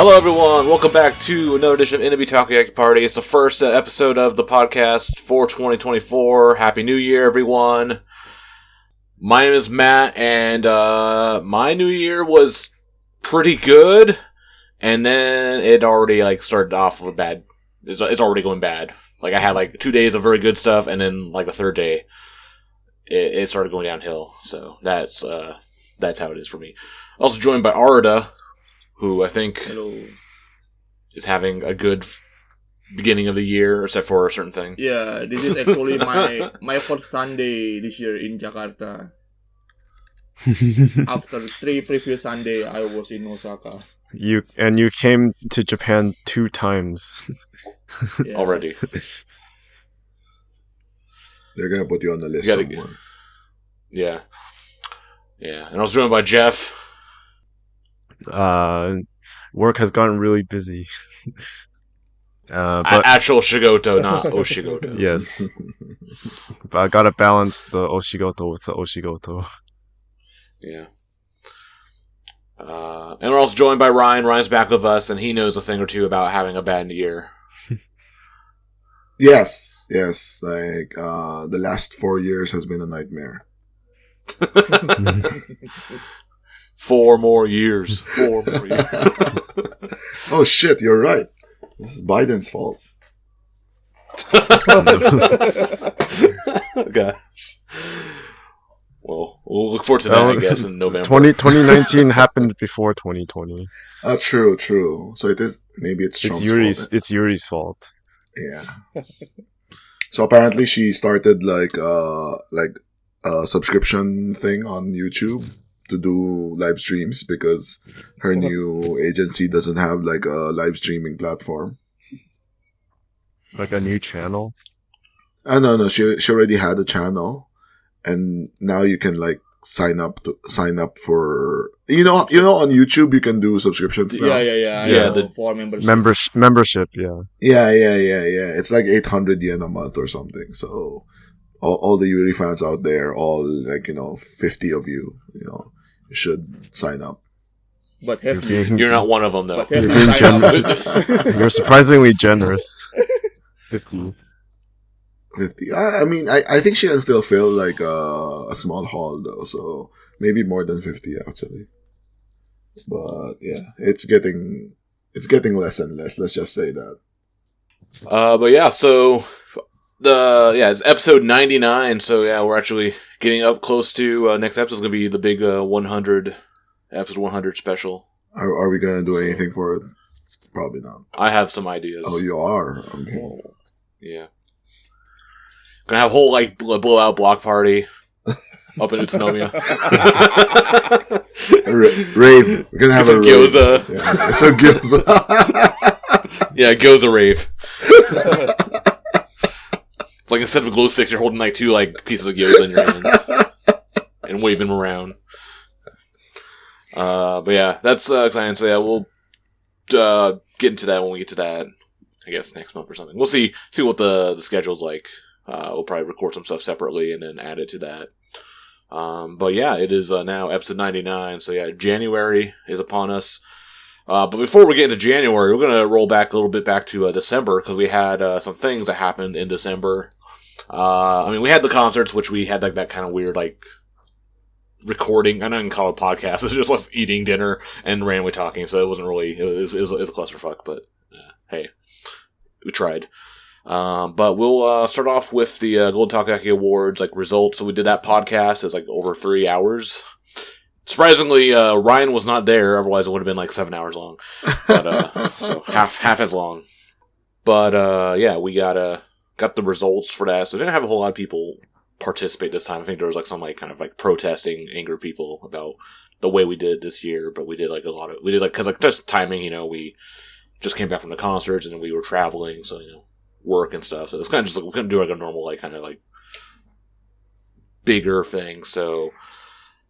Hello everyone, welcome back to another edition of NMB Takoyaki Party. It's the first episode of the podcast for 2024. Happy New Year everyone. My name is Matt, and my New Year was pretty good, and then it already started off with bad. It's already going bad. I had 2 days of very good stuff, and then the third day, it started going downhill. So that's how it is for me. Also joined by Arda, who I think is having a good beginning of the year, except for a certain thing. Yeah, this is actually my first Sunday this year in Jakarta. After 3 previous Sunday, I was in Osaka. You came to Japan 2 times already. They're gonna put you on the list somewhere. Yeah. And I was joined by Geoff. Work has gotten really busy. But actual Shigoto, not Oshigoto. Yes. But I gotta balance the Oshigoto with the Oshigoto. Yeah. And we're also joined by Ryan. Ryan's back with us, and he knows a thing or two about having a bad year. Yes. The last 4 years has been a nightmare. 4 more years. Oh shit, you're right. This is Biden's fault. Gosh. Well, we'll look forward to that, I guess, in November. 2019 happened before 2020. True. So it is, maybe it's Trump's fault. It's Yuri's fault. Yeah. So apparently she started a subscription thing on YouTube to do live streams because her new agency doesn't have a live streaming platform. Like a new channel? No. She already had a channel, and now you can sign up for on YouTube you can do subscriptions now. Yeah. For membership. Membership, yeah. Yeah. It's 800 yen a month or something. So all the Yuri fans out there, all 50 of you, you should sign up. But you're not one of them, though. You're surprisingly generous. 50. I think she can still fill a small hall though, so maybe more than 50 actually. But yeah, it's getting less and less. Let's just say that. But yeah, so it's episode 99. So yeah, we're actually getting up close to next episode's gonna be the big 100 episode 100 special. Are we gonna do anything for it? Probably not. I have some ideas. Oh, you are? Okay. Yeah. Gonna have a whole blowout block party up in Utsunomiya. Rave. We're gonna have a gyoza. Yeah, it's a gyoza. Yeah, gyoza rave. Instead of a glow stick, you're holding 2 pieces of gyoza in your hands and waving them around. But yeah, that's exciting. So yeah, we'll get into that when we get to that. I guess next month or something. We'll see what the schedule's like. We'll probably record some stuff separately and then add it to that. But yeah, it is now episode 99. So yeah, January is upon us. But before we get into January, we're going to roll back a little bit back to December because we had some things that happened in December. We had the concerts, which we had that kind of weird recording. I don't even call it a podcast. It's just us eating dinner and randomly talking. So it wasn't really. It was a clusterfuck. But hey, we tried. But we'll start off with the Golden Takoyaki Awards results. So we did that podcast. It's over 3 hours. Surprisingly, Ryan was not there. Otherwise, it would have been 7 hours long. But so half as long. But yeah, we got the results for that. So we didn't have a whole lot of people participate this time. I think there was some kind of protesting, angry people about the way we did it this year. But we did a lot of because just timing. We just came back from the concerts and then we were traveling. So work and stuff. So it's kind of just we couldn't do a normal bigger thing. So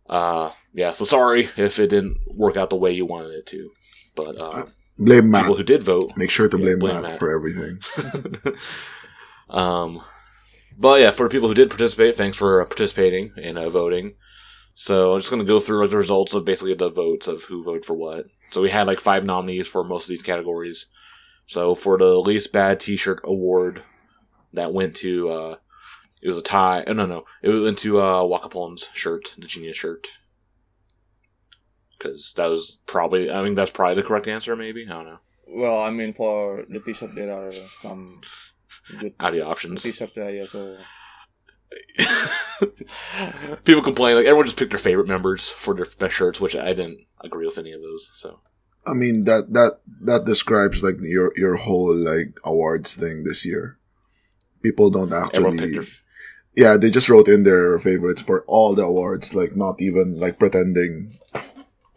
yeah. So sorry if it didn't work out the way you wanted it to. But blame Matt. People who did vote. Make sure to blame Matt for everything. But yeah, for the people who did participate, thanks for participating and voting. So I'm just going to go through like the results of basically the votes of who voted for what. So we had like 5 nominees for most of these categories. So for the least bad T-shirt award, that went to it was a tie. No, it went to Wakapon's shirt, the Genius shirt, because that was probably. I mean, that's probably the correct answer. Maybe I don't know. Well, I mean, for the T-shirt, there are some good Audio options. T-shirts there, yeah. So people complain like everyone just picked their favorite members for their best shirts, which I didn't agree with any of those. So I mean that describes like your whole like awards thing this year. People don't actually. Yeah, they just wrote in their favorites for all the awards, like not even like pretending.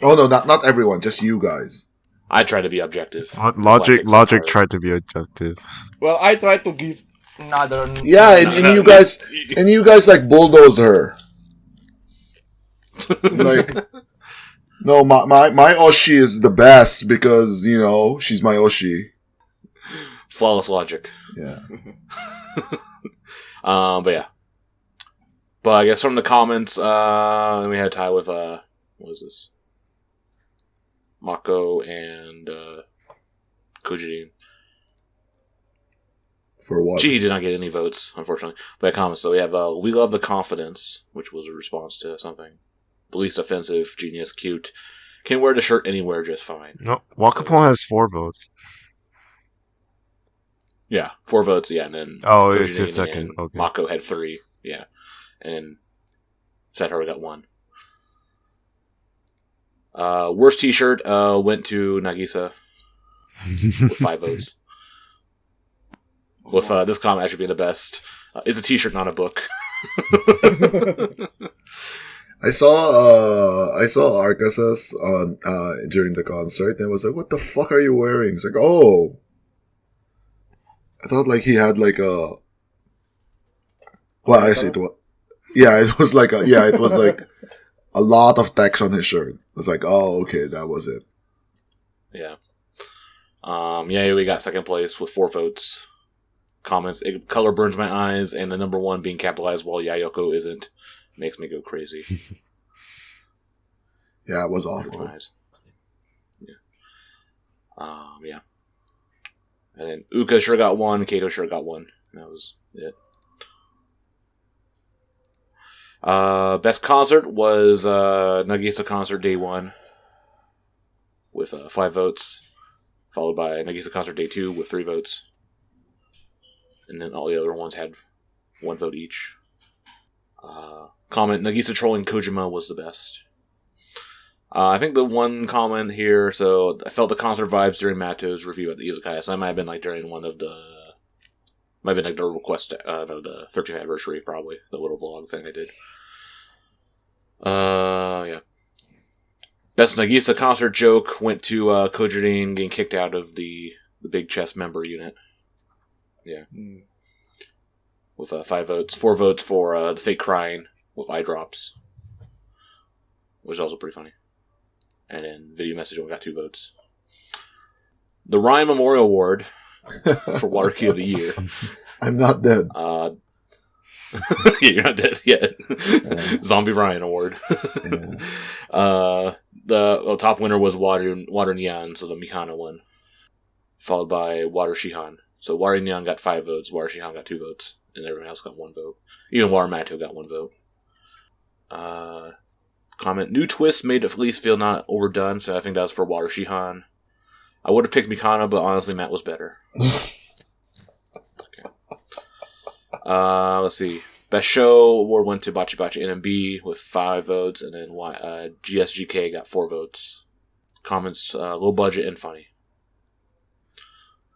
Oh no, not everyone, just you guys. I try to be objective. Logic tried to be objective. well, I tried to give another. Yeah, and you guys like bulldozed her. Like, no, my Oshi is the best because she's my Oshi. Flawless logic. Yeah. But yeah. But I guess from the comments, we had a tie with what was this? Mako and Kojirin. For what? G did not get any votes, unfortunately. By comments, so we have We Love the Confidence, which was a response to something. The least offensive, genius, cute. Can wear the shirt anywhere just fine. No, Wakapon has 4 votes. Yeah, 4 votes, yeah, and then Oh, it's his second. Okay. Mako had 3, yeah. And Satoru got 1. Worst t-shirt went to Nagisa with 5 votes. With this comment actually being the best. It's a t-shirt, not a book. I saw Arkansas on during the concert and I was like, "What the fuck are you wearing?" It's like, "Oh, I thought like he had like a." Well, I see it was. Yeah, it was like it was like a lot of text on his shirt. It was like, "Oh, okay, that was it." Yeah. We got second place with 4 votes. Comments: color burns my eyes, and the number 1 being capitalized while Yayoko isn't makes me go crazy. Yeah, it was awful. Yeah. And then Uka sure got 1, Kato sure got 1. That was it. Best concert was Nagisa Concert Day 1 with 5 votes, followed by Nagisa Concert Day 2 with 3 votes. And then all the other ones had 1 vote each. Comment: Nagisa trolling Kojima was the best. I think the one comment here, so I felt the concert vibes during Mato's review at the Izakaya, so that might have been like during one of the... Might have been like the request, the 13th anniversary, probably. The little vlog thing I did. Yeah. Best Nagisa concert joke went to Kojirin getting kicked out of the big chess member unit. Yeah. With 5 votes. 4 votes for the fake crying with eye drops. Which is also pretty funny. And then video message only got 2 votes. The Ryan Memorial Award for Water Key of the Year. I'm not dead. You're not dead yet. Zombie Ryan Award. The top winner was Water Nyan, so the Mikana one. Followed by Water Shihan. So Water Nyan got 5 votes, Water Shihan got 2 votes, and everyone else got 1 vote. Even Water Mato got 1 vote. Comment: new twist made Felice feel not overdone, so I think that was for Water Shihan. I would have picked Mikana, but honestly, Matt was better. Okay. Let's see. Best Show award went to Bachi Bachi NMB with 5 votes, and then GSGK got 4 votes. Comments: low budget and funny.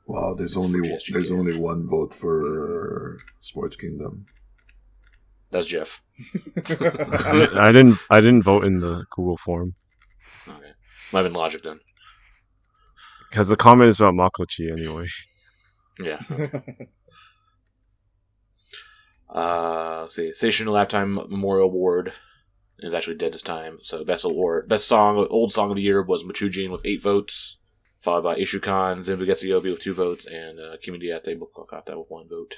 Wow, there's only 1 vote for Sports Kingdom. That's Geoff. I didn't vote in the Google form. Okay, might have been Logic then. Because the comment is about Makochi anyway. Yeah. Let's see. Station Lifetime Memorial Award is actually dead this time. So best song, old song of the year was Machujin with 8 votes, followed by Ishukan Zenbu Getsuyobi with 2 votes, and Kimi Diate Bukokata with 1 vote.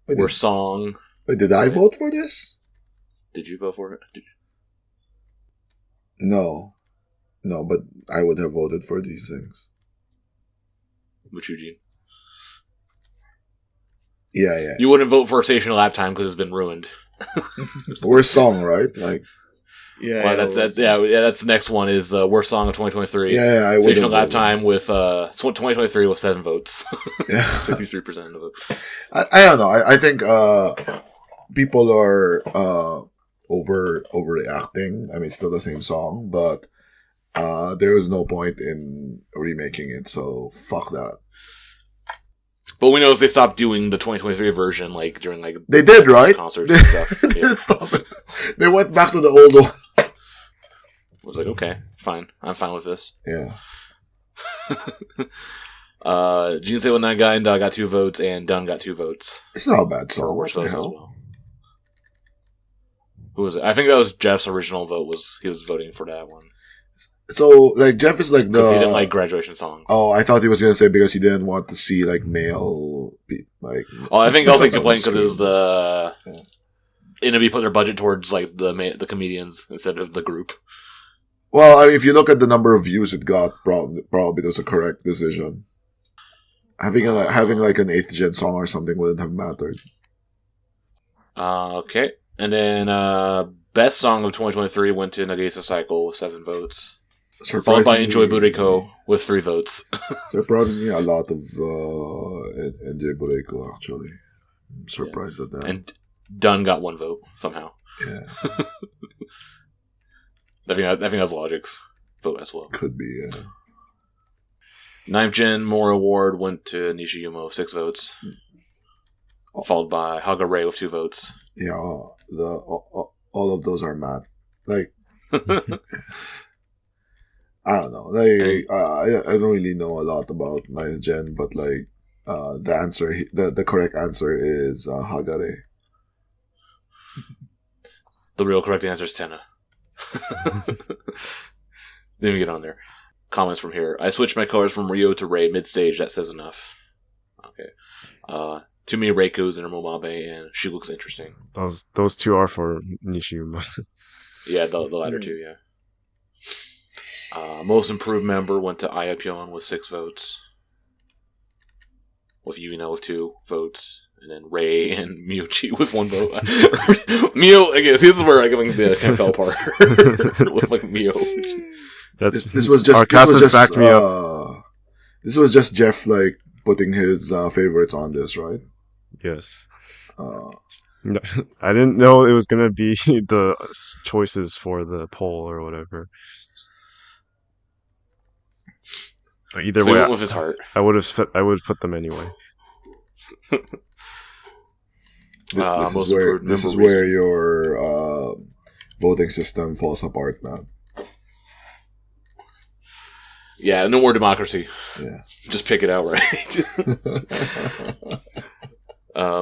Worst song. Wait, did I vote for this? Did you vote for it? No, but I would have voted for these things. Which Eugene? Yeah. You wouldn't vote for Station Lap Time because it's been ruined. Worst song, right? Like, Yeah. Well, that's the next one is worst song of 2023. yeah, I would. Station Lap Time with 2023 with 7 votes. Yeah. 53% of the vote. I don't know. I think people are overreacting. I mean, it's still the same song, but there is no point in remaking it. So fuck that. But we know they stopped doing the 2023 version like during like They did, right? concerts and stuff. They Yeah. didn't stop it. They went back to the old one. I was like, okay, fine. I'm fine with this. Yeah. Jinsei Nagai and got 2 votes, and Dunn got 2 votes. It's not a bad For song. What worst the votes as hell? well. Who was it? I think that was Jeff's original vote. He was voting for that one. So, like, Geoff is like Because the... he didn't like graduation songs. Oh, I thought he was gonna say because he didn't want to see, like, male... Like... Oh, I think also That's complaining because it was the... Yeah. NMB put their budget towards, like, the comedians instead of the group. Well, I mean, if you look at the number of views it got, probably it was a correct decision. Having like an 8th gen song or something wouldn't have mattered. Okay. And then, best song of 2023 went to Nagisa Cycle with 7 votes. Followed by Enjoy Buriko with 3 votes. Surprisingly, a lot of Enjoy Buriko, actually. I'm surprised at that. And Dunn got 1 vote, somehow. Yeah. I think that's Logic's vote as well. Could be, yeah. 9th Gen More Award went to Nishiyumo with 6 votes. Followed by Hagare with 2 votes. Yeah, all of those are mad. Like, I don't know. Like, I don't really know a lot about 9th Gen, but like, the correct answer is Hagare. The real correct answer is Tenna. Then we get on there. Comments from here. I switched my colors from Rio to Rei mid-stage. That says enough. Okay. To me, Reiko's and Momabe, and she looks interesting. Those 2 are for Nishiyuma. Yeah, the latter 2, yeah. Most improved member went to Ayapyeon with 6 votes. With Yuna with 2 votes. And then Rei and Miyuchi with 1 vote. Mio, I guess, this is where I kind of fell apart. With like Mio. This was just backed me up. This was just Geoff like putting his favorites on this, right? Yes. No, I didn't know it was gonna be the choices for the poll or whatever. But either So way, he went with his heart. I would have put them anyway. This is where your voting system falls apart now. Yeah, no more democracy. Yeah. Just pick it out right.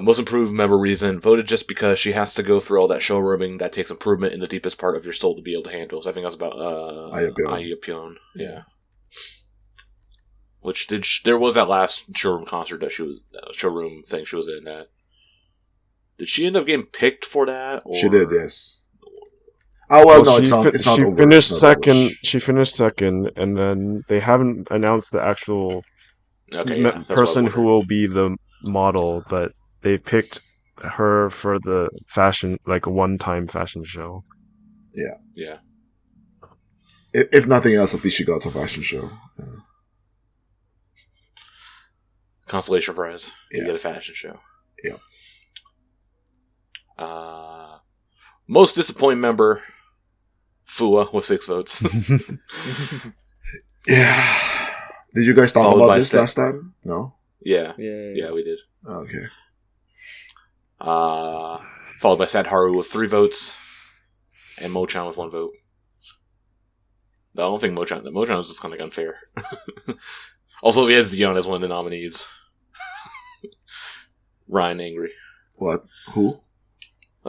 Most improved member reason, voted just because she has to go through all that showrooming that takes improvement in the deepest part of your soul to be able to handle. So I think that's about Ayapyeon. Yeah. Which there was that last showroom concert that she was showroom thing she was in that. Did she end up getting picked for that? Or? She did, yes. Oh well, no, it's not. It's not she over. finished It's not second. over. She finished second, and then they haven't announced the actual person who will be the model, but they've picked her for the fashion, like a one-time fashion show. Yeah. Yeah. If nothing else, at least she got a fashion show. Yeah. Consolation prize. Yeah. You get a fashion show. Yeah. Most disappointing member, Fua with 6 votes. Yeah. Did you guys talk Followed about by this last time? No? Yeah, Yeah. we did. Okay. Followed by Sadharu with 3 votes, and Mocchan with 1 vote. I don't think Mocchan was just kind of unfair. Also, we had Zion as one of the nominees. Ryan angry. What? Who?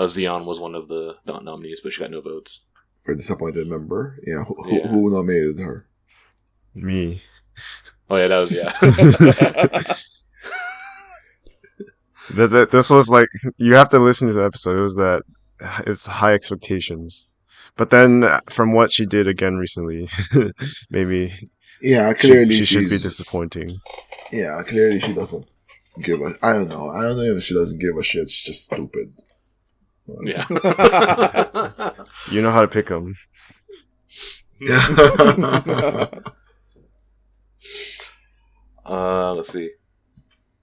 Zion was one of the nominees, but she got no votes. For disappointed member? Yeah. Yeah. Who nominated her? Me. Oh yeah, that was This was like, you have to listen to the episode. It was that it's high expectations. But then from what she did again recently, maybe clearly she should be disappointing. Yeah, clearly she doesn't give a. I don't know. I don't know if she doesn't give a shit. She's just stupid. Yeah. You know how to pick them. Let's see.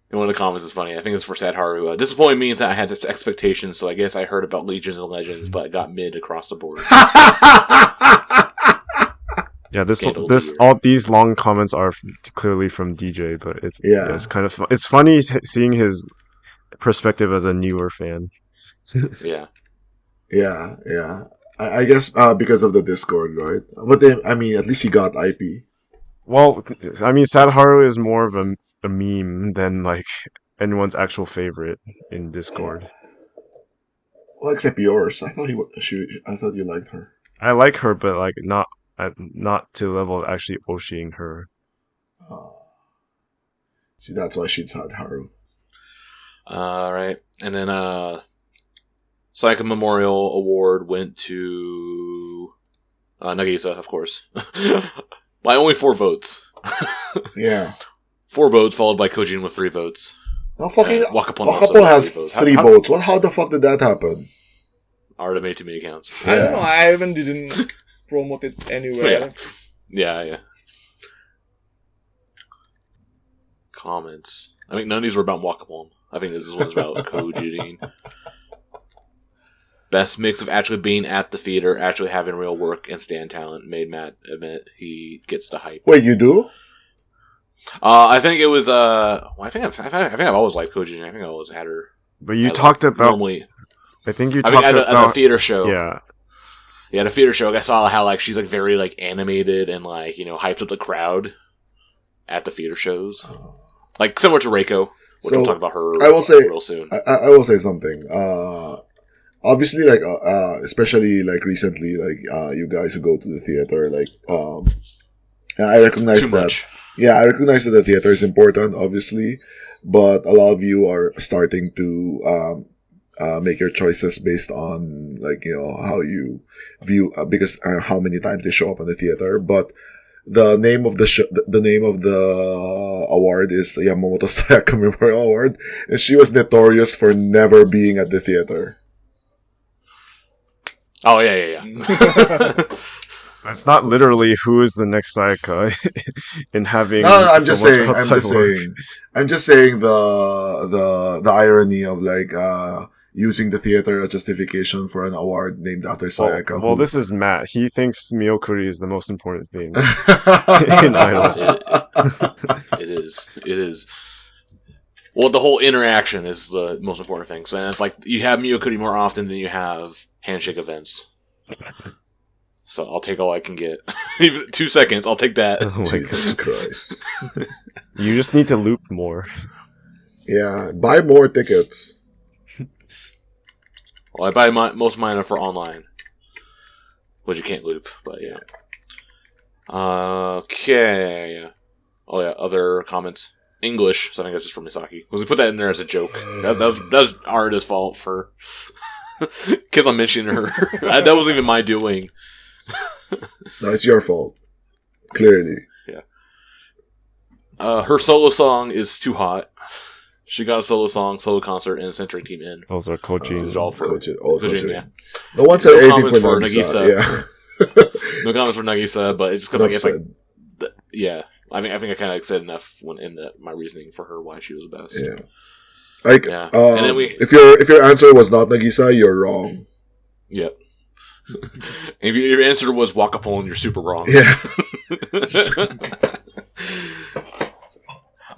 And one of the comments is funny. I think it's for Sad Haru. Disappointing means that I had expectations, so I guess I heard about Legions and Legends, but I got mid across the board. Yeah, all these long comments are clearly from DJ, but it's kind of it's funny seeing his perspective as a newer fan. Yeah. I guess because of the Discord, right? But then, I mean, at least he got IP. Well, I mean, Sad Haru is more of a meme than like anyone's actual favorite in Discord. Well, except yours. I thought you liked her. I like her, but like not to the level of actually Oshiing her. See, that's why she's Sad Haru. Right. And then Psycho Memorial Award went to Nagisa, of course. By only 4 votes. Yeah. 4 votes, followed by Kojirin with 3 votes. No, fucking Wakapon has 3 votes. How the fuck did that happen? I already made too many accounts. I don't know. I didn't promote it anywhere. Yeah. Comments. I think none of these were about Wakapon. I think this one's about Kojirin. Best mix of actually being at the theater, actually having real work, and stand talent made Matt admit he gets the hype. Wait, you do? I think it was. I think I've always liked Kojirin. I think I always had her. But you talked about. Normally, I think you talked about at a theater show. Yeah. Yeah, at a theater show, I saw how like she's like very like animated and like hypes up the crowd at the theater shows, like similar to Reiko. Which we'll talk about her. I will say real soon. I will say something. Obviously, like especially like recently, like you guys who go to the theater, like I recognize Too that. much. Yeah, I recognize that the theater is important, obviously, but a lot of you are starting to make your choices based on like how you view because how many times they show up in the theater. But the name of the name of the award is Yamamoto Sayaka Memorial Award, and she was notorious for never being at the theater. Oh yeah. It's not literally who is the next Sayaka in having. No, I'm just saying the irony of like using the theater as justification for an award named after Sayaka. Well, this is Matt. He thinks Miyokuri is the most important thing in Idols. It is. Well, the whole interaction is the most important thing. So it's like you have Miyokuri more often than you have handshake events. So I'll take all I can get. Even 2 seconds, I'll take that. Oh my Jesus Christ. You just need to loop more. Yeah, buy more tickets. Well, I buy most of mine for online. Which you can't loop, but yeah. Okay. Oh yeah, other comments. English, so I think that's just from Misaki. Because we put that in there as a joke. That was Arda's fault for... Kept on mentioning her. That wasn't even my doing. No, it's your fault. Clearly. Yeah. Her solo song is too hot. She got a solo concert and Century Team in. Those are Kojirin. This is all for Kojirin. yeah. No one said anything comments for Nagisa. Yeah. No comments for Nagisa, but it's because I guess like, yeah. I think I kind of said enough when in my reasoning for her why she was the best. Yeah. Like, yeah. And then if your answer was not Nagisa, you're wrong. Yep. If your answer was Wakapon, you're super wrong. Yeah.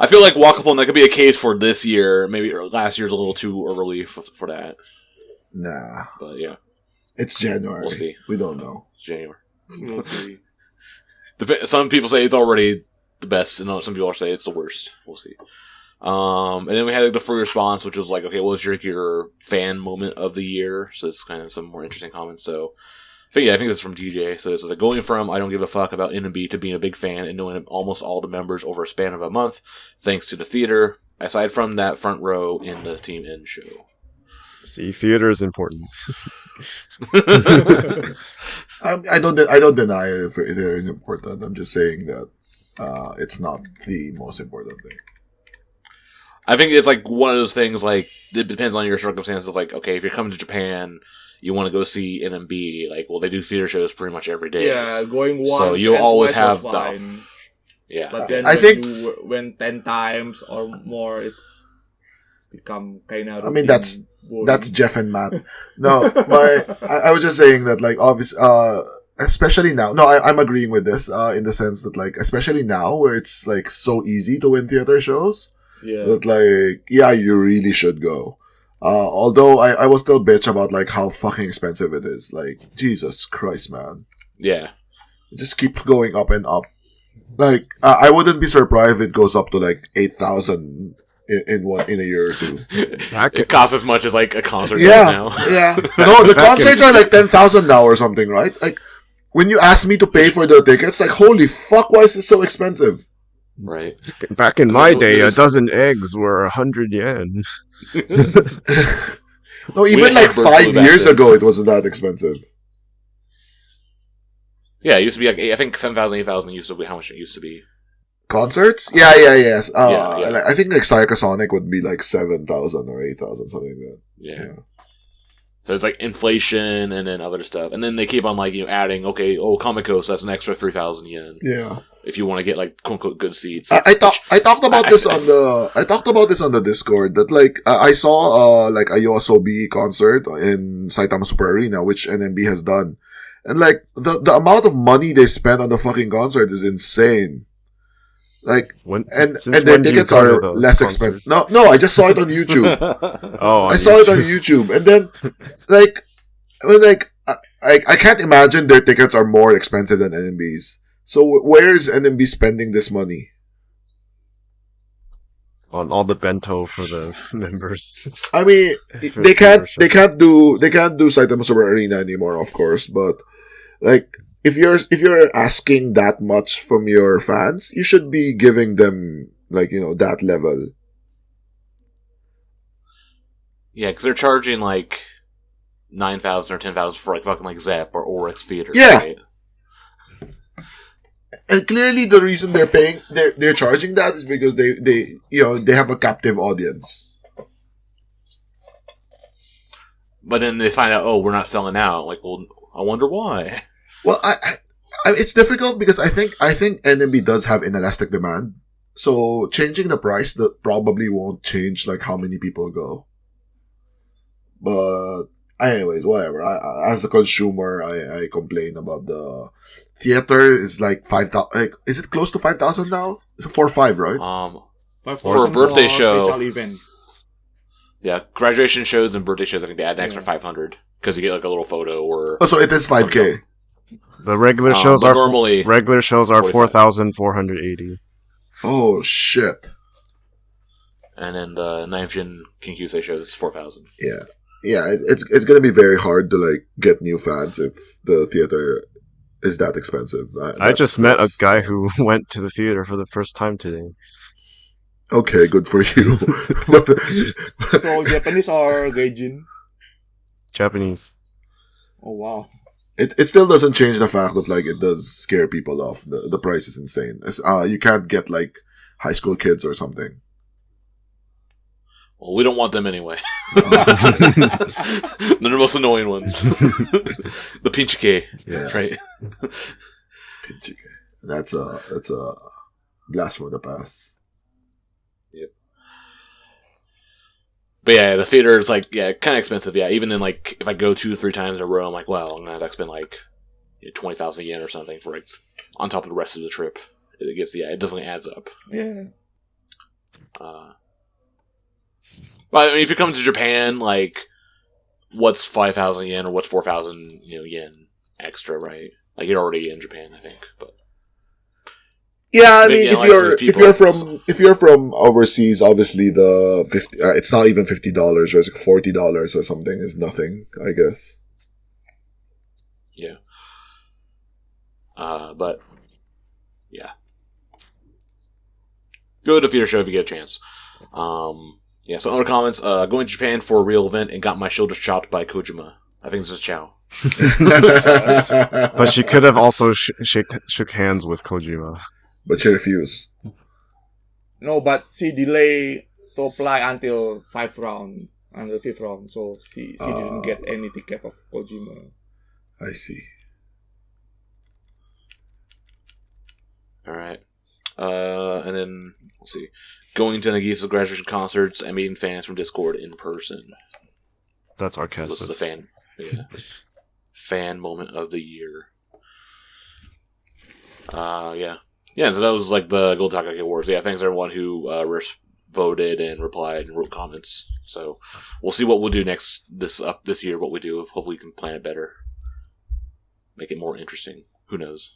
I feel like Wakapon, that could be a case for this year. Maybe last year's a little too early for that. Nah. But yeah. It's January. We'll see. We don't know. It's January. We'll see. Some people say it's already the best, and some people say it's the worst. We'll see. And then we had the free response, which was like, okay, what was your fan moment of the year? So it's kind of some more interesting comments. So, I think this is from DJ. So it's like going from I don't give a fuck about NMB to being a big fan and knowing almost all the members over a span of a month, thanks to the theater. Aside from that front row in the Team N show. See, theater is important. I don't deny it is important. I'm just saying that it's not the most important thing. I think it's like one of those things. Like it depends on your circumstances. Of like, okay, if you're coming to Japan, you want to go see NMB. Like, well, they do theater shows pretty much every day. Yeah, going once so you'll and always twice have was fine. Yeah, But then I think you went 10 times or more, it's become kind of. I mean that's Geoff and Matt. No, I was just saying that like especially now. No, I'm agreeing with this in the sense that like especially now where it's like so easy to win theater shows. Yeah. That like you really should go. Although I will still bitch about like how fucking expensive it is. Like Jesus Christ, man. Yeah. It just keeps going up and up. Like I wouldn't be surprised if it goes up to like 8,000 in a year or two. It costs as much as like a concert now. Yeah. No, the concerts are like 10,000 now or something, right? Like when you ask me to pay for the tickets, like holy fuck, why is it so expensive? Right. Back in my day, a dozen eggs were 100 yen. No, even like 5 years ago, it wasn't that expensive. Yeah, it used to be like I think 7,000, 8,000 used to be how much it used to be. Concerts? Yeah. Yeah. Like, I think like Psychosonic would be like 7,000 or 8,000, something like that. Yeah. So it's like inflation and then other stuff, and then they keep on like adding. Okay, Comic-Con, so that's an extra 3,000 yen. Yeah. If you want to get like quote unquote good seats. I talked about this on the Discord that like I saw like a Yoasobi concert in Saitama Super Arena, which NMB has done, and like the amount of money they spent on the fucking concert is insane. Like and their tickets are less expensive. No, I just saw it on YouTube. I saw it on YouTube, and then like I can't imagine their tickets are more expensive than NMB's. So where is NMB spending this money? On all the bento for the members. I mean, they can't do Saitama Super Arena anymore, of course. But like, if you're asking that much from your fans, you should be giving them like that level. Yeah, because they're charging like 9,000 or 10,000 for like fucking like Zep or Oryx Theater. Yeah. Right? And clearly, the reason they're charging that is because they have a captive audience. But then they find out, we're not selling out. Like, well, I wonder why. Well, I it's difficult because I think NMB does have inelastic demand. So changing the price that probably won't change like how many people go. But anyways, whatever. As a consumer, I complain about the theater is like 5,000. Like, is it close to 5,000 now? 4 or 5, right? 5,000 for a birthday show. Special event. Yeah, graduation shows and birthday shows. I think they add an extra 500 because you get like a little photo or. Oh, so it is 5K. The regular shows are normally 4,480. Oh shit! And then the 9th Gen Kinkyusei shows is 4,000. Yeah. It's gonna be very hard to like get new fans if the theater is that expensive. I just met a guy who went to the theater for the first time today. Okay, good for you. So Japanese or Gaijin? Japanese. Oh wow. It still doesn't change the fact that like it does scare people off. The price is insane. You can't get like high school kids or something. Well, we don't want them anyway. They're the most annoying ones. The Pinchike. Yeah. Right. Pinchike. That's a blast from the past. Yep. But yeah, the theater is like kind of expensive. Yeah, even then, like if I go 2 or 3 times in a row, I'm like, well, I'm gonna have to spend like 20,000 yen or something for like on top of the rest of the trip. It definitely adds up. Yeah. But I mean, if you come to Japan, like, what's 5,000 yen or what's 4,000 yen extra, right? Like you're already in Japan, I think. But yeah, I mean, if you're from overseas, obviously the it's not even $50, or it's like $40 or something is nothing, I guess. Yeah. But yeah, go to the theater show if you get a chance. Yeah, so other comments, going to Japan for a real event and got my shoulder chopped by Kojima. I think this is Chow. But she could have also shook hands with Kojima. But she refused. No, but she delayed to apply until 5th round, until 5th round, so she didn't get any ticket of Kojima. I see. Alright. And then, let's see. Going to Nagisa's graduation concerts and meeting fans from Discord in person. That's Arcassus. This is the fan moment of the year. Yeah. Yeah, so that was like the Golden Takoyaki Awards. Yeah, thanks everyone who voted and replied and wrote comments. So we'll see what we'll do this year, what we do. Hopefully we can plan it better. Make it more interesting. Who knows?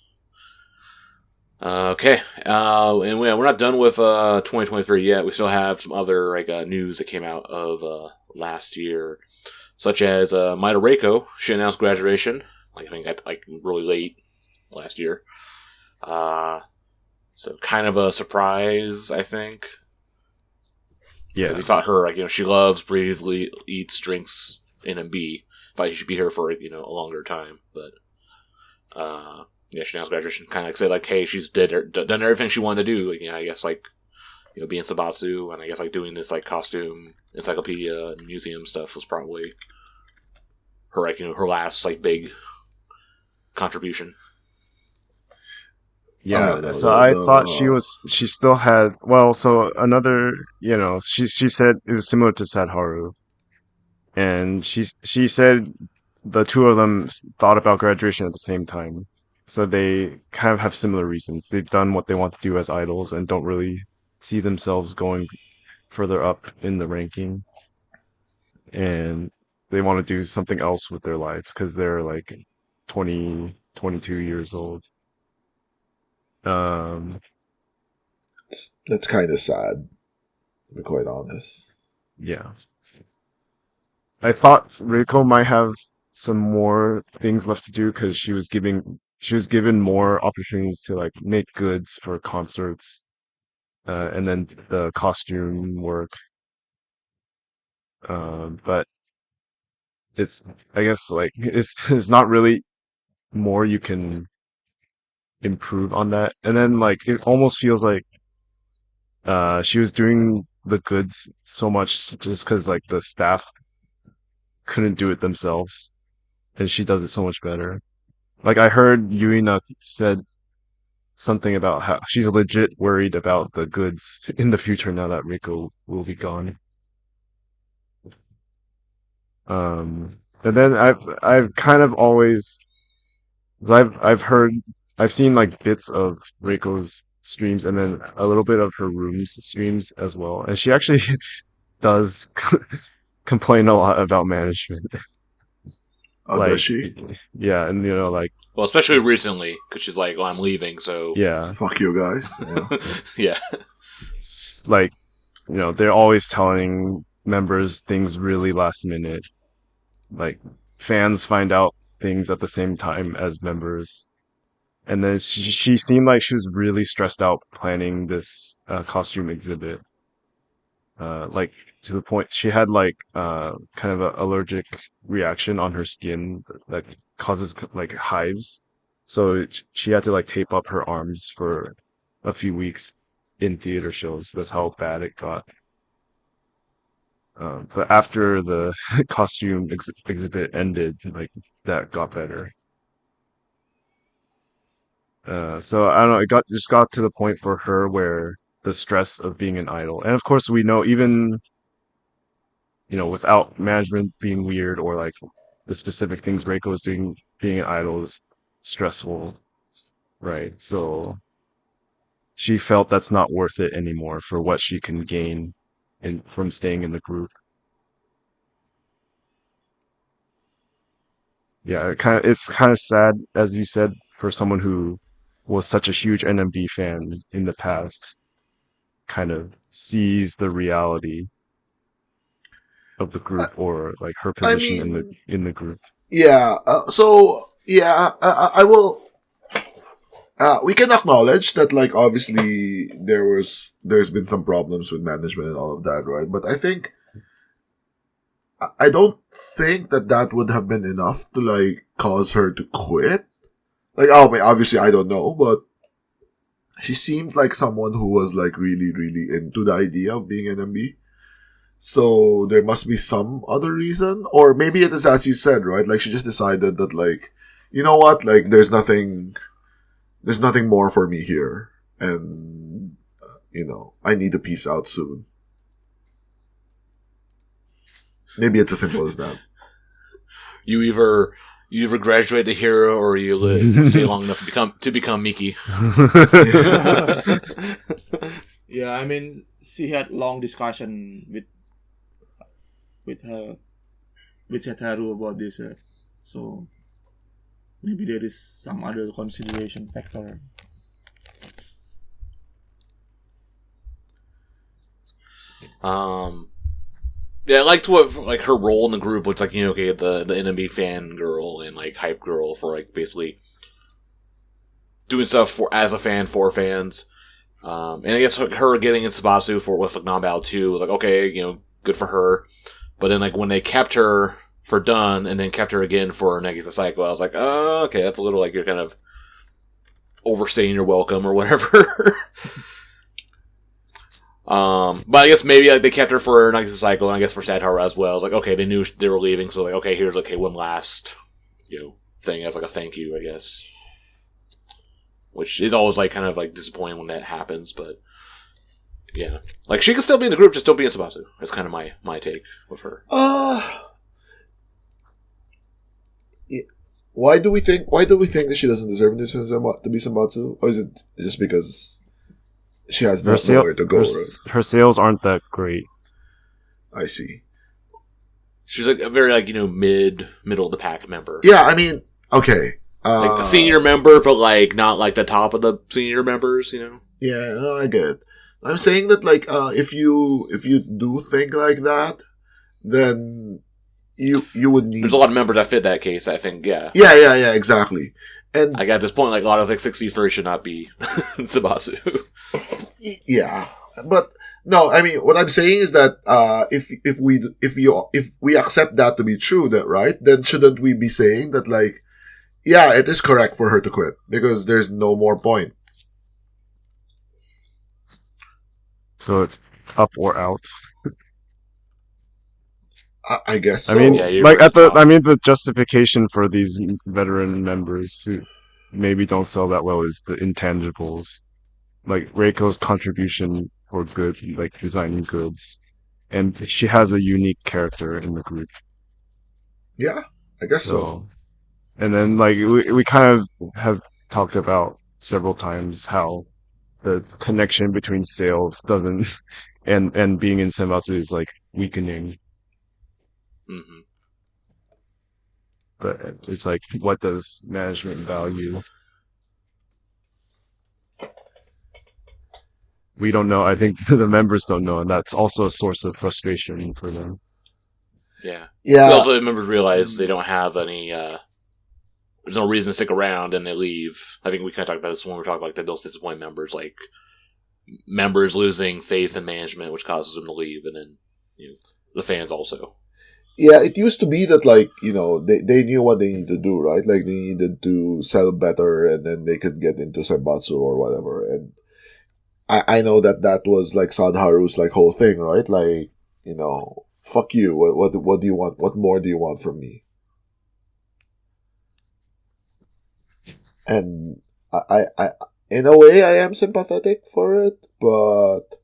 Okay. And we're not done with 2023 yet. We still have some other news that came out of last year. Such as Maeda Reiko. She announced graduation. I think really late last year. So kind of a surprise, I think. Yeah. Because we thought her, she loves, breathes, eats, drinks NMB. Thought she should be here for, a longer time. But, yeah, she announced graduation. Kind of said, hey, she's done everything she wanted to do. I guess, being Senbatsu, and I guess, doing this, costume, encyclopedia, and museum stuff was probably her, her last, big contribution. Yeah, so I thought she still had, so another, she said it was similar to Sadharu. And she said the two of them thought about graduation at the same time. So they kind of have similar reasons. They've done what they want to do as idols and don't really see themselves going further up in the ranking. And they want to do something else with their lives because they're 20, 22 years old. That's kind of sad, to be quite honest. Yeah. I thought Reiko might have some more things left to do because she was given more opportunities to make goods for concerts, and then the costume work. But I guess it's not really more you can improve on that. And then it almost feels like she was doing the goods so much just because the staff couldn't do it themselves, and she does it so much better. I heard Yuina said something about how she's legit worried about the goods in the future now that Reiko will be gone. And then I've kind of always, I've seen bits of Reiko's streams and then a little bit of her room's streams as well, and she actually does complain a lot about management. Oh, does she? Yeah, and well, especially recently, because she's I'm leaving, so yeah, fuck you guys. Yeah. It's they're always telling members things really last minute. Fans find out things at the same time as members. And then she seemed like she was really stressed out planning this costume exhibit. To the point she had kind of an allergic reaction on her skin that causes hives. So she had to tape up her arms for a few weeks in theater shows. That's how bad it got. But after the costume exhibit ended, that got better. So I don't know, it just got to the point for her where the stress of being an idol. And of course we know even, without management being weird or the specific things Reiko is doing, being an idol is stressful, right? So she felt that's not worth it anymore for what she can gain from staying in the group. Yeah, it's kind of sad, as you said, for someone who was such a huge NMB fan in the past, kind of sees the reality of the group or her position in the group. Yeah. I we can acknowledge that, like, obviously there's been some problems with management and all of that, right? But I don't think that would have been enough to, like, cause her to quit. Like, obviously I don't know, but she seemed like someone who was, like, really, really into the idea of being NMB. So there must be some other reason, or maybe it is as you said, right? Like, she just decided that, like, you know what, like, there's nothing more for me here, and I need to peace out soon. Maybe it's as simple as that. You either graduate to hero, or you stay long enough to become Miki. Yeah, I mean, she had long discussion with Setaru about this, so maybe there is some other consideration factor. Yeah, I liked what, like, her role in the group was, like, the NMB fan girl and, like, hype girl for, like, basically doing stuff as a fan for fans. And I guess her getting in Senbatsu with, like, non-battle 2 was like, okay, good for her. But then, like, when they kept her for Dun and then kept her again for Negisa Psycho, I was like, oh, okay, that's a little like you're kind of overstaying your welcome or whatever. But I guess maybe, like, they kept her for Negisa Psycho and I guess for Sadhara as well. I was like, okay, they knew they were leaving, so, like, okay, here's, okay, one last, thing as, like, a thank you, I guess. Which is always, like, kind of, like, disappointing when that happens, but yeah. Like, she can still be in the group, just don't be in Senbatsu. That's kind of my take with her. Why do we think that she doesn't deserve to be Senbatsu? Or is it just because she has nowhere to go? Her sales aren't that great. I see. She's, like, a very, like, middle of the pack member. Yeah, I mean, okay. Like the senior member, but, like, not, like, the top of the senior members, Yeah, no, I get it. I'm saying that, like, if you do think like that, then you would need... There's a lot of members that fit that case, I think, yeah. Yeah, exactly. And like, at this point, like, a lot of, like, 63 should not be Senbatsu. Yeah, but no, I mean, what I'm saying is that if we accept that to be true, that right, then shouldn't we be saying that, like, yeah, it is correct for her to quit because there's no more point. So it's up or out. I guess so. I mean, yeah, like the justification for these veteran members who maybe don't sell that well is the intangibles, like Reiko's contribution for good, like designing goods, and she has a unique character in the group. Yeah, I guess so. And then, like, we kind of have talked about several times how the connection between sales doesn't and being in Senbatsu is, like, weakening. Mm-hmm. But it's like, what does management value? We don't know. I think the members don't know, and that's also a source of frustration for them. Yeah. Yeah. Also, the members realize they don't have any. There's no reason to stick around, and they leave. I think we kind of talked about this when we were talking about, like, those disappointed members, like members losing faith in management, which causes them to leave, and then the fans also. Yeah, it used to be that, like, they knew what they needed to do, right? Like, they needed to sell better, and then they could get into Senbatsu or whatever. And I know that was, like, Sadharu's, like, whole thing, right? Like, fuck you. What do you want? What more do you want from me? And I in a way, I am sympathetic for it, but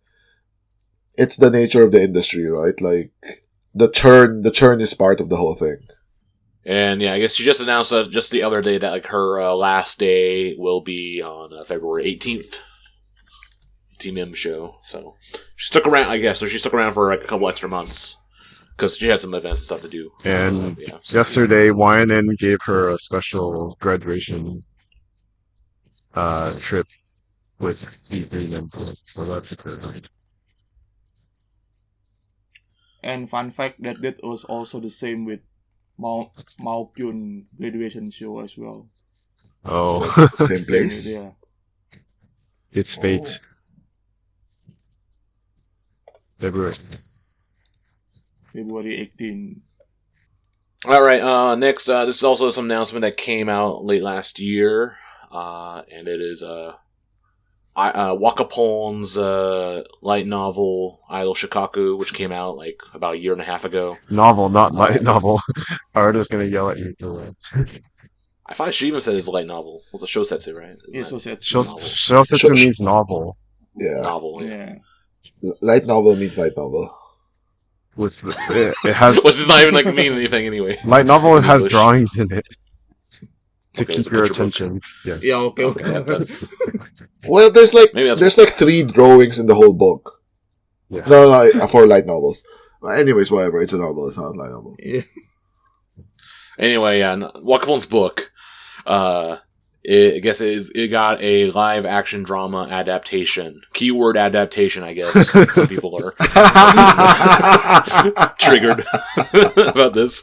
it's the nature of the industry, right? Like, the churn is part of the whole thing. And yeah, I guess she just announced just the other day that, like, her last day will be on February 18th. Team M show. So she stuck around, I guess. So she stuck around for, like, a couple extra months because she had some events and stuff to do. And yesterday, YNN gave her a special graduation trip with E3 members. So that's good. And fun fact that was also the same with Maokyun graduation show as well. Oh, same place. Yeah. its fate. February 18. All right. Next, this is also some announcement that came out late last year, and it is Wakapon's light novel Idol Shikkaku, which came out like about a year and a half ago. Novel, not light novel. Arda's gonna yell at you for that. I thought she even said it's a light novel. It was a shosetsu, right? Yeah, shosetsu. Shosetsu means novel. Yeah. Novel. Yeah. Light novel means light novel. It has. Which is not even like mean anything anyway. Light novel has drawings in it to Okay, keep your attention. Yes. Yeah, okay. Well, there's like Maybe that's 3 drawings in the whole book. Yeah. No, for light novels. Anyways, whatever. It's a novel. It's not a light novel. Yeah. Anyway, yeah, Wakapon's book. I guess it got a live action drama adaptation. Keyword adaptation, I guess. Some people are triggered about this.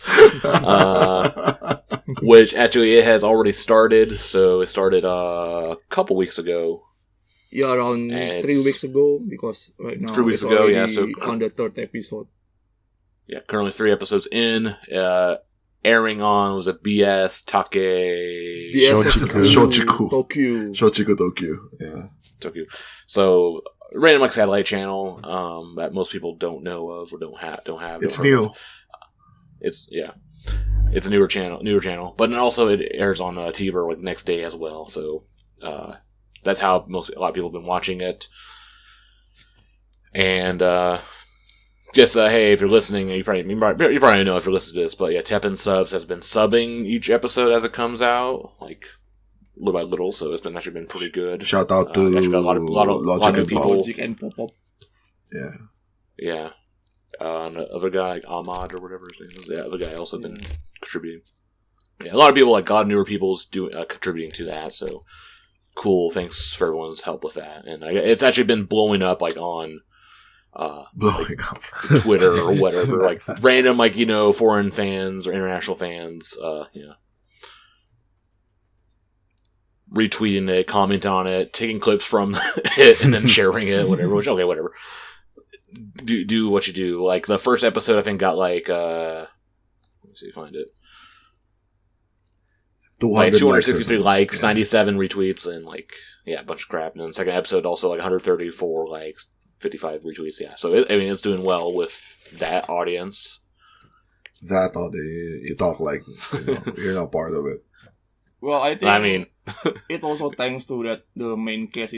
Which actually it has already started. So it started a couple weeks ago. Yeah, around 3 weeks ago, because right now 3 weeks it's ago, already yeah. So on the 3rd episode. Yeah, currently 3 episodes in. Airing on was a BS Take Shochiku Tokyo. Yeah. Tokyo. So random like satellite channel that most people don't know of or don't have. It's new. It's a newer channel, but then also it airs on TVer like the next day as well. So that's how a lot of people have been watching it. And just hey, if you're listening, you probably know if you're listening to this, but yeah, Teppen Subs has been subbing each episode as it comes out, like little by little. So it's actually been pretty good. Shout out to actually got a lot of new people. Logic and Pop-Up. Yeah. And the other guy, like Ahmad or whatever his name is, the other guy also been contributing. Yeah, a lot of people, like a lot of newer people's contributing to that. So cool. Thanks for everyone's help with that. And it's actually been blowing up like on. Blowing up Twitter or whatever, like random, like foreign fans or international fans, retweeting it, commenting on it, taking clips from it, and then sharing it, whatever. Which whatever. Do what you do. Like the first episode, I think got like let me see, find it. 263 likes, 97 retweets, and a bunch of crap. And then the second episode also like 134 likes. 55 retweets, yeah. So, it's doing well with that audience. You talk like you're not part of it. Well, I think it also thanks to that the main cast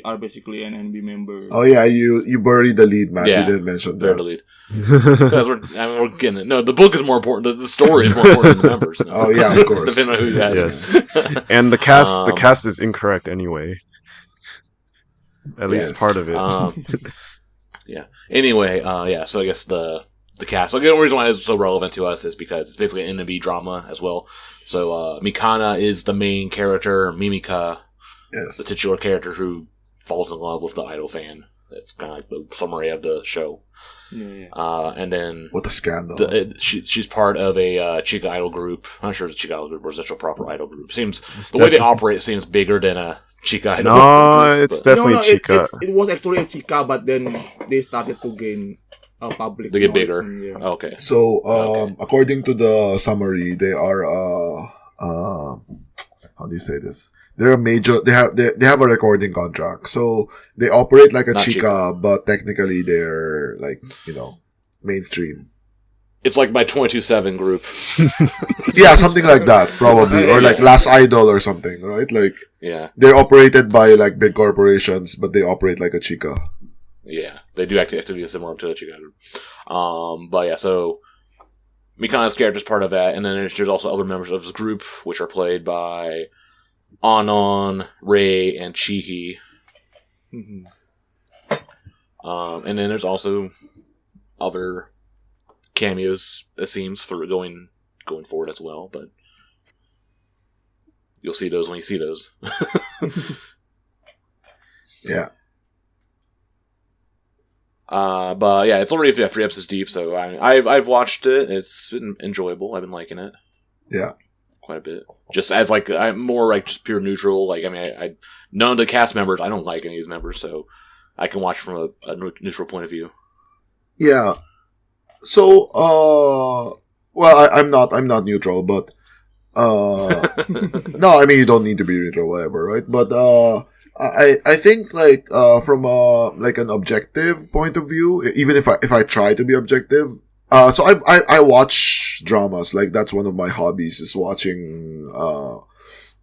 are basically an NMB member. Oh yeah, you buried the lead, Matt. Yeah, you didn't mention that. Buried the lead. Because we're getting it. No, the book is more important. The story is more important than the members. No? Oh yeah, of course. Depending on who you ask. Yes. And the cast is incorrect anyway. At least part of it. Yeah. Anyway, so I guess the cast. The only reason why it's so relevant to us is because it's basically an NMB drama as well. So Mikana is the main character. Mimika, the titular character who falls in love with the idol fan. That's kind of like the summary of the show. Yeah. And then what a scandal! She's part of a Chica idol group. I'm not sure it's a Chica idol group or it's a proper idol group. The way they operate seems bigger than a Chica idol. No, it's definitely Chica. It was actually a Chica, but then they started to gain a public. They get bigger. Okay. So, according to the summary, they are how do you say this? They're a major. They have a recording contract, so they operate like a Chica, but technically they're like mainstream. It's like my 22/7 group. Yeah, something like that, probably, or like Last Idol or something, right? Like, yeah, they're operated by like big corporations, but they operate like a Chica. Yeah, they do activity similar to a Chica group. But yeah, so Mikana's character is part of that, and then there's also other members of this group, which are played by Anon, Rei, and Chihi. Mm-hmm. And then there's also other cameos, it seems, for going forward as well, but you'll see those when you see those. Yeah. But yeah, it's already 3 episodes deep, so I've watched it. It's been enjoyable. I've been liking it. Yeah. quite a bit. Just as like I'm more like just pure neutral. Like I mean, I none of the cast members. I don't like any of these members, so I can watch from a neutral point of view. Yeah. So, well, I'm not neutral, but no, I mean you don't need to be neutral, whatever, right? But I think like from like an objective point of view, even if I try to be objective, so I watch dramas. Like that's one of my hobbies is watching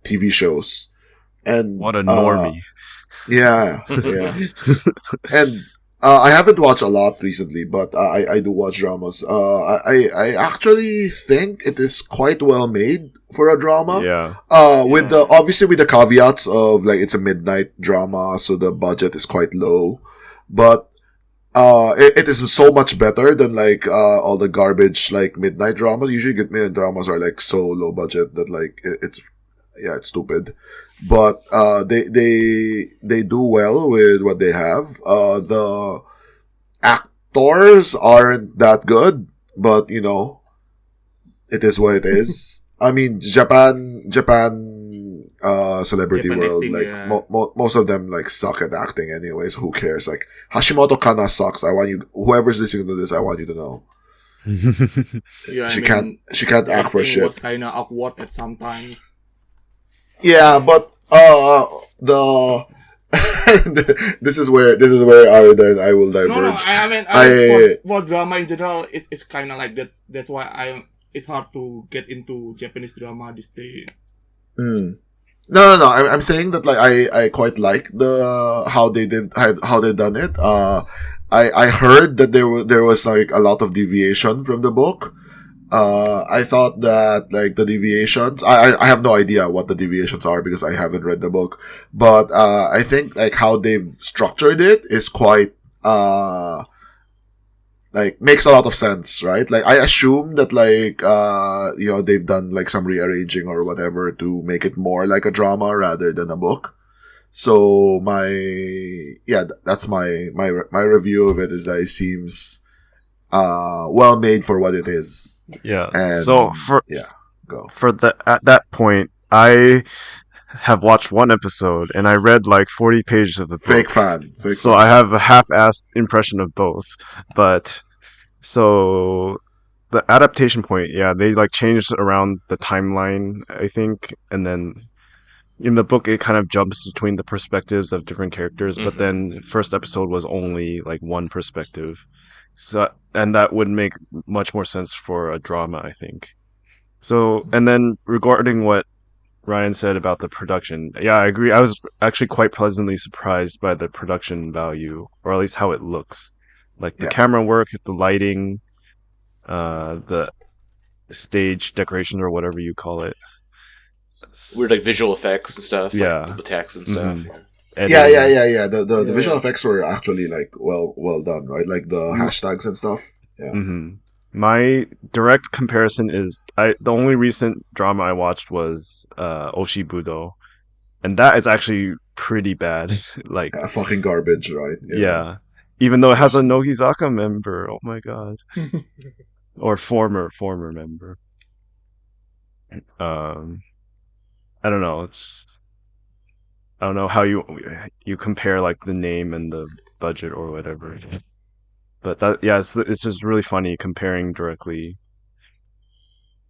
TV shows. And what a normie. Yeah. And I haven't watched a lot recently, but I do watch dramas. I actually think it is quite well made for a drama. Yeah. With the obviously with the caveats of like it's a midnight drama, so the budget is quite low, but it is so much better than like all the garbage like midnight dramas. Usually, midnight dramas are like so low budget that like it's stupid. But they do well with what they have. The actors aren't that good, but you know, it is what it is. I mean, Japan celebrity Japan world, acting, like yeah. most of them like suck at acting anyways. Who cares? Like Hashimoto Kana sucks. I want you, whoever's listening to this, I want you to know. Yeah, She can't act for shit. It was kind of awkward at sometimes. Yeah, but this is where I will diverge. No, I mean, for drama in general, it's kind of like that. That's why it's hard to get into Japanese drama this day. No. I'm saying that like I quite like how they've done it. I heard that there was like a lot of deviation from the book. I thought that like the deviations, I have no idea what the deviations are because I haven't read the book, but I think like how they've structured it is quite like makes a lot of sense, right? Like I assume that like you know, they've done like some rearranging or whatever to make it more like a drama rather than a book. So that's my review of it, is that it seems well made for what it is. Yeah. And so at that point, I have watched one episode and I read like 40 pages of the book. Fake fan. I have a half-assed impression of both. But so the adaptation point, yeah, they like changed around the timeline, I think, and then in the book it kind of jumps between the perspectives of different characters, but then first episode was only like one perspective. So, and that would make much more sense for a drama, I think. So, and then regarding what Ryan said about the production, yeah, I agree. I was actually quite pleasantly surprised by the production value, or at least how it looks. Like the camera work, the lighting, the stage decoration, or whatever you call it. Weird like visual effects and stuff. Yeah. Like the text and stuff. Yeah. The visual effects were actually like well done, right? Like the hashtags and stuff. Yeah. My direct comparison is the only recent drama I watched was Oshibudo, and that is actually pretty bad. Like fucking garbage, right? Yeah. Even though it has a Nogizaka member, oh my god, or former member. I don't know. I don't know how you compare like the name and the budget or whatever, but it's just really funny comparing directly.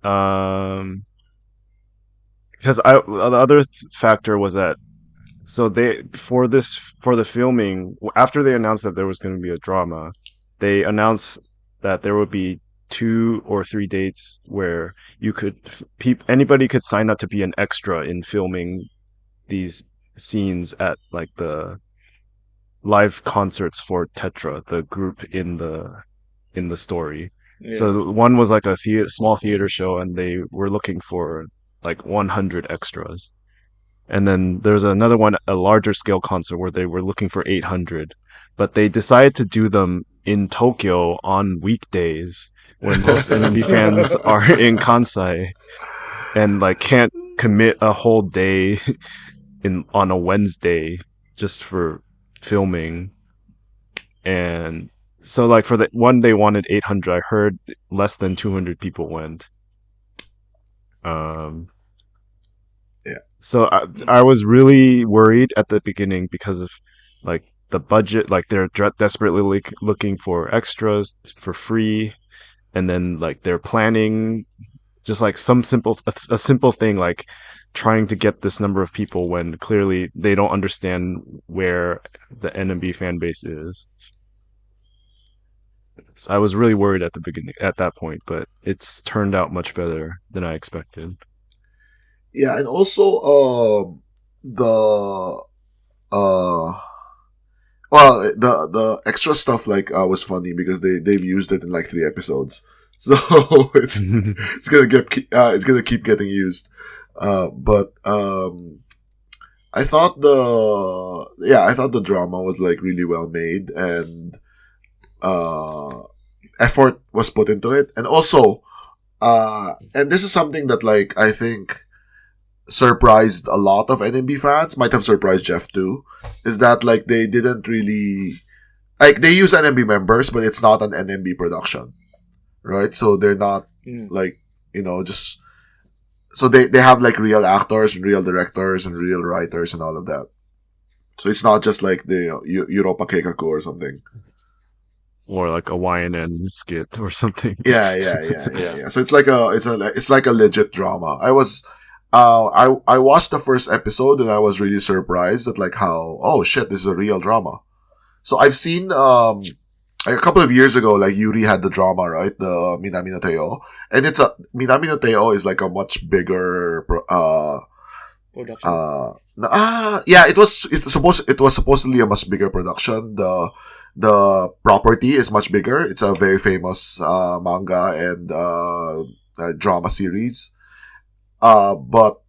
Because the other factor was that so for the filming, after they announced that there was going to be a drama, they announced that there would be 2 or 3 dates where anybody could sign up to be an extra in filming these scenes at like the live concerts for Tetra, the group in the story. Yeah. So one was like a small theater show, and they were looking for like 100 extras. And then there's another one, a larger scale concert, where they were looking for 800, but they decided to do them in Tokyo on weekdays when most NMB fans are in Kansai and like can't commit a whole day on a Wednesday just for filming. And so like for the one they wanted 800, I heard less than 200 people went. So I was really worried at the beginning because of like the budget, like they're desperately looking for extras for free, and then like they're planning just like a simple thing like trying to get this number of people when clearly they don't understand where the NMB fan base is. So I was really worried at the beginning at that point, but it's turned out much better than I expected. Yeah, and also the the extra stuff like was funny because they've used it in like 3 episodes, so it's gonna keep getting used. But I thought the drama was like really well made, and effort was put into it, and also and this is something that like I think surprised a lot of NMB fans, might have surprised Geoff too, is that like they didn't really like they use NMB members, but it's not an NMB production, right? So they're not like just so they have like real actors and real directors and real writers and all of that. So it's not just like the Europa Keikaku or something. Or like a YNN skit or something. Yeah. So it's like a legit drama. I watched the first episode and I was really surprised at like how, oh shit, this is a real drama. So I've seen like a couple of years ago, like Yuri had the drama, right? The Minami no Teo, and Minami no Teo is like a much bigger production. It was supposedly a much bigger production. The property is much bigger. It's a very famous manga and drama series. But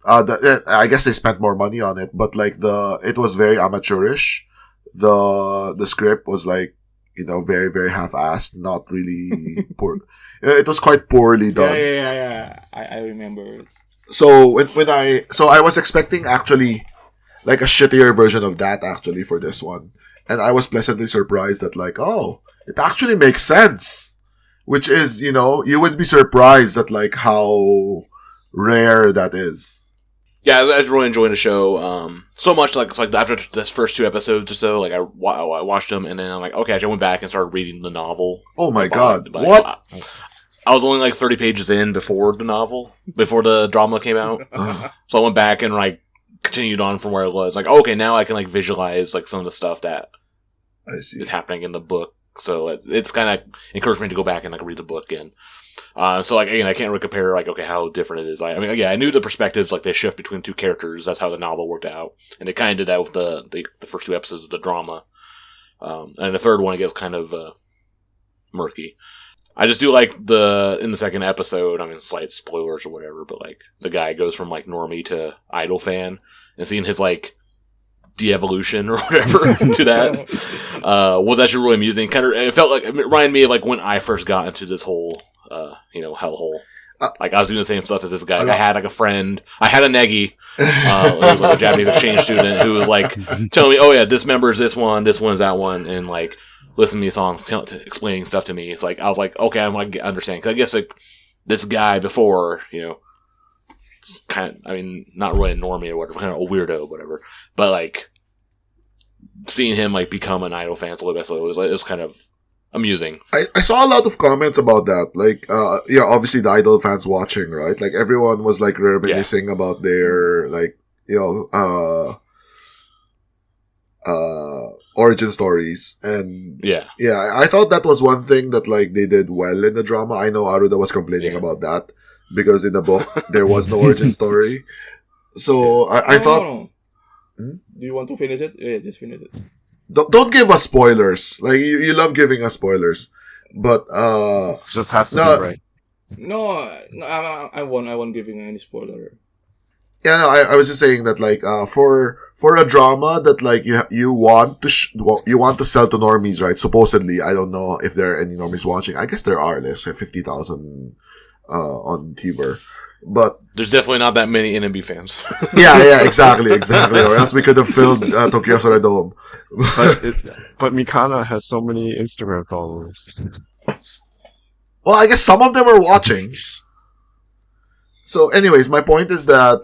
I guess they spent more money on it. But like it was very amateurish. The script was like very very half-assed, not really poor. It was quite poorly done. Yeah. I remember. So I was expecting actually like a shittier version of that actually for this one. And I was pleasantly surprised that like, oh, it actually makes sense. Which is, you would be surprised at like how rare that is. Yeah, I was really enjoying the show. So much like it's like after this first 2 episodes or so, like I watched them and then I'm like, okay, I went back and started reading the novel. Oh my god, what? I was only like 30 pages in before the drama came out. So I went back and like continued on from where I was. Like, okay, now I can like visualize like some of the stuff that I see is happening in the book. So it's kind of encouraged me to go back and like read the book again. So like again, I can't really compare like okay how different it is. I mean, I knew the perspectives like they shift between 2 characters. That's how the novel worked out, and they kind of did that with the first 2 episodes of the drama. And the third one, it gets kind of murky. I just do like in the second episode. I mean, slight spoilers or whatever, but like the guy goes from like normie to idol fan, and seeing his like de-evolution or whatever to that was actually really amusing. It felt like it reminded me of like when I first got into this whole hellhole. Like I was doing the same stuff as this guy. I had like a friend. I had a negi, who was like a Japanese exchange student who was like telling me, "Oh yeah, this member is this one is that one," and like listening to me songs, explaining stuff to me. It's like I was like, okay, I'm like understanding. Because I guess like this guy before, kind of, I mean, not really a normie or whatever, kind of a weirdo, whatever. But like seeing him like become an idol fan slowly by slowly it was kind of amusing. I saw a lot of comments about that. Like, obviously the idol fans watching, right? Like everyone was like reminiscing about their like, origin stories. And I thought that was one thing that like they did well in the drama. I know Aruda was complaining about that because in the book there was no origin story. So I thought. No. Do you want to finish it? Yeah, just finish it. Don't give us spoilers. Like you love giving us spoilers, but it just has to be right. No, I won't giving any spoiler. Yeah, no, I was just saying that like for a drama that like you want to sell to normies, right? Supposedly, I don't know if there are any normies watching. I guess there are. There's 50,000 on TVer. But there's definitely not that many NMB fans. yeah, exactly. Or else we could have filled Tokyo Sora Dome. But Mikana has so many Instagram followers. Well, I guess some of them are watching. So, anyways, my point is that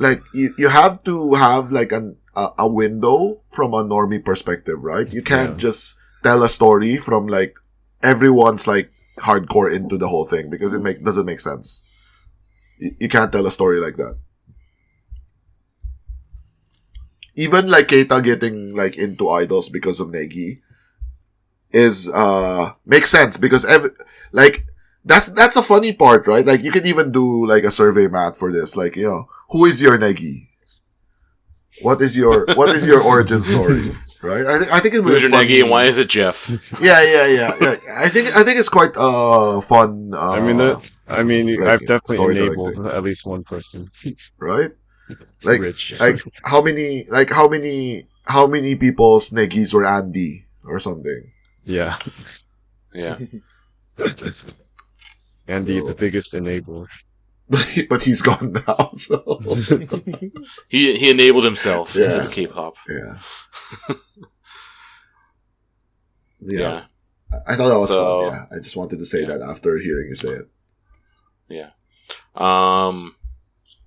like you have to have like a window from a normie perspective, right? You can't just tell a story from like everyone's like hardcore into the whole thing because it doesn't make sense. You can't tell a story like that. Even like Keita getting like into idols because of Negi is makes sense because like that's a funny part, right? Like you can even do like a survey math for this, like, you know, who is your Negi? What is your origin story? Right? I think it was who's your Negi and why is it Geoff? Yeah. I think it's quite fun. I mean, like, I've definitely enabled thing. at least one person. Right? Like, Rich. like how many people's Negis were Andy or something? Yeah. Yeah. Andy, the biggest enabler. But he's gone now, so he enabled himself into the K-pop. Yeah. I thought that was fun. Yeah, I just wanted to say that after hearing you say it. Yeah.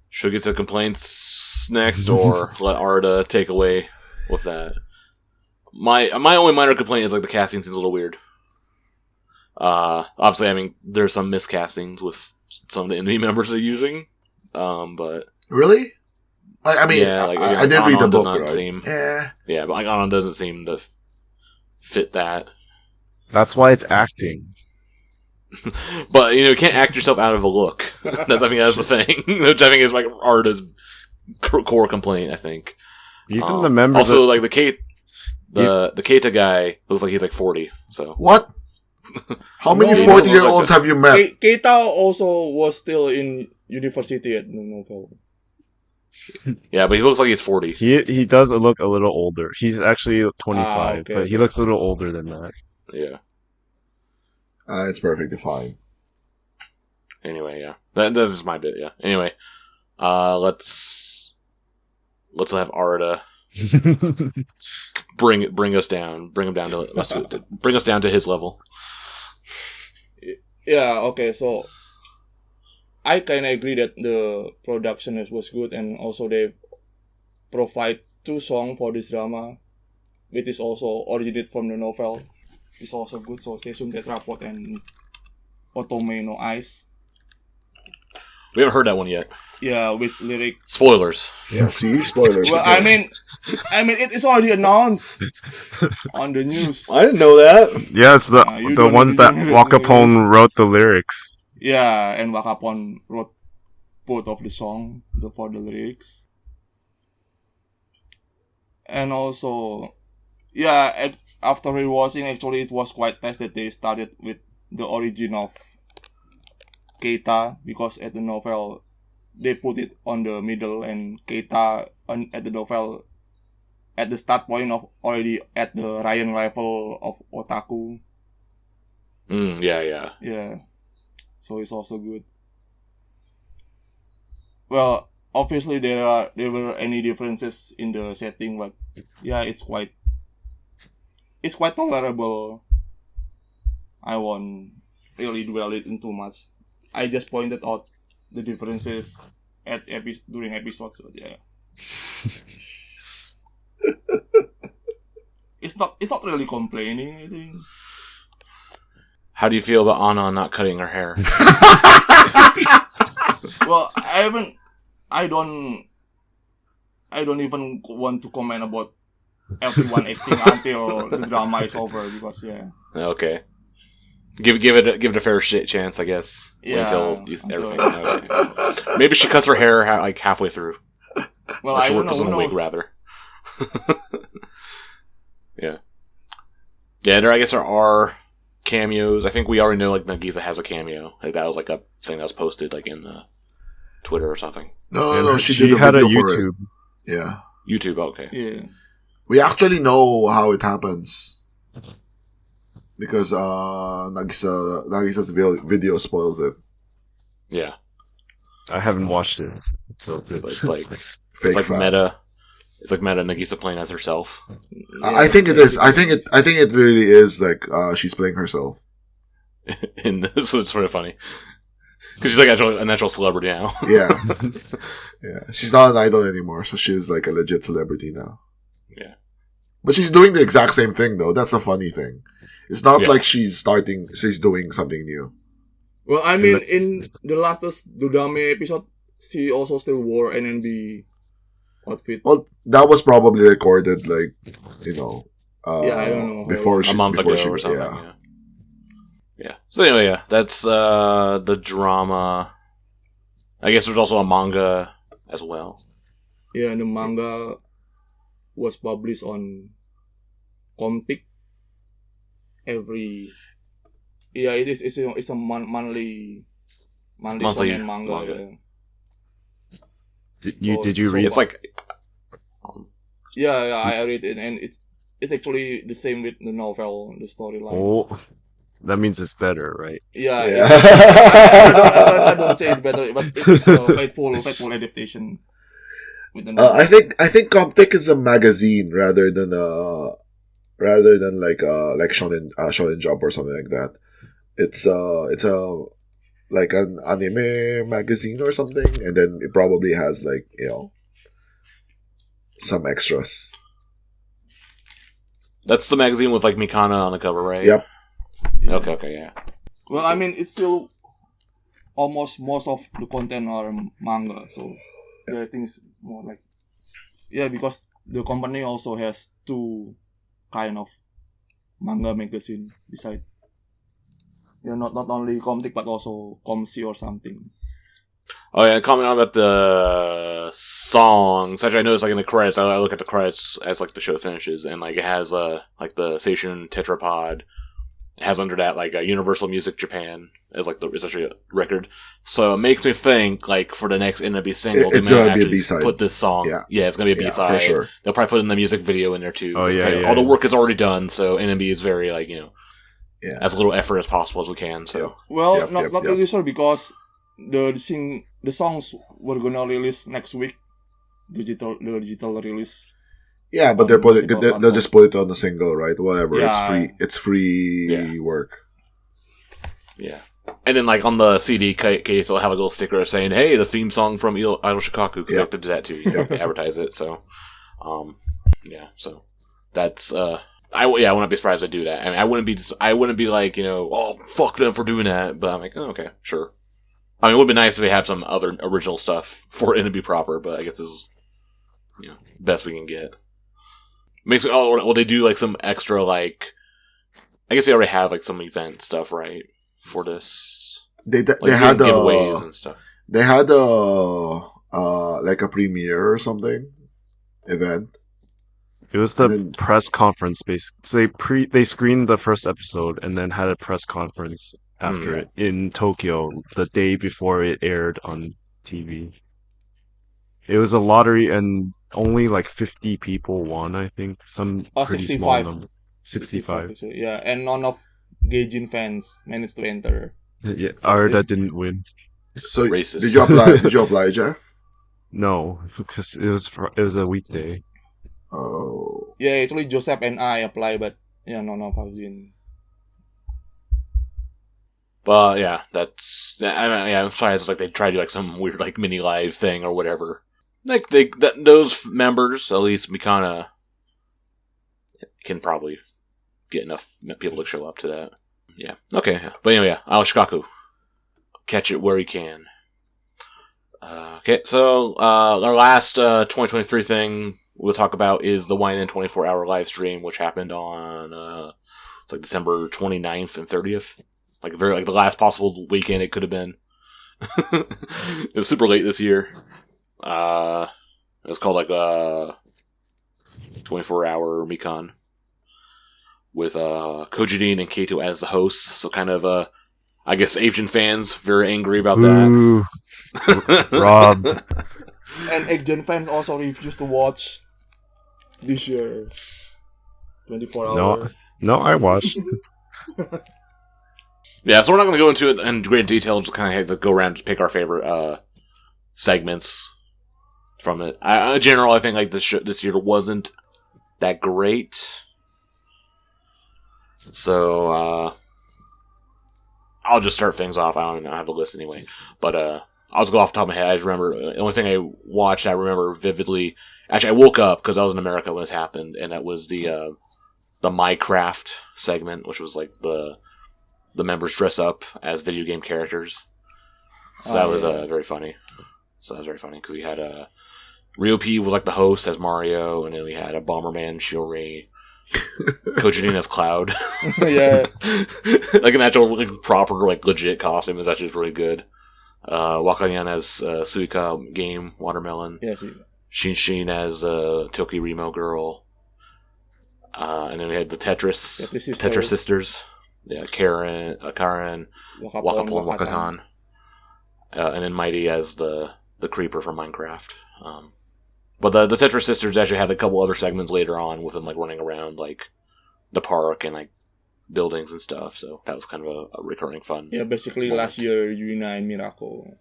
Should we get to complaints next, or let Arda take away with that? My only minor complaint is like the casting seems a little weird. Obviously, I mean, there's some miscastings with some of the NMB members they're using, but really, I mean, yeah, like, I did read the book. Right? Yeah, but like Anon doesn't seem to fit that. That's why it's acting. But you can't act yourself out of a look. That's the thing. Which I think is like Arda's core complaint. I think even the members also like the Keita guy looks like he's like 40. So what? How many 40-year-olds have you met? Keita also was still in university at the novel. Yeah, but he looks like he's 40. He does look a little older. He's actually 25, okay. but he looks a little older than that. Yeah. It's perfectly fine. Anyway, yeah. That's just my bit, yeah. Anyway, let's have Arda bring us down. Bring him down to bring us down to his level. Yeah, okay, so I kinda agree that the production was good, and also they provide 2 songs for this drama, which is also originated from the novel. It's also good, so Seishun Tetrapod and Otome no Ice. We haven't heard that one yet. Yeah, with lyric. Spoilers. Yeah, see? Spoilers. Well, I mean, it is already announced on the news. I didn't know that. Yeah, it's the ones that Wakapon wrote the lyrics. Yeah, and Wakapon wrote both of the song for the lyrics. And also, yeah, after rewatching, actually, it was quite nice that they started with the origin of Keita, because at the novel, they put it on the middle, and Keita at the novel, at the start point of already at the Ryan level of otaku. Yeah. Yeah. So it's also good. Well, obviously there were any differences in the setting, but yeah, it's quite tolerable. I won't really dwell it in too much. I just pointed out the differences during episodes, but yeah. It's not really complaining, I think. How do you feel about Anna not cutting her hair? Well, I don't even want to comment about everyone acting until the drama is over, because yeah. Okay. Give it a fair chance, I guess. Yeah. Until everything. Okay. Maybe she cuts her hair like halfway through. Well, I don't know. Who knows? Wig, rather. Yeah. Yeah, I guess there are cameos. I think we already know like Nagisa has a cameo. Like that was like a thing that was posted like in Twitter or something. No, she had a YouTube. Yeah. YouTube, okay. Yeah. We actually know how it happens. Because Nagisa's video spoils it. Yeah. I haven't watched it. It's so good. But it's like Fake it's like fan. meta. It's like Maeda Nagisa playing as herself. Yeah, I think it is. I think it really is like she's playing herself. So it's sort of funny. Because she's like a natural celebrity now. Yeah. Yeah. She's not an idol anymore, so she's like a legit celebrity now. Yeah. But she's doing the exact same thing, though. That's the funny thing. It's not like she's doing something new. Well, I mean, in the last Dodame episode, she also still wore NNB outfit. Well, that was probably recorded, like, you know, I don't know. Before a month ago or something. Yeah. So anyway, that's the drama. I guess there's also a manga as well. Yeah, the manga was published on Comtic every. Yeah, it is. It's a monthly shonen manga. Yeah. Did you read? It's like. Yeah, I read it, and it's actually the same with the novel, the storyline. Oh, that means it's better, right? Yeah. I don't say it's better, but it's a faithful adaptation. With the novel. I think Comtic is a magazine rather than like Shonen Jump or something like that. It's a like an anime magazine or something, and then it probably has like, you know, some extras. That's the magazine with like Mikana on the cover, right? Yep. Yeah. Okay, yeah. Well, I mean, it's still almost most of the content are manga, so I think it's more like because the company also has two kind of manga magazine beside. Yeah, not only Comtic but also Comsi or something. Oh yeah, comment on about the songs. Actually, I noticed like in the credits, I look at the credits as like the show finishes, and like it has like the Seishun Tetrapod. It has under that like Universal Music Japan as like it's actually a record. So it makes me think like for the next NMB single, it's they may gonna be a actually B-side. put this song. Yeah, it's gonna be a B-side. For sure. They'll probably put in the music video in there too. Oh yeah. All the work is already done, so NMB is very like, you know, as little effort as possible as we can. So well, not really sure because the songs were gonna release next week, the digital release. Yeah, but they'll just put it on the single, right? Whatever, it's free work. Yeah, and then like on the CD case, they'll have a little sticker saying, "Hey, the theme song from Idol Shikkaku," because they have to do that too. You have to advertise it. So, so that's I wouldn't be surprised to do that. I mean, I wouldn't be like, you know, oh fuck them for doing that. But I'm like, oh, okay, sure. I mean, it would be nice if they have some other original stuff for it to be proper, but I guess this is, you know, best we can get. Makes me. Oh, well, they do like some extra like. I guess they already have like some event stuff, right? For this, they like, had giveaways and stuff. They had like a premiere or something event. It was the press conference, basically. So they screened the first episode and then had a press conference after it in Tokyo the day before it aired on TV. It was a lottery and only like 50 people won, I think. Some pretty 65. Small number. 65. Yeah, and none of Gaijin fans managed to enter. Yeah, Arda didn't win. So racist. Did you apply, Geoff? No, because it was a weekday. Oh. Yeah, actually Joseph and I applied, but none of us in. But yeah, that's. I'm sorry. It's like they try to do like some weird like mini live thing or whatever. Like those members, at least Mikana, can probably get enough people to show up to that. Yeah. Okay. But anyway, Idol Shikkaku. Catch it where you can. Okay, so our last 2023 thing we'll talk about is the Wine In 24-hour live stream, which happened on it's like December 29th and 30th. Like the last possible weekend it could have been. It was super late this year. It was called like 24-hour Mikan with Kojirin and Kato as the hosts. So kind of I guess Asian fans very angry about that. Robbed. And Asian fans also refused to watch this year 24-hour. No, I watched. Yeah, so we're not going to go into it in great detail. Just kind of have to go around and pick our favorite segments from it. In general, I think like this year wasn't that great. So I'll just start things off. I don't know. I have a list anyway. But I'll just go off the top of my head. I just remember the only thing I watched. I remember vividly. Actually, I woke up because I was in America when this happened, and that was the Minecraft segment, which was like the members dress up as video game characters. So that was very funny. So that was very funny because we had Rio P was like the host as Mario, and then we had a Bomberman Shiori, Kojirin as Cloud. Yeah, like an actual like, proper like legit costume is actually really good. Wakayan as Suika Game Watermelon. Yeah, Shin as Toki Remo Girl. And then we had the Tetris Sisters. Yeah, Karen, Wakapon, Wakatan. And then Mighty as the Creeper from Minecraft. But the Tetris Sisters actually had a couple other segments later on with them like running around like the park and like buildings and stuff. So that was kind of a recurring fun. Yeah, basically moment. Last year Yuna and Miracle.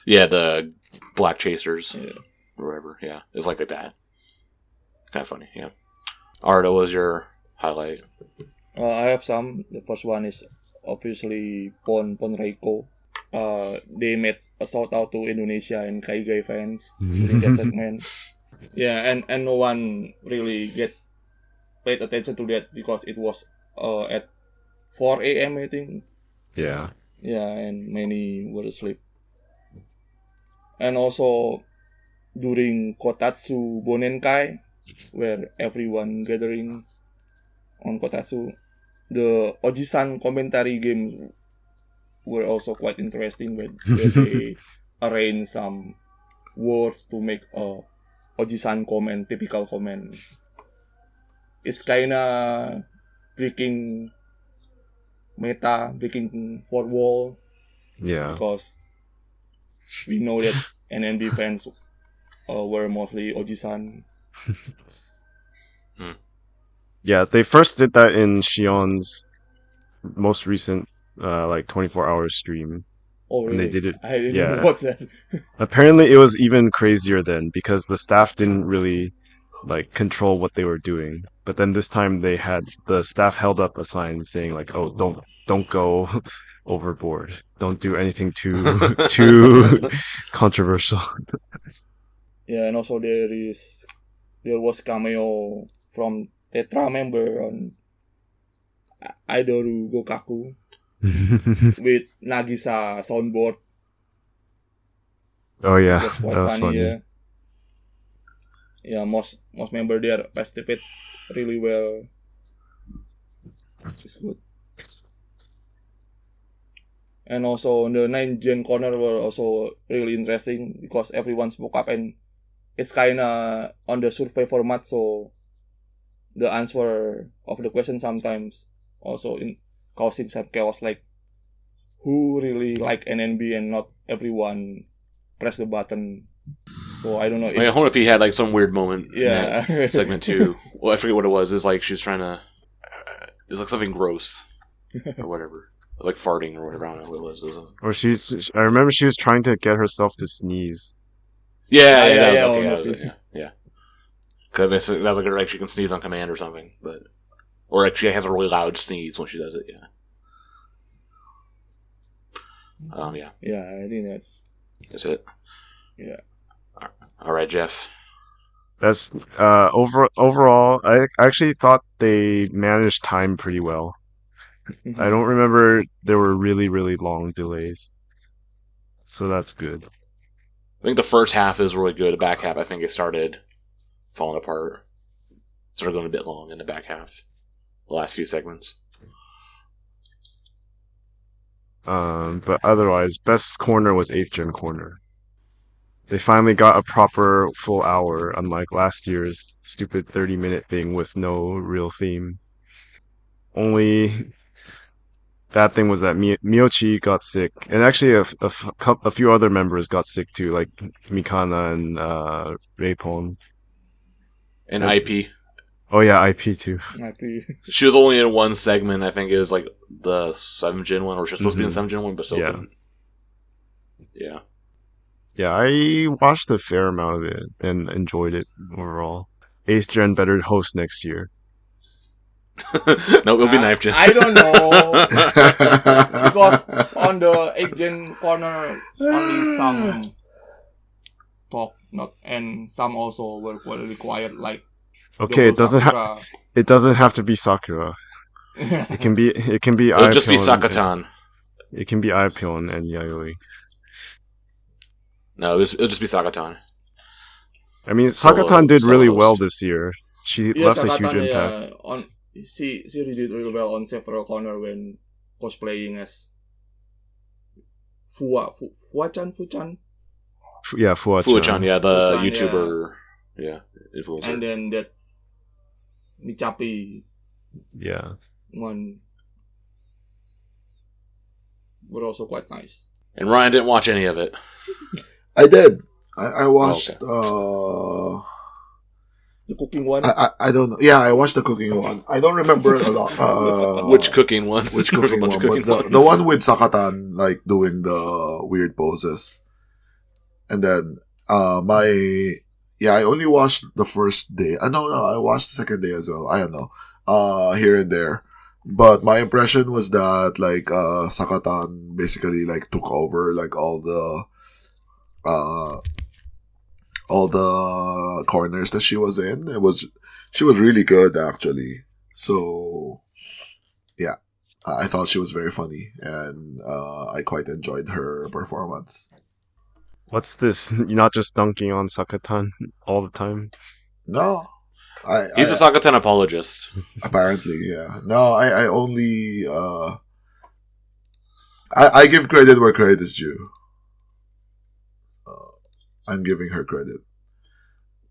Yeah, the Black Chasers. Yeah. Or whatever. Yeah, it's like that. It's kind of funny. Yeah. Arda, what was your highlight? I have some. The first one is obviously Pon Reiko. They made a shout out to Indonesia and Kaigai fans during that segment. Yeah, and no one really paid attention to that because it was at 4 a.m. I think. Yeah. Yeah, and many were asleep. And also during Kotatsu Bonenkai, where everyone gathering on Kotatsu, the Ojisan commentary games were also quite interesting where they arrange some words to make a Ojisan comment, typical comment. It's kinda breaking meta, breaking fourth wall. Yeah. Because we know that NMB fans were mostly Ojisan. Yeah, they first did that in Shion's most recent like 24-hour stream. Oh, really? And they did it. I didn't watch that. Apparently, it was even crazier then because the staff didn't really like control what they were doing. But then this time the staff held up a sign saying like, "Oh, don't go overboard. Don't do anything too controversial." Yeah, and also there was cameo from Tetra member on Idol Gokaku with Nagisa soundboard. Oh yeah, that was quite funny. Yeah, most member there participate really well. It's good. And also the 9 Gen corner were also really interesting because everyone spoke up and it's kinda on the survey format, so the answer of the question sometimes also in causing some chaos, like who really like NNB and not everyone press the button. So I don't know. Like, Honopi had like some weird moment. Yeah. In that segment too. Well, I forget what it was. It's like she was trying to. It was like something gross or whatever, like farting or whatever. I don't know what it was. Or I remember she was trying to get herself to sneeze. Yeah. Because that was like she can sneeze on command or something, or like she has a really loud sneeze when she does it. Yeah. Yeah, I think that's it. Yeah. All right, Geoff. That's overall. I actually thought they managed time pretty well. Mm-hmm. I don't remember there were really, really long delays, so that's good. I think the first half is really good. The back half, I think it started falling apart. Started going a bit long in the back half. The last few segments. But otherwise, best corner was 8th Gen corner. They finally got a proper full hour, unlike last year's stupid 30-minute thing with no real theme. Only bad thing was that Miyochi got sick, and actually a few other members got sick too, like Mikana and Reipon. And IP. Oh yeah, IP too. IP. She was only in one segment. I think it was like the 7th Gen one, or she was supposed to be in the 7th Gen one, but still couldn't. Yeah. Yeah, I watched a fair amount of it and enjoyed it overall. 8th Gen better host next year. No, it'll be knife gen. I don't know. Because on the 8th gen corner, only some talk, and some also were quite quiet, like Okay, it doesn't have to be Sakura. It can be It'll just be Sakatan. It can be Ayapyon and Yayoi. No, it'll just be Sakatan. I mean, Sakatan did really well this year. She left a huge impact. She really did really well on several corners when cosplaying as Fuachan. Yeah, Fuachan, yeah, the Fuachan, YouTuber, yeah, influencer. And then that Michapi, yeah, one were also quite nice. And Ryan didn't watch any of it. I did. I watched the cooking one. I don't know. Yeah, I watched the cooking one. I don't remember a lot. Which cooking one? Which cooking one? The one with Sakatan like doing the weird poses, and then I only watched the first day. No, I watched the second day as well. I don't know. Here and there. But my impression was that like Sakatan basically like took over like all the corners that she was in. She was really good actually. So yeah, I thought she was very funny, and I quite enjoyed her performance. What's this? You're not just dunking on Sakatan all the time? No. He's a Sakatan apologist. Apparently, yeah. No, I only I give credit where credit is due. I'm giving her credit.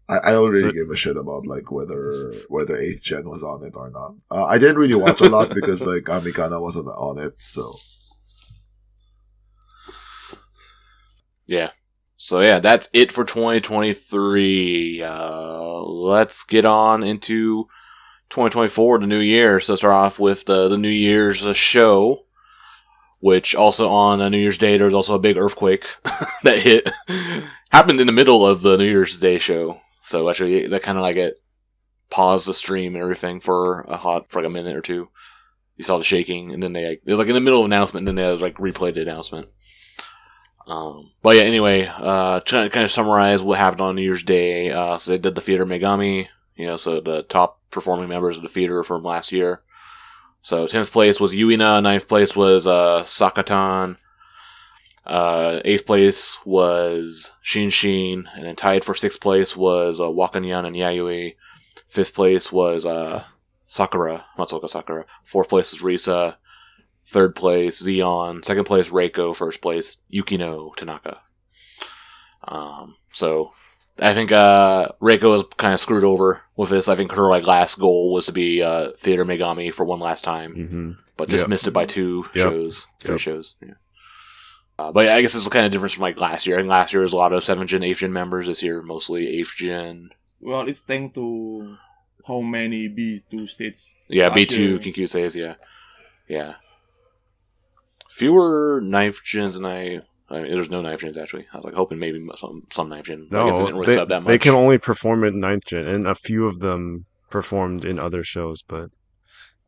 I don't really give a shit about like whether 8th gen was on it or not. I didn't really watch a lot because like Amikana wasn't on it, so yeah. So yeah, that's it for 2023. Let's get on into 2024, the new year. So start off with the New Year's show, which also on New Year's Day, there was also a big earthquake that hit. Happened in the middle of the New Year's Day show. So actually, that kind of like it paused the stream and everything for like a minute or two. You saw the shaking, and then it was like in the middle of an announcement, and then they like replayed the announcement. But yeah, anyway, to kind of summarize what happened on New Year's Day, so they did the theater Megami, so the top performing members of the theater from last year. So 10th place was Yuina, 9th place was Sakatan, 8th place was Shinshin, and then tied for 6th place was Wakanyan and Yayoi. 5th place was Sakura, Matsuoka Sakura. 4th place was Risa. 3rd place, Zeon. 2nd place, Reiko. 1st place, Yukino Tanaka. So, I think Reiko was kind of screwed over with this. I think her last goal was to be Theater Megami for one last time, but just missed it by 2 shows, 3 shows. Yeah. But yeah, I guess it's a kind of difference from last year. I think last year was a lot of 7th gen, 8th gen members. This year, mostly 8th gen. Well, it's thanks to how many B2 states. Yeah, B2 Kinkyu says, yeah. Fewer knife gens than I mean, there's no knife gens actually. I was hoping maybe some knife gen. No, I guess they didn't really sub that much. They can only perform in 9th gen, and a few of them performed in other shows, but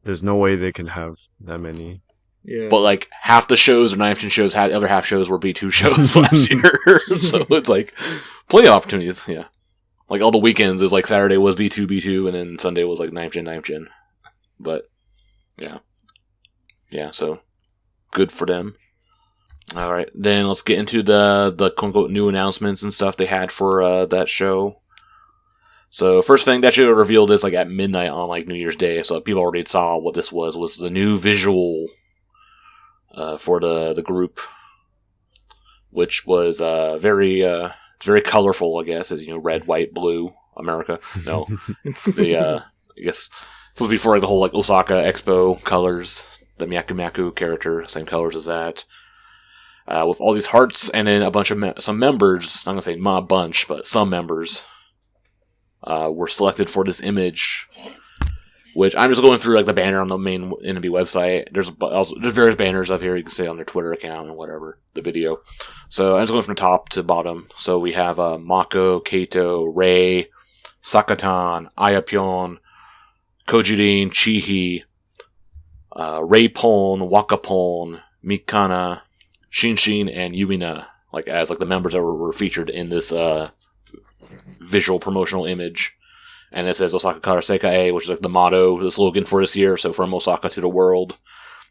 there's no way they can have that many. Yeah. But half the shows or 9th gen shows had other half shows were B2 shows last year, so it's plenty of opportunities. Yeah, all the weekends is Saturday was B2, and then Sunday was 9th gen. But yeah. So. Good for them. Alright, then let's get into the quote-unquote new announcements and stuff they had for that show. So, first thing, that show revealed this at midnight on New Year's Day, so people already saw what this was the new visual for the group, which was very colorful, I guess, as red, white, blue, America. No, it's I guess, it's supposed to be for the whole Osaka Expo colors. The Myaku character, same colors as that. With all these hearts, and then a bunch of some members, I'm going to say not a bunch, but some members were selected for this image, which I'm just going through the banner on the main NMB website. There's various banners up here you can see on their Twitter account and whatever, the video. So I'm just going from top to bottom. So we have Mako, Kaito, Rei, Sakatan, Ayapyon, Kojirin, Chihi, Reipon, Wakapon, Mikana, Shinshin, and Yuina, like as like the members that were featured in this visual promotional image. And it says Osaka Kara Seikae, which is like the motto, the slogan for this year. So from Osaka to the world,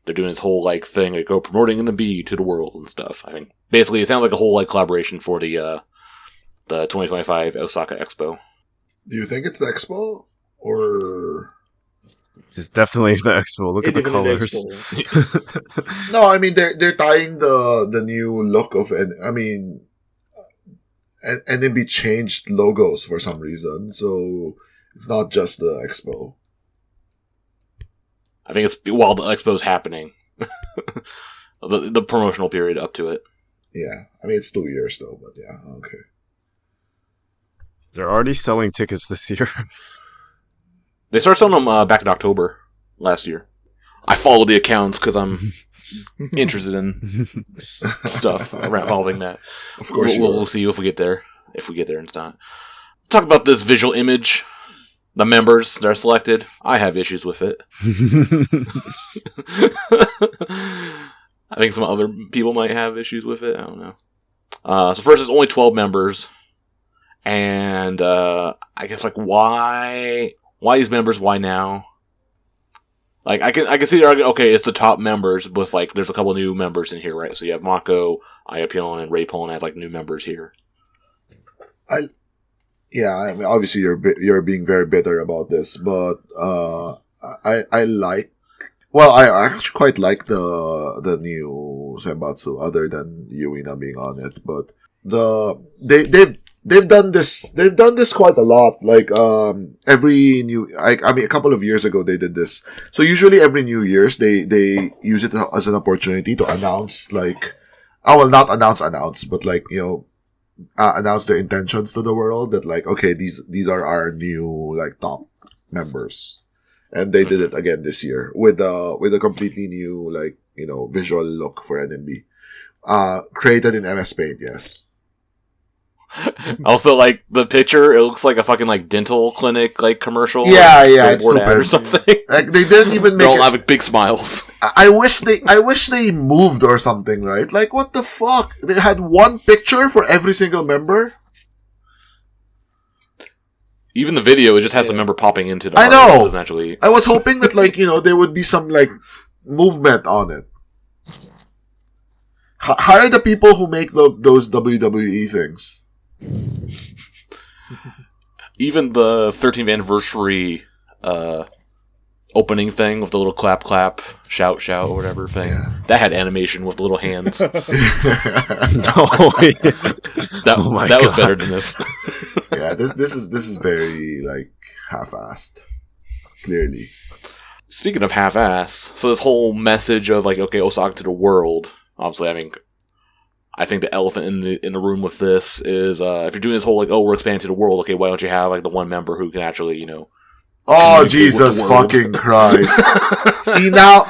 they're doing this whole like thing, like go promoting NMB to the world and stuff. I mean, basically, it sounds like a whole like collaboration for the 2025 Osaka Expo. Do you think it's the Expo or? It's definitely the Expo. Look at the colors. No, I mean they're tying the new look of it. I mean, NMB changed logos for some reason, so it's not just the Expo. I think it's while the Expo's happening, the promotional period up to it. Yeah, I mean it's 2 years though, but yeah, okay. They're already selling tickets this year. They started selling them back in October last year. I follow the accounts because I'm interested in stuff involving that. Of course, we'll see if we get there. If we get there in time. Talk about this visual image. The members that are selected. I have issues with it. I think some other people might have issues with it. I don't know. So first, it's only 12 members, and I guess like why these members? Why now? Like I can see the argument. Okay, it's the top members, but like there's a couple new members in here, right? So you have Mako, Ayapyon, and Reipon as like new members here. I mean, obviously you're being very bitter about this, but I like. Well, I actually quite like the new Senbatsu, other than Yuina being on it. But they've done this quite a lot. Like every new, I mean, a couple of years ago they did this. So usually every New Year's they use it as an opportunity to announce not announce, but like announce their intentions to the world that like, okay, these are our new like top members. And they did it again this year with a completely new like visual look for NMB, created in MS Paint. Yes. Also, like the picture, it looks like a fucking like dental clinic like commercial. Yeah, it's stupid or something. Like they didn't even make. They all have big smiles. I wish they moved or something, right? Like what the fuck? They had one picture for every single member. Even the video, it just has the member popping into the. I know. It actually... I was hoping that there would be some like movement on it. Hire the people who make those WWE things. Even the 13th anniversary opening thing with the little clap, shout, or whatever thing, that had animation with the little hands. That was better than this. Yeah, this is very like half-assed. Clearly. Speaking of half-ass, so this whole message of like, okay, Osaka to the world. Obviously, I think the elephant in the room with this is if you're doing this whole like, oh, we're expanding to the world. Okay, why don't you have like the one member who can actually Oh, Jesus fucking Christ! See now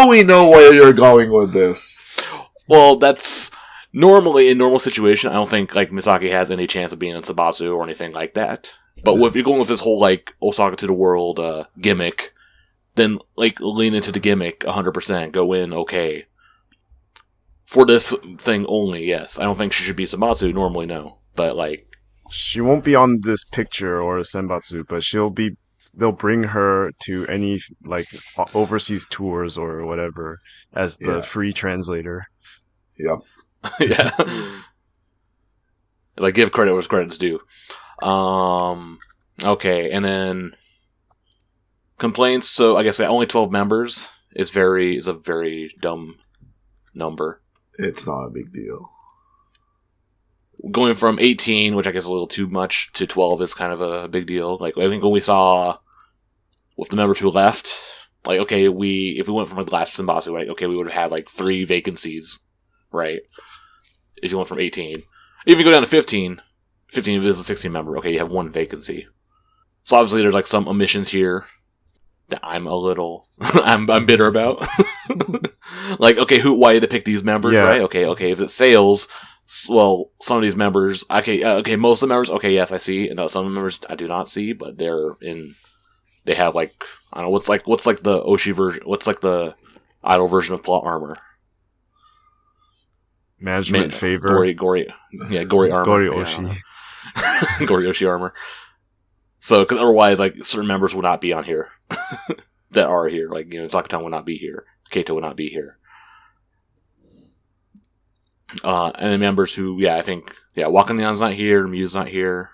we know where you're going with this. Well, that's normally in normal situation. I don't think like Misaki has any chance of being in Senbatsu or anything like that. But if you're going with this whole like Osaka to the world gimmick, then like lean into the gimmick 100%. Go in, okay. For this thing only, yes. I don't think she should be Senbatsu. Normally, no. But like, she won't be on this picture or Senbatsu, but they'll bring her to any like overseas tours or whatever as the free translator. Yep. Yeah. Like, give credit where credit's due. Okay, and then complaints. So I guess only 12 members is a very dumb number. It's not a big deal. Going from 18, which I guess is a little too much, to 12 is kind of a big deal. Like, I think when we saw with the members who left, like, okay, if we went from like the last Senbatsu, right, okay, we would have had like 3 vacancies, right? If you went from 18. If you go down to 15 is a 16 member, okay, you have 1 vacancy. So obviously there's like some omissions here that I'm a little, I'm bitter about. Like, okay, why did they pick these members, right? Okay, if it's sales, well, some of these members, okay, most of the members, okay, yes, I see, and some of the members I do not see, but they're in they have like I don't know what's like the Oshi version. What's like the Idol version of plot armor? Management favor. Gory armor. Gory Oshi. Gory Oshi armor. So, because otherwise, like, certain members would not be on here. That are here. Like, Zakatan would not be here. Kato would not be here. And the members who, I think, Wakanyan's not here, Mew's not here.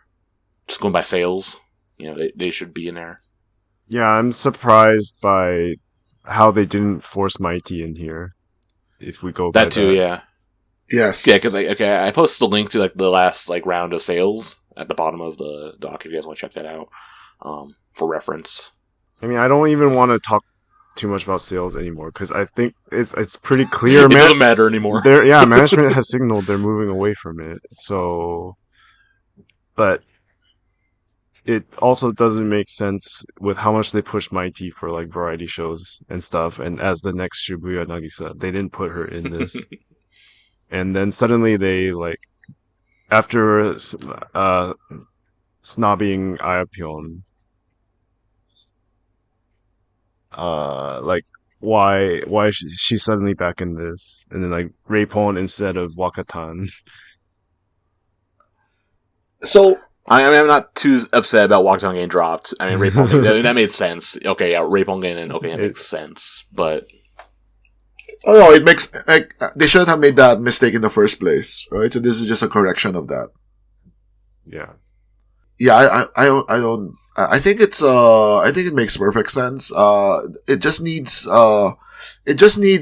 Just going by sales. They should be in there. Yeah, I'm surprised by how they didn't force Mighty in here. If we go by that too, yeah. Yes. Yeah, because I posted a link to like the last like round of sales at the bottom of the doc if you guys want to check that out for reference. I mean, I don't even want to talk too much about sales anymore because I think it's pretty clear. It doesn't matter anymore. Management has signaled they're moving away from it. So, but it also doesn't make sense with how much they push Mighty for like variety shows and stuff. And as the next Shibuya Nagisa, they didn't put her in this. And then suddenly they, like, after snobbing Ayapyeon, like, why is she suddenly back in this? And then, like, Raepon instead of Wakatan. So, I mean, I'm not too upset about Wakatan getting dropped. I mean, Raepon, that made sense. Okay, Raepon getting in, that makes sense. But... Oh no, it makes like they shouldn't have made that mistake in the first place, right? So this is just a correction of that. Yeah. Yeah, I think it makes perfect sense. It just needs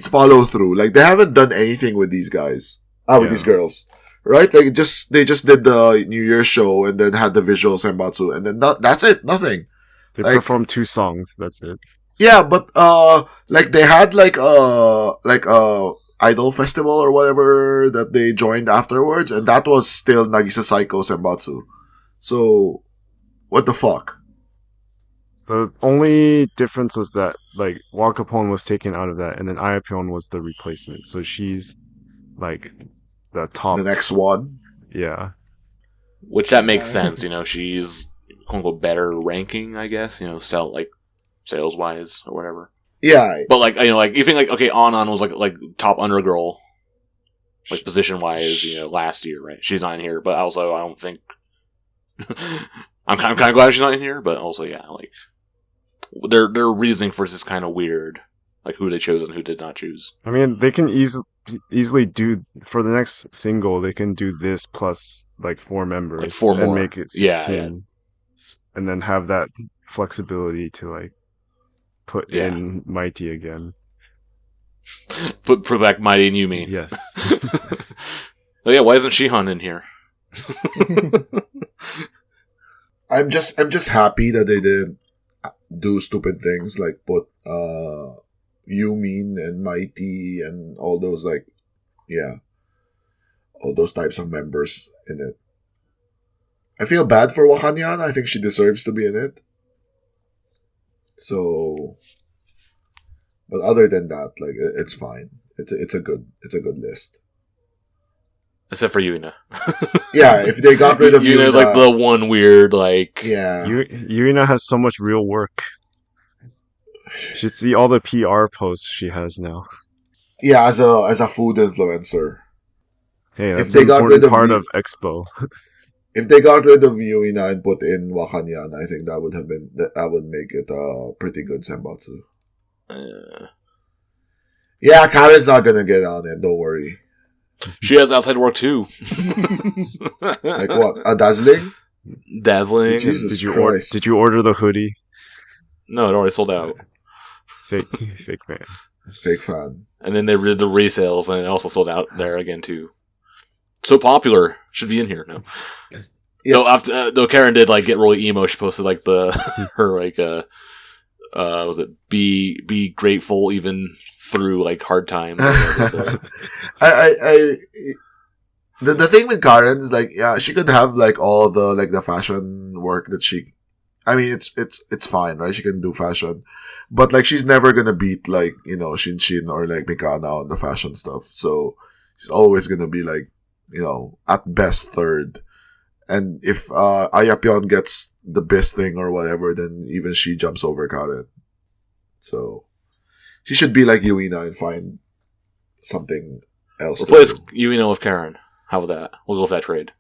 follow through. Like they haven't done anything with these guys, with these girls, right? Like they just did the New Year's show and then had the visual Senbatsu and then that's it, nothing. They performed 2 songs, that's it. Yeah, but like they had like Idol Festival or whatever that they joined afterwards, and that was still Nagisa Saiko Senbatsu. So, what the fuck? The only difference was that like Wakapon was taken out of that, and then Ayapyeon was the replacement. So she's like the top, the next one. Yeah, which that makes sense. She's quote unquote better ranking, I guess. Sales wise or whatever. Yeah. But like you think like okay, Anon was like top undergirl, like position wise, last year, right? She's not in here, but also I don't think I'm kind of glad she's not in here, but also like their reasoning for this is kind of weird, like who they chose and who did not choose. I mean, they can easily do for the next single. They can do this plus like 4 members, like 4 more, and make it 16, yeah. And then have that flexibility to like. Put in Mighty again. Put back Mighty and Yumi. Yes. Oh yeah, why isn't Shihan in here? I'm just happy that they didn't do stupid things like put Yumin and Mighty and all those all those types of members in it. I feel bad for Wakanyan. I think she deserves to be in it. So, but other than that, like it's fine. It's a good list. Except for Yuna. Yeah, if they got rid of Yuna's like the one weird like. Yeah, Yuna has so much real work. You should see all the PR posts she has now. Yeah, as a food influencer. Hey, that's an important part of Expo. If they got rid of Yuina and put in Wakanyan, I think that would make it a pretty good Senbatsu. Yeah, Karen's not gonna get on it, don't worry. She has outside work too. Like what? A dazzling? Dazzling. Jesus Christ. Did you order the hoodie? No, it already sold out. Fake man. Fake fan. And then they did the resales and it also sold out there again too. So popular, should be in here now. Yeah. Though Karen did like get really emo, she posted like her like was it be grateful even through like hard times. The thing with Karen is like she could have like all the like the fashion work that she. I mean it's fine, right? She can do fashion, but like she's never gonna beat like Shinshin or like Mikana on the fashion stuff. So she's always gonna be like. At best third. And if Ayapyeon gets the best thing or whatever, then even she jumps over Karen. So she should be like Yuina and find something else. Replace Yuina with Karen. How about that? We'll go with that trade.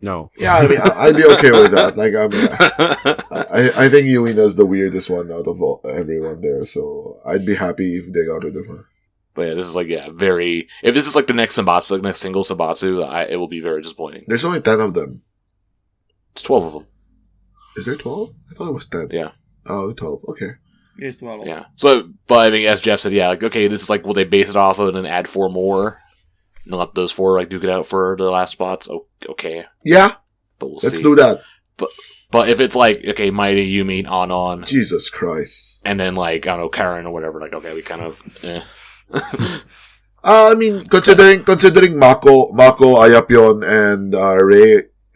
No. Yeah, I mean, I'd be okay with that. Like, I mean, I think Yuina's the weirdest one out of everyone there, so I'd be happy if they got rid of her. But yeah, this is like, very... If this is like the next Senbatsu, like next single Senbatsu, it will be very disappointing. There's only 10 of them. It's 12 of them. Is there 12? I thought it was 10. Yeah. Oh, 12. Okay. It's 12. Yeah. So, but I mean, as Geoff said, yeah, like, okay, this is like, will they base it off of and then add 4 more? And let those 4 like duke it out for the last spots? Okay. Yeah. But we'll Let's see. do that. But if it's like, okay, Mighty, Yumi, on. Jesus Christ. And then like, I don't know, Karen or whatever, like, okay, we kind of, I mean, considering Mako, Ayapyeon, and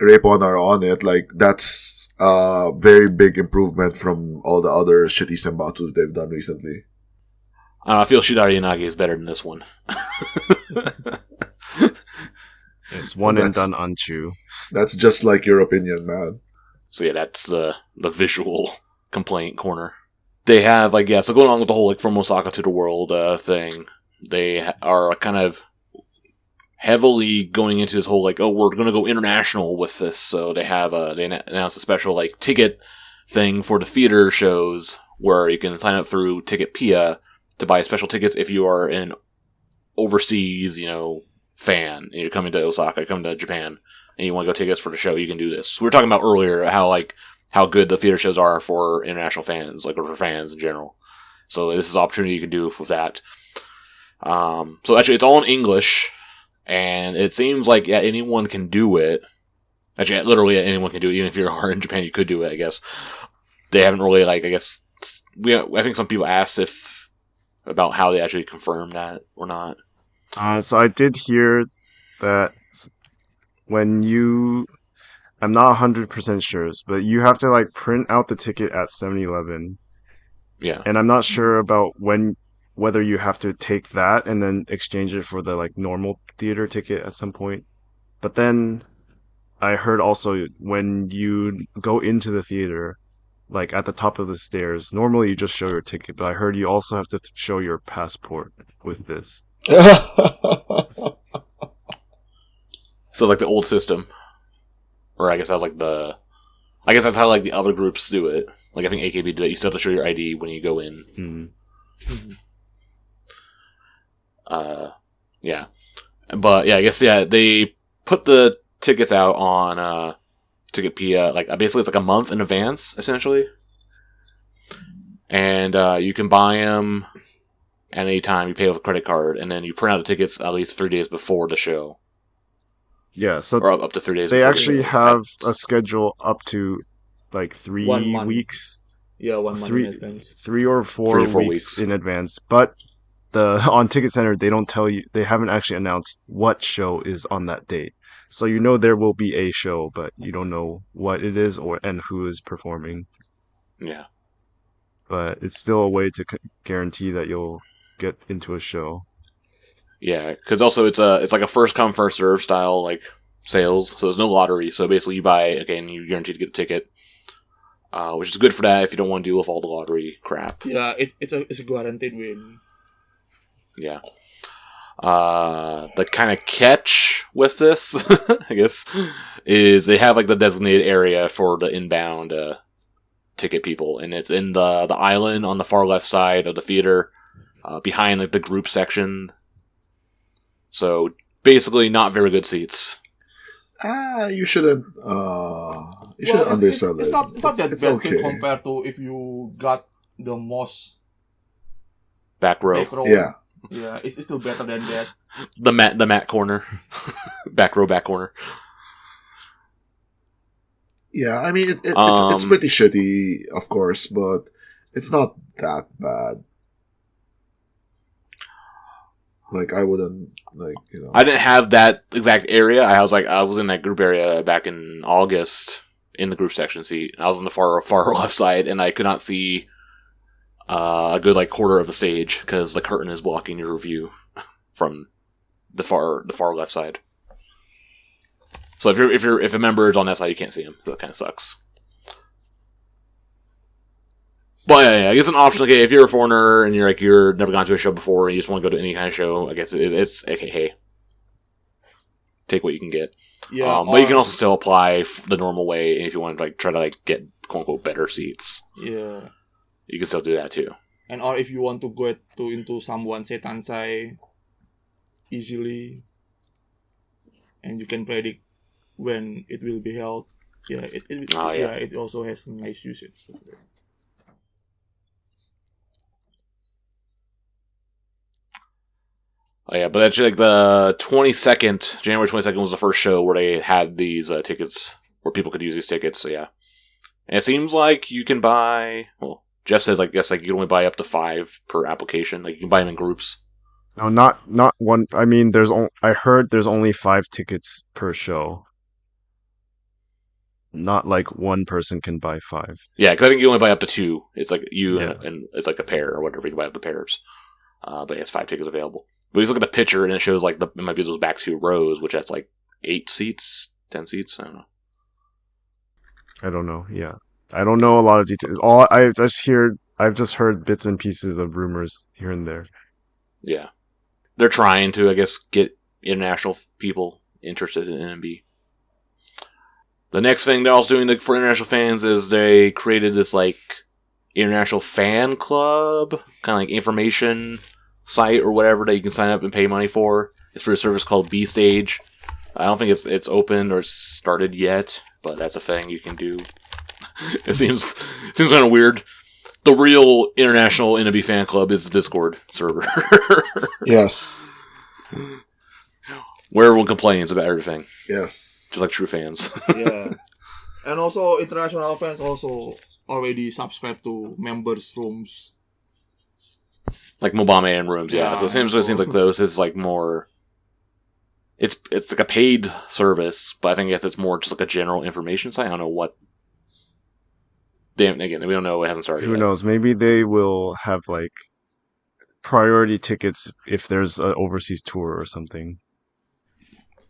Reipon are on it, like, that's a very big improvement from all the other shitty Senbatsus they've done recently. I feel Shidari Yanagi is better than this one. It's one and done Anchu. That's just like your opinion, man. So yeah, that's the visual complaint corner. They have, like, so going on with the whole, like, from Osaka to the world thing, they are kind of heavily going into this whole, like, oh, we're going to go international with this. So they have, they announced a special, like, ticket thing for the theater shows where you can sign up through Ticketpia to buy special tickets if you are an overseas, fan, and you're coming to Osaka, coming to Japan, and you want to go tickets for the show, you can do this. So we were talking about earlier how good the theater shows are for international fans, like, or for fans in general. So this is an opportunity you can do with that. So actually, it's all in English, and it seems like anyone can do it. Actually, literally anyone can do it. Even if you're in Japan, you could do it, I guess. They haven't really, like, I think some people asked about how they actually confirmed that or not. So I did hear that when I'm not 100% sure, but you have to, like, print out the ticket at 7-Eleven. Yeah. And I'm not sure about whether you have to take that and then exchange it for the, like, normal theater ticket at some point. But then I heard also when you go into the theater, like, at the top of the stairs, normally you just show your ticket, but I heard you also have to show your passport with this. So, like, the old system. Or I guess that's that's how, like, the other groups do it. Like, I think AKB do it. You still have to show your ID when you go in. Mm-hmm. Yeah. But, yeah, I guess, they put the tickets out on, Ticketpia, like, basically it's like a month in advance, essentially. And, you can buy them any time you pay with a credit card, and then you print out the tickets at least 3 days before the show. Yeah, so or up to 3 days. They actually have a schedule up to like 3 weeks. Yeah, 1 month in advance. 3 or 4 weeks in advance. But on Ticket Center, they don't tell you. They haven't actually announced what show is on that date. So you know there will be a show, but you don't know what it is and who is performing. Yeah. But it's still a way to guarantee that you'll get into a show. Yeah, because also it's like a first come first serve style like sales, so there's no lottery. So basically, you buy again, you're guaranteed to get a ticket, which is good for that if you don't want to deal with all the lottery crap. Yeah, it's a guaranteed win. Yeah. The kind of catch with this, I guess, is they have like the designated area for the inbound ticket people, and it's in the island on the far left side of the theater, behind like the group section. So basically, not very good seats. You shouldn't. You shouldn't undersell it. It's not that bad okay. compared to if you got the most back row. Yeah. Yeah, it's still better than that. The mat corner, back row, back corner. Yeah, I mean it's pretty shitty, of course, but it's not that bad. Like I wouldn't I didn't have that exact area. I was in that group area back in August in the group section seat. I was on the far left side, and I could not see a good like quarter of the stage because the curtain is blocking your view from the far left side. So if a member is on that side, you can't see him. So that kind of sucks. But yeah, I guess an option. Okay, if you're a foreigner and you're never gone to a show before and you just want to go to any kind of show, I guess it's okay. Hey, take what you can get. Yeah, but you can also still apply the normal way if you want to try to get quote unquote better seats. Yeah, you can still do that too. And or if you want to go into someone Setansai easily, and you can predict when it will be held. Yeah, it also has nice usage. Oh yeah, but actually, the January 22nd was the first show where they had these tickets, where people could use these tickets, so yeah. And it seems like you can buy, well, Geoff says, I guess, you can only buy up to 5 per application, you can buy them in groups. No, not one, I mean, I heard there's only 5 tickets per show. Not one person can buy 5. Yeah, because I think you only buy up to 2. It's you and it's a pair or whatever, you can buy up to pairs. But yeah, it's 5 tickets available. But you just look at the picture, and it shows, it might be those back 2 rows, which has, 8 seats, 10 seats, I don't know. I don't know, yeah. I don't know a lot of details. I've just heard bits and pieces of rumors here and there. Yeah. They're trying to, I guess, get international people interested in NMB. The next thing they're also doing for international fans is they created this, international fan club, kind of information site or whatever that you can sign up and pay money for. It's for a service called B Stage. I don't think it's open or started yet, but that's a thing you can do. It seems kind of weird. The real international NMB fan club is the Discord server. Yes. Where everyone complains about everything. Yes. Just like true fans. Yeah. And also, international fans also already subscribe to members' rooms. Like Mobame and rooms, yeah. So it seems like those is more... It's a paid service, but I think it's more just a general information site. I don't know what... Damn, again, we don't know. It hasn't started Who yet. knows? Maybe they will have, priority tickets if there's an overseas tour or something.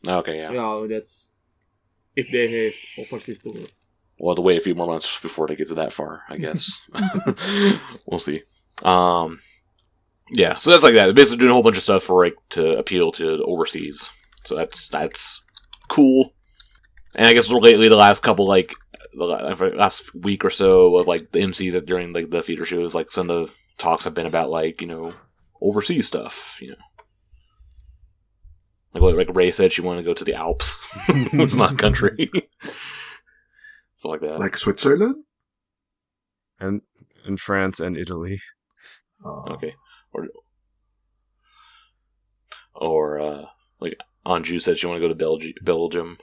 Okay, yeah. Yeah, that's... If they have overseas tour. We'll have to wait a few more months before they get to that far, I guess. We'll see. Yeah, so that's like that. They're basically doing a whole bunch of stuff to appeal to overseas. So that's cool. And I guess lately, the last couple, the last week or so of the MCs during the theater shows, some of the talks have been about overseas stuff. Like Ray said, she wanted to go to the Alps. It's not a country. Something like that. Like Switzerland? And in France and Italy. Okay. Or Anju said she wanted to go to Belgium.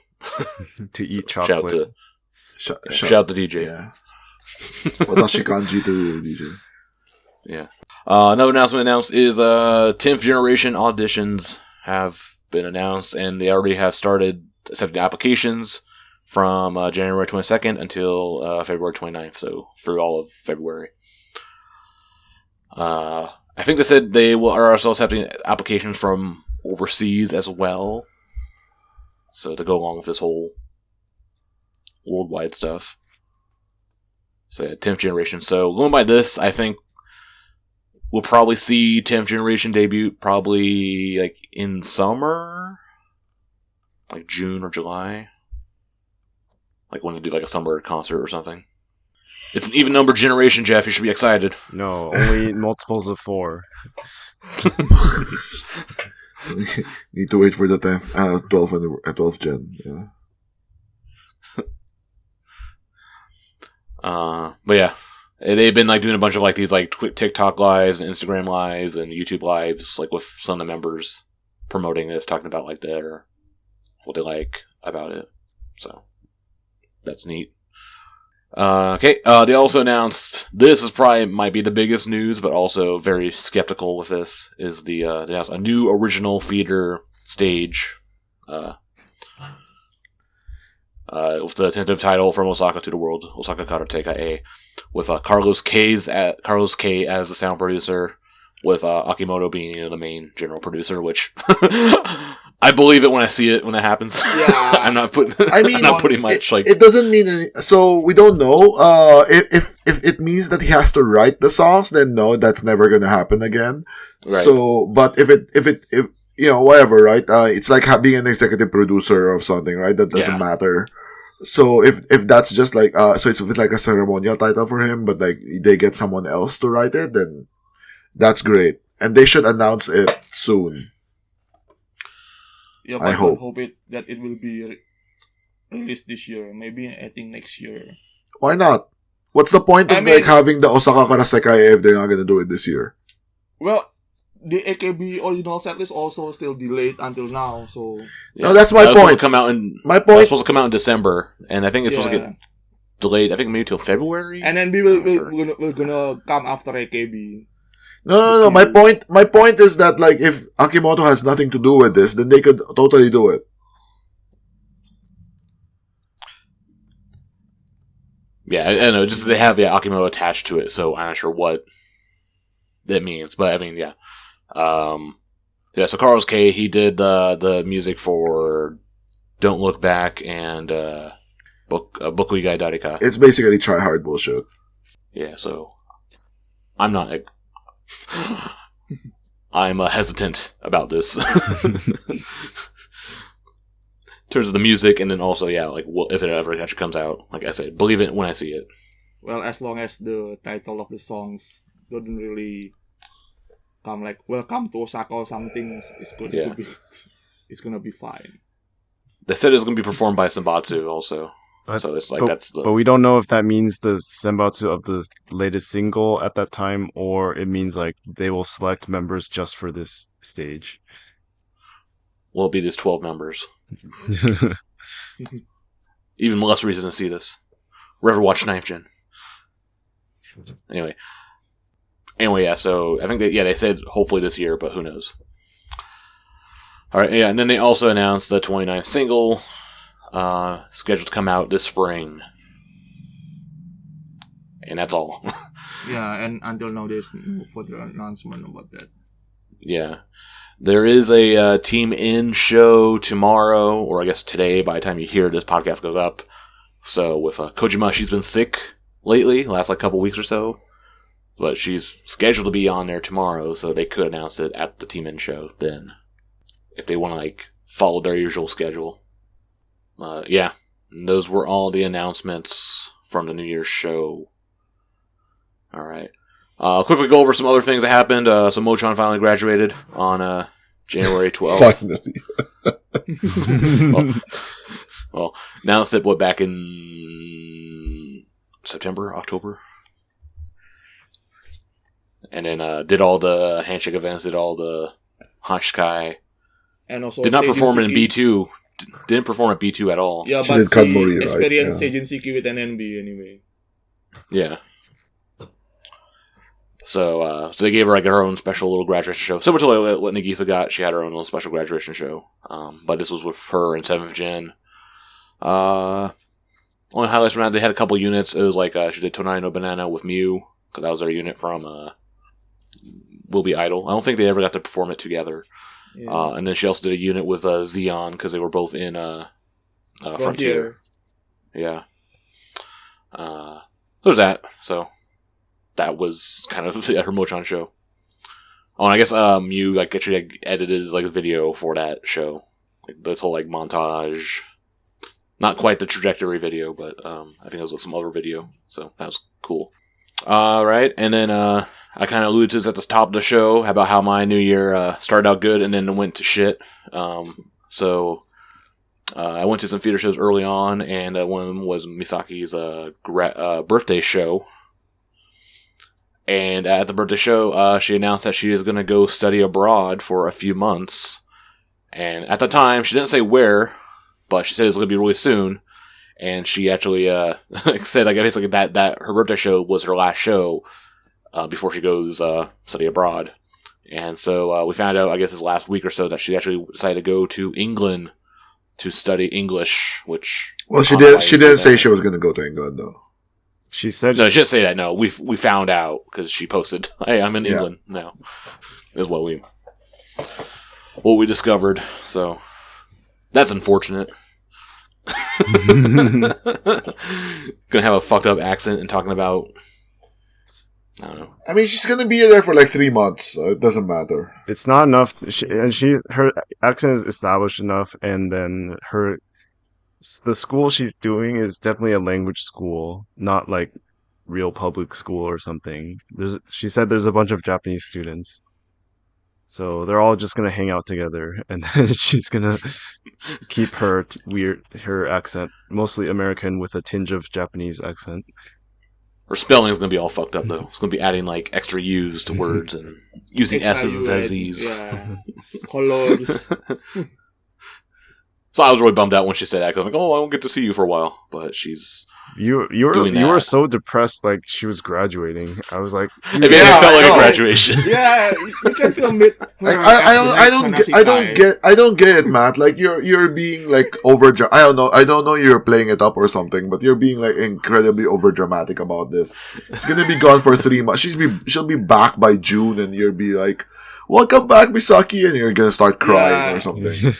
To eat chocolate. Shout the DJ. Yeah. Watashi kanji to DJ. Yeah. Another announcement announced is 10th generation auditions have been announced, and they already have started accepting applications from January 22nd until February 29th, so through all of February. I think they said they are also accepting applications from overseas as well, so to go along with this whole worldwide stuff. So yeah, 10th generation. So going by this, I think we'll probably see 10th generation debut probably in summer, June or July, when they do a summer concert or something. It's an even number generation, Geoff. You should be excited. No, only multiples of 4. Need to wait for the 10th, 12th gen. Yeah. But yeah, they've been doing a bunch of these quick TikTok lives, and Instagram lives, and YouTube lives, with some of the members promoting this, talking about what they like about it. So that's neat. Okay, they also announced, this is probably might be the biggest news, but also very skeptical with this, is they announced a new original theater stage, with the tentative title From Osaka to the World, Osaka Karateka A, with Carlos K as the sound producer, with Akimoto being the main general producer, which I believe it when I see it when it happens. Yeah. I'm not putting. I mean, I'm not putting much it doesn't mean any, so we don't know. If it means that he has to write the songs, then no, that's never gonna happen again. Right. So, but if whatever, right? It's like being an executive producer of something, right? That doesn't matter. So if that's just like so it's like a ceremonial title for him, but like they get someone else to write it, then that's great, and they should announce it soon. Yeah, but I hope that it will be released this year. Maybe I think next year. Why not? What's the point of having the Osaka Karasekai if they're not gonna do it this year? Well, the AKB original set is also still delayed until now. So no, that's my point. My point. It's supposed to come out in December, and I think it's supposed to get delayed. I think maybe till February. And then we're gonna come after AKB. No. My point is that like if Akimoto has nothing to do with this, then they could totally do it. Yeah, I know. Just they have Akimoto attached to it, so I'm not sure what that means. But I mean, yeah. So Carlos K, he did the music for Don't Look Back and Boku Igai Darika. It's basically try hard bullshit. Yeah, so I'm not. I'm hesitant about this. In terms of the music, and then also, if it ever actually comes out, like I said, believe it when I see it. Well, as long as the title of the songs doesn't really come like "Welcome to Osaka" or something, it's gonna be fine. They said it was gonna be performed by Senbatsu also. So it's like But we don't know if that means the Senbatsu of the latest single at that time, or it means like they will select members just for this stage. Will it be just 12 members? Even less reason to see this. Ever watch Knife Gen? Anyway, yeah. So I think they said hopefully this year, but who knows? All right, yeah, and then they also announced the 29th single. Scheduled to come out this spring. And that's all. Yeah, and until now there's no further announcement about that. Yeah. There is a Team In show tomorrow, or I guess today by the time you hear this podcast goes up. So with Kojima, she's been sick lately, last like couple weeks or so. But she's scheduled to be on there tomorrow, so they could announce it at the Team In show then. If they want to like follow their usual schedule. Yeah, and those were all the announcements from the New Year's show. Alright. Quickly go over some other things that happened. So Mocchan finally graduated on January 12th. Finally. well, announced it, back in September, October? And then did all the handshake events, did all the Hashkai. And also did not perform in B2. Didn't perform at B2 at all. Yeah, she but did Kanmori, experienced right? Seijin Shiki with NMB anyway. Yeah. So they gave her like her own special little graduation show. Similar to what Nagisa got, she had her own little special graduation show. But this was with her in 7th Gen. Only highlights from that, they had a couple units. It was like she did Tonari no Banana with Mew, because that was their unit from Will Be Idol. I don't think they ever got to perform it together. Yeah. And then she also did a unit with Xeon, because they were both in Frontier. Yeah. There's that. So that was kind of her Mocchan show. Oh, and I guess Mew actually edited like a video for that show. Like this whole like montage. Not quite the trajectory video, but I think it was some other video. So that was cool. Right, and then I kind of alluded to this at the top of the show about how my new year started out good and then went to shit. So I went to some theater shows early on, and one was Misaki's birthday show. And at the birthday show, she announced that she is going to go study abroad for a few months. And at the time, she didn't say where, but she said it's going to be really soon. And she actually said, like, basically that her birthday show was her last show before she goes study abroad. And so we found out, I guess, this last week or so that she actually decided to go to England to study English, which... Well, she didn't say she was going to go to England, though. She said... No, she didn't say that, no. We found out, because she posted, hey, I'm in England now. Is what we... what we discovered. So that's unfortunate. Gonna have a fucked up accent and talking about, I don't know. I mean, she's gonna be there for like 3 months, so it doesn't matter. It's not enough, her accent is established enough, and then the school she's doing is definitely a language school, not like real public school or something. She said there's a bunch of Japanese students. So they're all just gonna hang out together, and then she's gonna keep her her accent, mostly American with a tinge of Japanese accent. Her spelling is gonna be all fucked up though. It's gonna be adding like extra U's to words and using S's instead of Z's. Yeah. Colors. So I was really bummed out when she said that, because I'm like, oh, I won't get to see you for a while. But she's you were so depressed, like she was graduating. I was like, it felt like a graduation. Yeah, you can still meet her. I don't get it, Matt. Like you're being like over. I don't know. You're playing it up or something, but you're being like incredibly over dramatic about this. It's gonna be gone for 3 months. She'll be back by June, and you'll be like, "Welcome back, Misaki," and you're gonna start crying or something.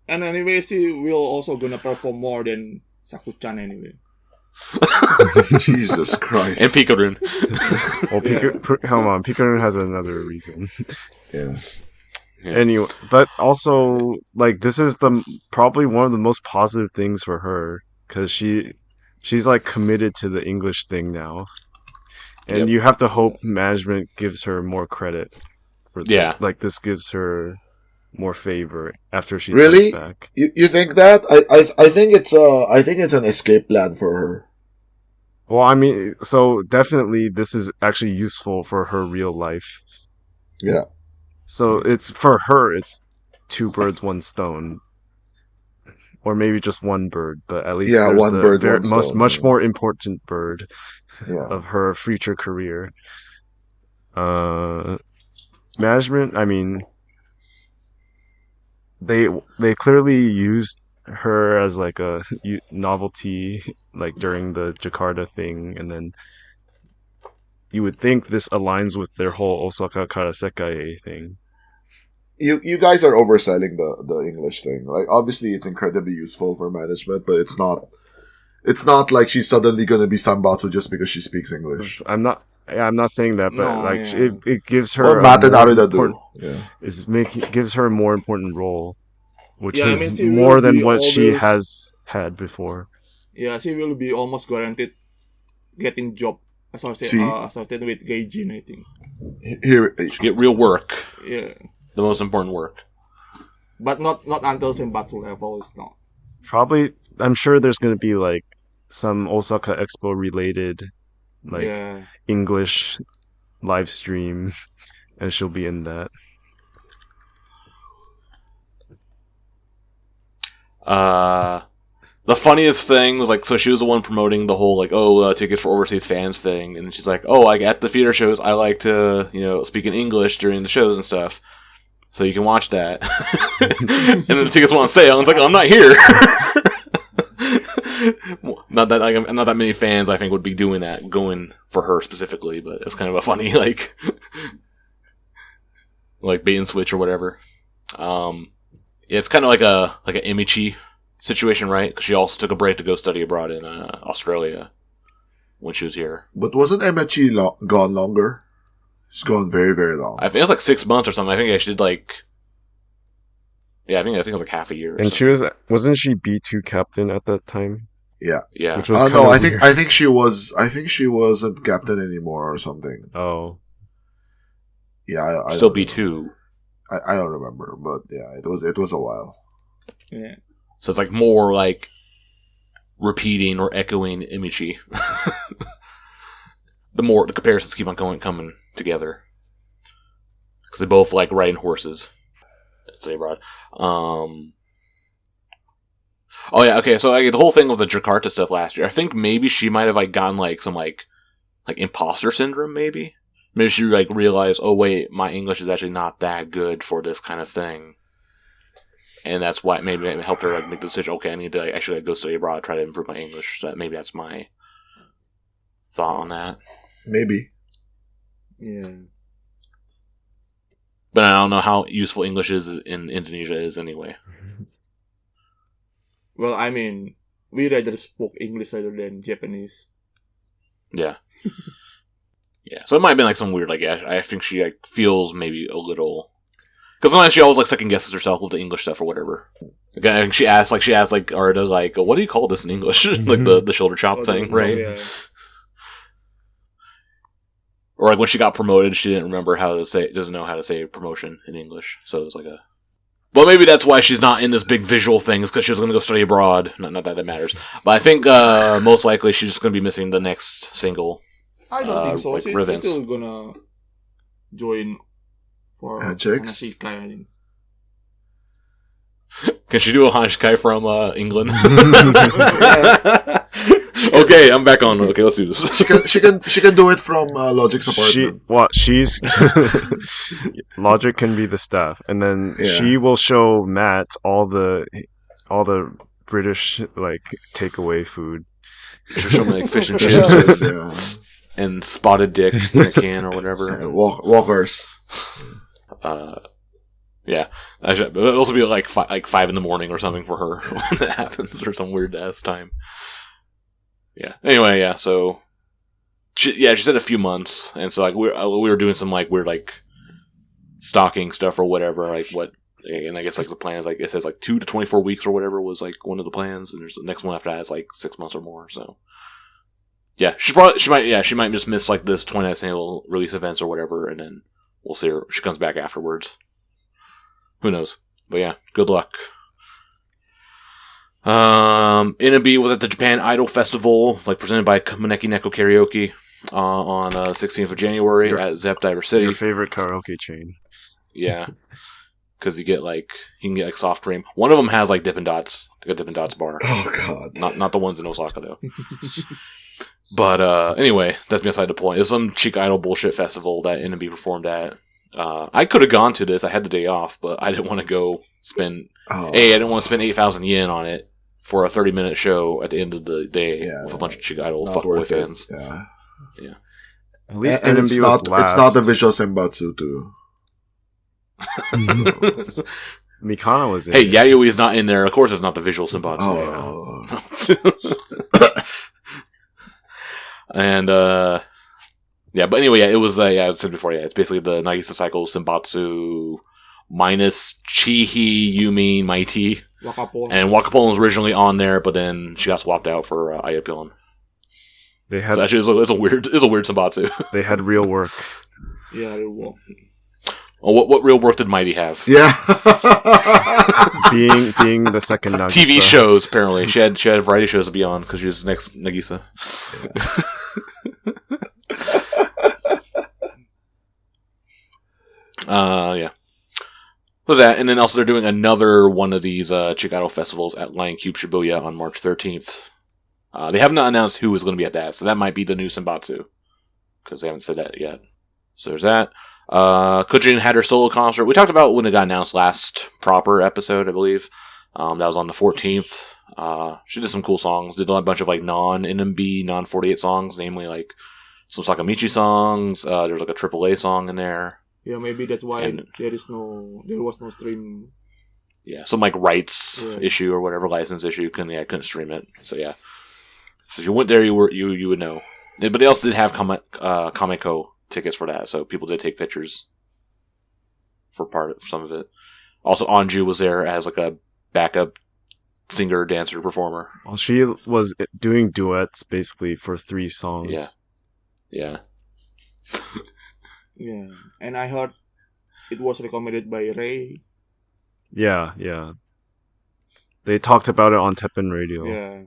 And anyway, she will also gonna perform more than Saku-chan anyway. Jesus Christ. And Pikorun. Well, come on, Pikorun has another reason. Yeah. Anyway, but also, like, this is probably one of the most positive things for her, because she's like committed to the English thing now, and you have to hope management gives her more credit. Like this gives her more favor after she comes back. You think that? I think it's an escape plan for her. Well, I mean, so definitely this is actually useful for her real life. Yeah. So it's for her. It's 2 birds, 1 stone, or maybe just 1 bird. But at least there's one bird, one stone, much more important bird of her future career. Management. I mean. They clearly used her as like a novelty, like during the Jakarta thing, and then you would think this aligns with their whole Osaka Karasekai thing. You guys are overselling the English thing. Like, obviously it's incredibly useful for management, but it's not like she's suddenly gonna be Senbatsu just because she speaks English. I'm not saying that, but it gives her gives her a more important role, which is more than what she has had before. Yeah, she will be almost guaranteed getting job associated with Gaijin, I think. Here, get real work. Yeah, the most important work. But not until Senbatsu level. It's not. Probably, I'm sure there's going to be like some Osaka Expo related. English live stream, and she'll be in that. The funniest thing was, like, so she was the one promoting the whole, like, tickets for overseas fans thing, and she's like, at the theater shows, I like to, speak in English during the shows and stuff, so you can watch that. And then the tickets went on sale, and it's like, I'm not here. Not that many fans I think would be doing that, going for her specifically, but it's kind of a funny like bait and switch or whatever. It's kind of like an Imichi situation, right? Because she also took a break to go study abroad in Australia when she was here. But wasn't Imichi gone longer? It's gone very, very long. I think it was like 6 months or something. I think she did like. Yeah, I think it was like half a year. And wasn't she B2 captain at that time? Yeah. Yeah. Which was I think she wasn't captain anymore or something. Oh. Yeah, I still B2. I don't remember, but yeah, it was a while. Yeah. So it's like more like repeating or echoing Imichi. The comparisons keep on coming together. Because they both like riding horses. Say abroad. Oh yeah, okay. So the whole thing with the Jakarta stuff last year, I think maybe she might have gotten some like imposter syndrome. Maybe she realized, oh wait, my English is actually not that good for this kind of thing, and that's why maybe it helped her make the decision. Okay, I need to actually go study abroad, try to improve my English. So maybe that's my thought on that. Maybe. Yeah. But I don't know how useful English is in Indonesia is anyway. Well, I mean, we rather spoke English rather than Japanese. Yeah. Yeah, so it might have been like some weird, like, I think she like feels maybe a little, because sometimes she always like second guesses herself with the English stuff or whatever. Again, she asked Arda, like, what do you call this in English? Like the shoulder chop thing, right? Yeah. Or like when she got promoted, she didn't remember doesn't know how to say promotion in English, so it was like a. Well, maybe that's why she's not in this big visual thing, is because she was going to go study abroad. Not that it matters, but I think most likely she's just going to be missing the next single. I don't think so. Like she's still gonna join for Hanashikai, I think. Can she do a Hanashikai from England? Okay, I'm back on. Okay, let's do this. She can do it from Logic's apartment. She's Logic can be the staff, and then she will show Matt all the British like takeaway food. She'll show me like fish and chips. And spotted dick in a can or whatever. Walkers. Yeah. It'll also be like 5 in the morning or something for her when that happens, or some weird ass time. Yeah. Anyway, yeah. So, she said a few months, and so like we were doing some like weird like stalking stuff or whatever. Like what? And I guess like the plan is like it says like 2 to 24 weeks or whatever was like one of the plans, and there's the next one after that is like 6 months or more. So. Yeah, she might just miss like this 29th annual release events or whatever, and then we'll see her. She comes back afterwards. Who knows? But yeah, good luck. NMB was at the Japan Idol Festival, like presented by Maneki Neko Karaoke, on 16th of January at Zep Diver City. Your favorite karaoke chain. Yeah, because you can get like soft cream. One of them has like Dippin' Dots, like a Dippin' Dots bar. Oh god, not the ones in Osaka though. But anyway, that's beside the point. It was some cheek idol bullshit festival that NMB performed at. I could have gone to this. I had the day off, but I didn't want to go spend. I didn't want to spend 8,000 yen on it for a 30-minute show at the end of the day with a bunch of cheek idol fuckboy fans. Yeah. At least and NMB was last. It's not a visual Senbatsu too. Mikana was in. Hey, Yayoi is not in there. Of course, it's not the visual Senbatsu. And but anyway, it was I said before, it's basically the Nagisa Cycle Senbatsu minus Chihi, Yumi, Mighty, Wakapon. And Wakapon was originally on there, but then she got swapped out for Ayapilon. They had actually it's a weird Senbatsu. They had real work. Yeah, real work. Well, what real work did Mighty have? Yeah, being the second Nagisa. TV shows apparently she had variety shows to be on because she was next Nagisa. Yeah. So that, and then also they're doing another one of these Chick Idol festivals at Lion Cube Shibuya on March 13th. They have not announced who is going to be at that, so that might be the new Senbatsu because they haven't said that yet. So there's that. Kojirin had her solo concert. We talked about when it got announced last proper episode, I believe. That was on the 14th. She did some cool songs. Did a bunch of like non-NMB, non-48 songs, namely like some Sakamichi songs. There's like a AAA song in there. Yeah, maybe that's why there was no stream. Yeah, some like rights issue or whatever, license issue. Couldn't stream it. So yeah. So if you went there, you would know. But they also did have Kameko tickets for that, so people did take pictures for some of it. Also, Anju was there as like a backup singer, dancer, performer. Well, she was doing duets basically for 3 songs. Yeah. Yeah, and I heard it was recommended by Ray. Yeah. They talked about it on Teppen Radio. Yeah.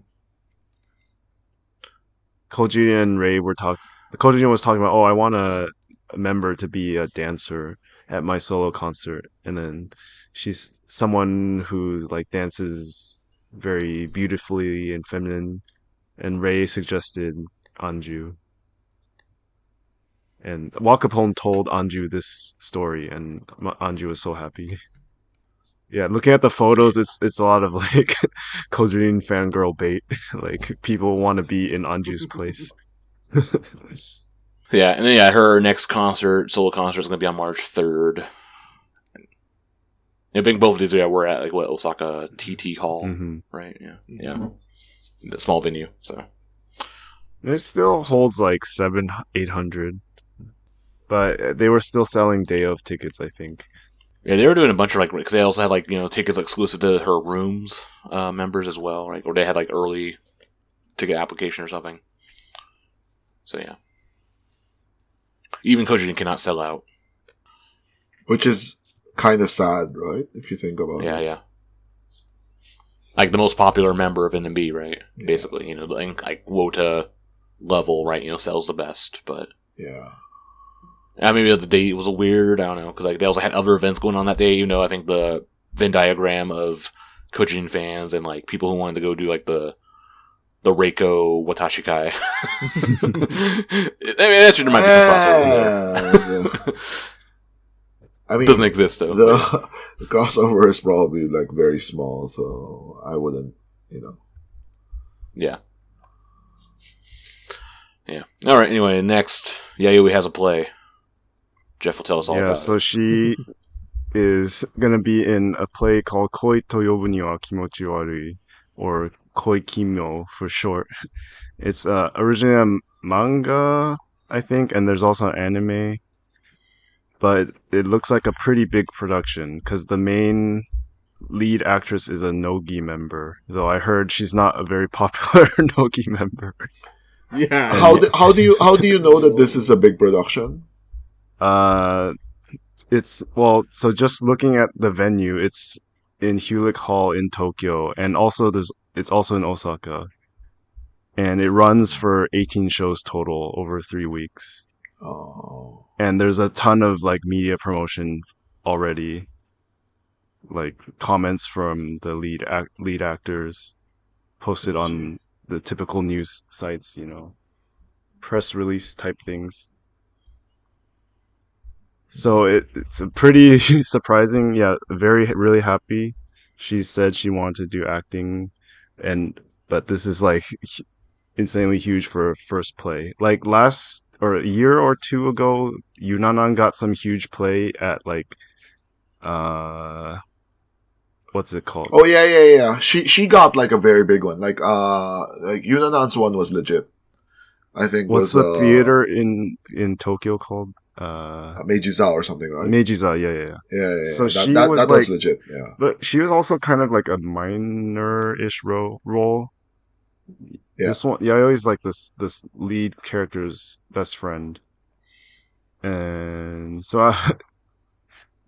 Kojirin and Ray were talking. Kojirin was talking about, I want a member to be a dancer at my solo concert, and then she's someone who like dances very beautifully and feminine, and Ray suggested Anju. And Wakapon told Anju this story, and Anju was so happy. Yeah, looking at the photos, it's a lot of like Kojirin fangirl bait. Like people want to be in Anju's place. Yeah, and then her next solo concert is going to be on March 3rd. I think both of these were at like Osaka TT Hall, right? Yeah, the small venue. So it still holds like 800, but they were still selling day of tickets, I think. Yeah, they were doing a bunch of because they also had tickets exclusive to her rooms members as well, right? Or they had early ticket application or something. So yeah, even Kojirin cannot sell out, which is kind of sad, right? If you think about it. Yeah. Like the most popular member of NMB, right? Yeah. Basically, like Wota level, right? Sells the best, but yeah. I mean, the date was a weird. I don't know because they also had other events going on that day. I think the Venn diagram of Kojirin fans and people who wanted to go do the Reiko Watashi Kai. I mean, that should remind me of some crossover there. I mean, it doesn't exist though. The crossover is probably very small, so I wouldn't, Yeah. Yeah. All right. Anyway, next, Yayoi has a play. Geoff will tell us all about it. Yeah, so she is going to be in a play called Koi to yobu ni wa kimochi warui, or Koi Kimyo for short. It's originally a manga, I think, and there's also an anime. But it looks like a pretty big production, because the main lead actress is a Nogi member, though I heard she's not a very popular Nogi member. Yeah. How do you know that this is a big production? So just looking at the venue, it's in Hewlett Hall in Tokyo, and also it's also in Osaka, and it runs for 18 shows total over 3 weeks. Oh. And there's a ton of media promotion already, comments from the lead actors posted on the typical news sites, press release type things. So it's a pretty surprising. Yeah, really happy. She said she wanted to do acting, but this is insanely huge for a first play. A year or two ago, Yunanan got some huge play at what's it called? Oh yeah. She got a very big one. Yunanan's one was legit. I think. What's the theater in Tokyo called? Meijiza or something, right? Meijiza, yeah. Yeah. So that was legit. Yeah. But she was also kind of a minor-ish role. Yeah. This one, Yayoi is this lead character's best friend, and so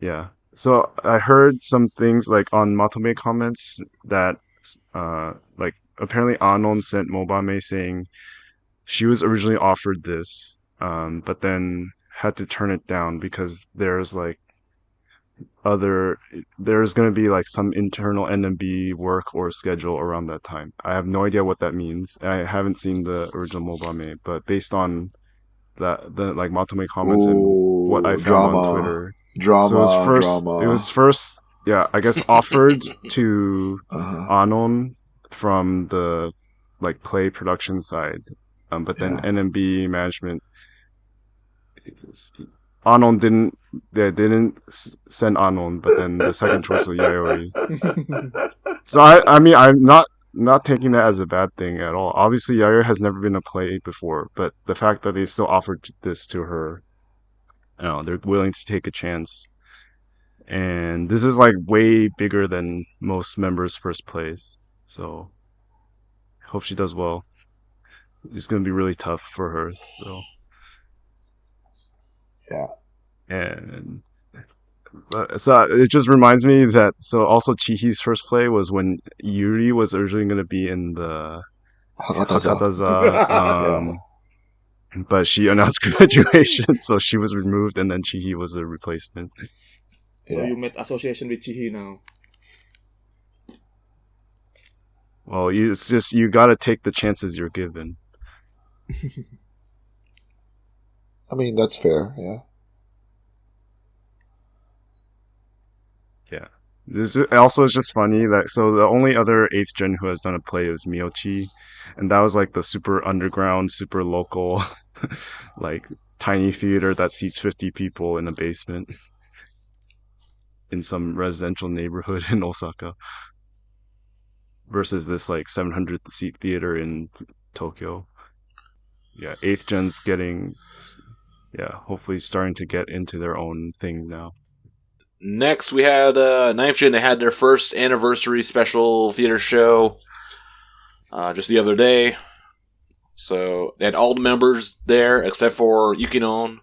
yeah. So I heard some things on Matome comments that apparently Anon sent Mobame saying she was originally offered this, but then had to turn it down because there's going to be some internal NMB work or schedule around that time. I have no idea what that means. I haven't seen the original Mobame, but based on the Matome comments and what I found on Twitter, it was first, yeah, I guess offered to Anon from the play production side, but then NMB management. Anon didn't send Anon, but then the second choice was Yayoi. So I mean, I'm not taking that as a bad thing at all. Obviously, Yayoi has never been a play before, but the fact that they still offered this to her, they're willing to take a chance. And this is way bigger than most members' first plays, so hope she does well. It's gonna be really tough for her, so. Yeah. And so it just reminds me that also Chihi's first play was when Yuri was originally going to be in the Hakataza, but she announced graduation, so she was removed, and then Chihi was a replacement. So you made association with Chihi now. Well, it's just you got to take the chances you're given. I mean, that's fair, yeah. Yeah. This is also just funny that the only other 8th gen who has done a play is Miyochi, and that was the super underground, super local, tiny theater that seats 50 people in a basement. in some residential neighborhood in Osaka versus this like 700-seat theater in Tokyo. Yeah, 8th gen's getting, hopefully starting to get into their own thing now. Next, we had 9th gen. They had their first anniversary special theater show just the other day. So they had all the members there except for Yukinon,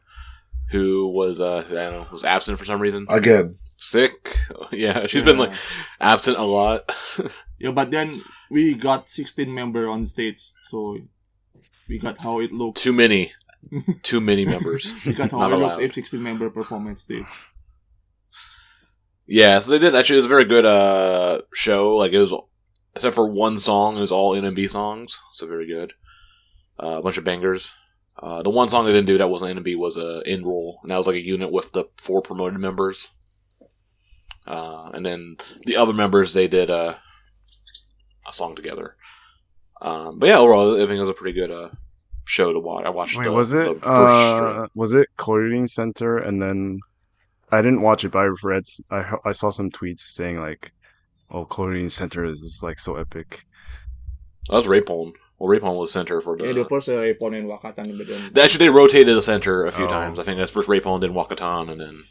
who was was absent for some reason. Again. Sick. Yeah, she's been like absent a lot. Yeah, but then we got 16 members on stage, so we got how it looks. Too many members. We got how it looks if 16 member perform on stage. Yeah, so they did. Actually, it was a very good show. Like, it was, except for one song, it was all NMB songs. So very good. A bunch of bangers. The one song they didn't do that wasn't NMB was End Roll, and that was like a unit with the 4 promoted members. And then the other members, they did a song together. But yeah, overall, I think it was a pretty good show to watch. I watched. Wait, was it Kojirin Center? And then I didn't watch it, but I saw some tweets saying like, "Oh, Kojirin Center is just like so epic." That was Rapon. Well, Rapon was center for the first Rapon and Wakatan, but then actually they rotated the center a few times. I think that's first Rapon, then Wakatan, and then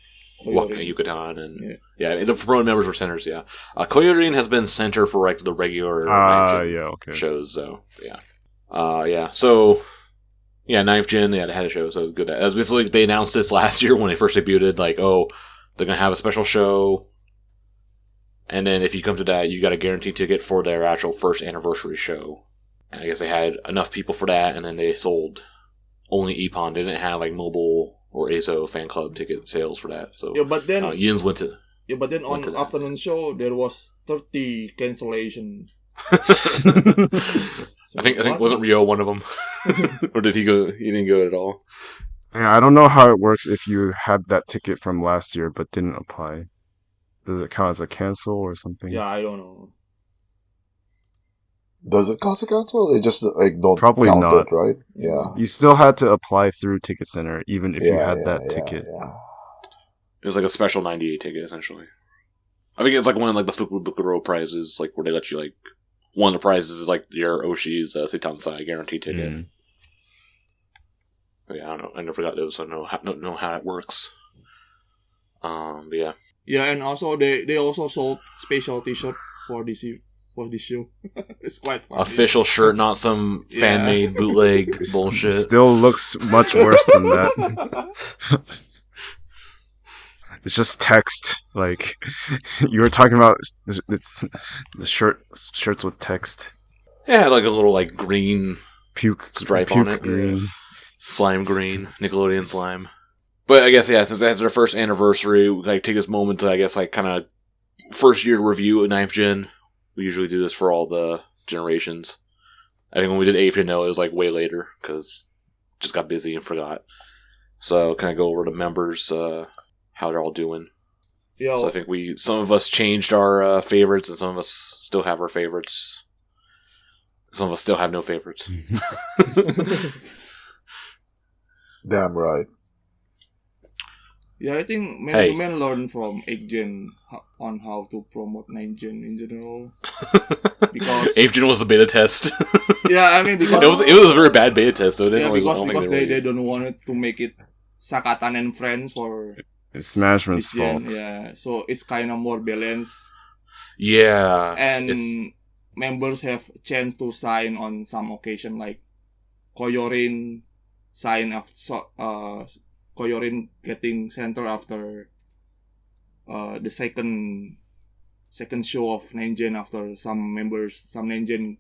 Yucatan, and the promoted members were centers. Yeah, Kojirin has been center for like the regular shows. So yeah, 9th gen, they had a show, so it was good. As basically they announced this last year when they first debuted, like, oh, they're gonna have a special show, and then if you come to that, you got a guaranteed ticket for their actual first anniversary show. And I guess they had enough people for that, and then they sold only Ippon. They didn't have like mobile or ASO fan club ticket sales for that. So but then Yins went to. Yeah, but then on afternoon show there was 30 cancellation. I think wasn't Ryo one of them, or did he go? He didn't go at all. Yeah, I don't know how it works if you had that ticket from last year but didn't apply. Does it count as a cancel or something? Yeah, I don't know. Does it cost a cancel? They just like don't Probably count not. it, right? Yeah. You still had to apply through Ticket Center even if you had that ticket. Yeah. It was like a special 98 ticket essentially. I think it's like one of like the Fukubukuro prizes, like where they let you like one of the prizes is like your Oshi's Seitansai guarantee ticket. Mm. Yeah, I don't know. I never forgot those, so I don't know how it works. But yeah. Yeah, and also they also sold special T-shirt for this show. It's quite funny. Official shirt, not some fan-made bootleg bullshit. Still looks much worse than that. It's just text. Like you were talking about, it's the shirts with text. Yeah, it had like a little like green puke stripe on it. Green. Slime green, Nickelodeon slime. But I guess since that's their first anniversary, we like take this moment to I guess like kind of first year review at 9th gen. We usually do this for all the generations. I think when we did 8th gen, it was like way later because just got busy and forgot. So kind of go over the members, how they're all doing. Yo. So I think some of us changed our favorites, and some of us still have our favorites. Some of us still have no favorites. Damn right. Yeah, I think management learned from 8th gen on how to promote 9th gen in general. Because 8th gen was the beta test. Yeah, I mean because it was a very bad beta test though. Because they don't want it to make it Sakatan and Friends for it's management's fault. Yeah, so it's kind of more balanced. Yeah, and members have a chance to sign on some occasion, like Kojirin sign after Kojirin getting center after the second show of 9th gen after some 9th gen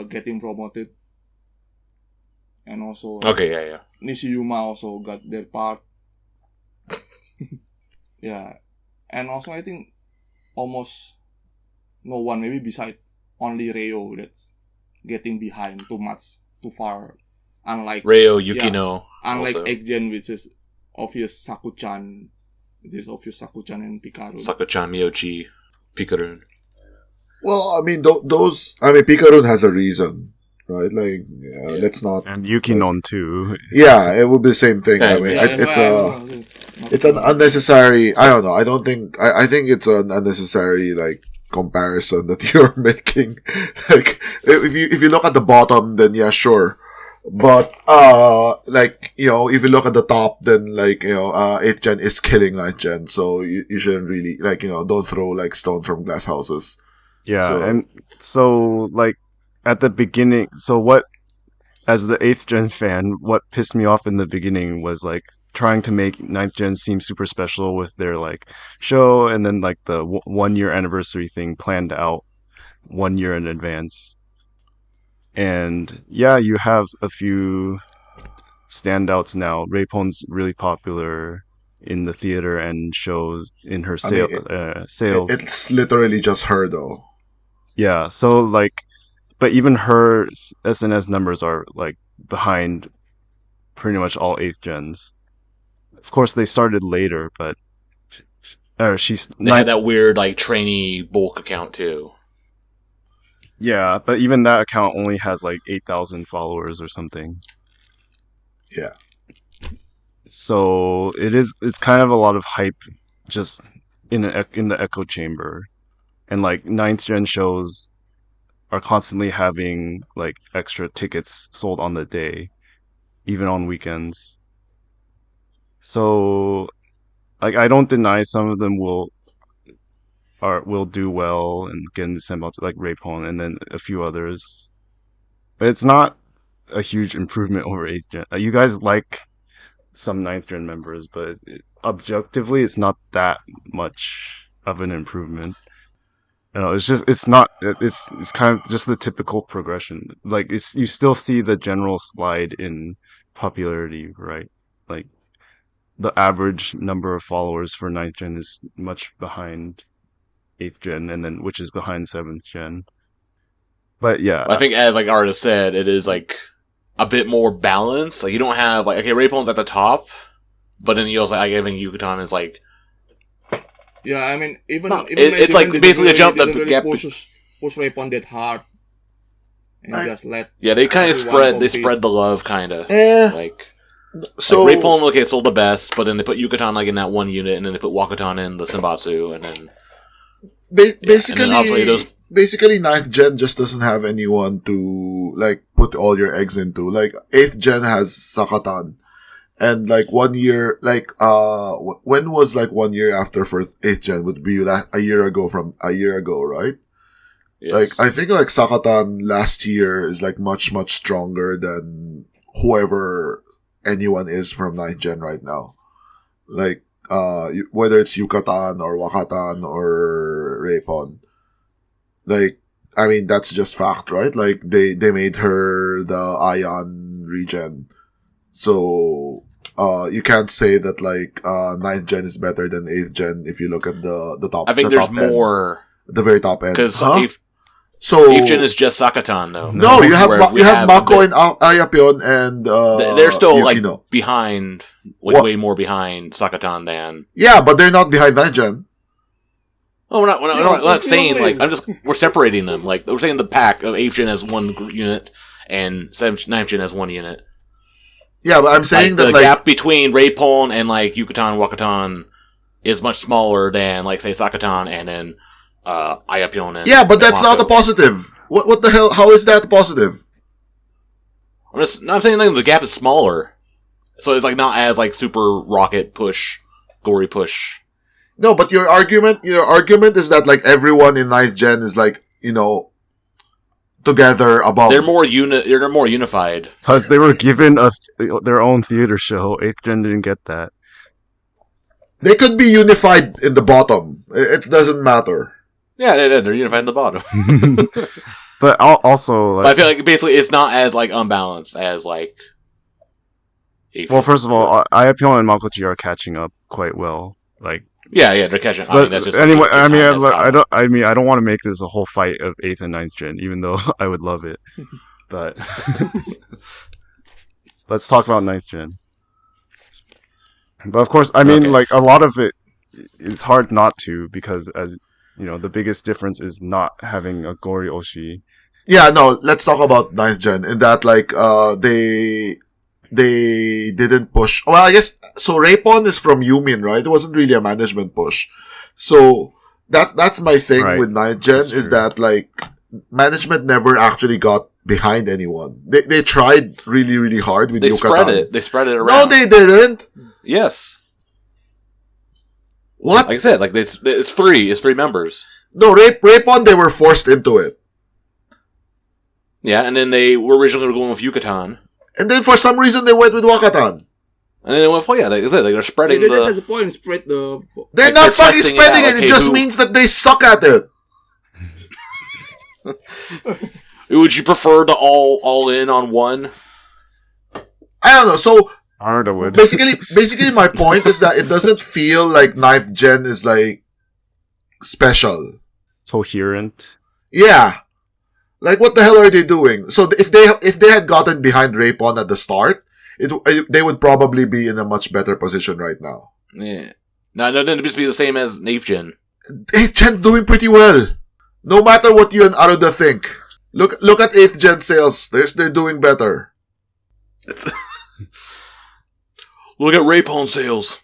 getting promoted, and also Nishiyuma also got their part. Yeah, and also I think almost no one, maybe beside only Ryo, that's getting behind too far. Unlike Ryo, Yukino. Unlike 8th gen, which is obvious Sakuchan. It is obvious Sakuchan and Pikarun. Sakuchan, Miyochi, Pikarun. Well, I mean, Pikarun has a reason. right? Like, let's not. And Yukinon too. Yeah, it would be the same thing. I mean, it's an unnecessary. I don't know. I don't think. I think it's an unnecessary like comparison that you're making. Like, if you look at the bottom, then yeah, sure. But like, you know, if you look at the top, then like, you know, 8th gen is killing 9th gen, so you shouldn't really, like, you know, don't throw like stone from glass houses. Yeah, and so like at the beginning, so what, as the 8th gen fan, what pissed me off in the beginning was like trying to make 9th gen seem super special with their like show, and then like the 1 year anniversary thing planned out 1 year in advance. And yeah, you have a few standouts now. Reipon's really popular in the theater and shows in her sales. It's literally just her though. Yeah, so like, but even her SNS numbers are like behind pretty much all 8th gens. Of course, they started later, but they had that weird like trainee bulk account too. Yeah, but even that account only has like 8,000 followers or something. Yeah. So it's kind of a lot of hype just in the echo chamber. And like 9th gen shows are constantly having like extra tickets sold on the day, even on weekends. So like, I don't deny some of them will do well and get into Senbatsu, like Reipon, and then a few others. But it's not a huge improvement over 8th gen. You guys like some 9th gen members, but objectively, it's not that much of an improvement. You know, it's kind of just the typical progression. Like, you still see the general slide in popularity, right? Like, the average number of followers for 9th gen is much behind 8th gen, and then which is behind 7th gen. But yeah, I think, as like Artist said, it is like a bit more balanced. Like, you don't have like, okay, Reipon's at the top, but then you also like I think Yucatan is like, yeah, I mean, even it's like basically a jump that gap push Reipon that hard and just let they kind of spread the love kind of like. So like Reipon sold the best, but then they put Yucatan like in that one unit, and then they put Wakatan in the Senbatsu, and then. Basically, 9th gen just doesn't have anyone to like put all your eggs into. Like 8th gen has Sakatan, and like 1 year, like when was like 1 year after for 8th gen would be like a year ago, right? Yes. Like I think like Sakatan last year is like much stronger than whoever anyone is from 9th gen right now. Like. Whether it's Yucatan or Wakatan or Reipon. Like, I mean, that's just fact, right? Like, they made her the Ion regen. So, you can't say that, like, 9th gen is better than 8th gen if you look at the top. I think there's more. The very top end. Because So 8th gen is just Sakatan, though. No, you have Mako and Ayapyon and they're still Yukino. Like behind, like way more behind Sakatan than. Yeah, but they're not behind 9th gen. Oh, we're not saying like we're separating them. Like we're saying the pack of 8th gen as one unit and 9th gen as one unit. Yeah, but I'm saying like, that the gap between Reipon and like Yucatan and Wakatan is much smaller than like say Sakatan and then. Ayapyon and yeah, but that's not a positive. What the hell? How is that a positive? I'm saying like, the gap is smaller, so it's like not as like super rocket push, gory push. No, but your argument is that like everyone in 9th gen is like, you know, together above. They're more unified because they were given their own theater show. 8th gen didn't get that. They could be unified in the bottom. It doesn't matter. Yeah, they're unified in the bottom. But also, like, but I feel like basically it's not as like unbalanced as like. Well, first of all, Ayapyon and Makochi are catching up quite well. Like, yeah, they're catching up. I mean, that's just anyway. I don't want to make this a whole fight of 8th and 9th gen, even though I would love it. But let's talk about 9th gen. But of course, I mean, like a lot of it, it's hard not to because as the biggest difference is not having a Gory Oshi. Yeah, no, let's talk about 9th gen. In that, like, they didn't push. Well, I guess, so Rapon is from Yumin, right? It wasn't really a management push. So, that's my thing Right. with 9th gen, That's is true. that, like, management never actually got behind anyone. They tried really, really hard with They Yucatan. spread it. They spread it around. No, they didn't. Yes. What? Like I said, like it's three. It's three members. No, Rapon, they were forced into it. Yeah, and then they were originally going with Yucatan. And then for some reason they went with Wakatan. And then they went, well, yeah, they're spreading They did the... as a point, spread the... They're Like, not they're fucking testing it spreading out, it. like, It hey, just who- means that they suck at it. Would you prefer to all in on one? I don't know. So Arda would. basically my point is that it doesn't feel like 9th gen is like special. Coherent. Yeah. Like, what the hell are they doing? So if they had gotten behind Rapon at the start, they would probably be in a much better position right now. Yeah. No, it'd just be the same as 8th gen. 8th gen's doing pretty well. No matter what you and Aruda think. Look at 8th gen sales. They're doing better. Look at Rapon sales.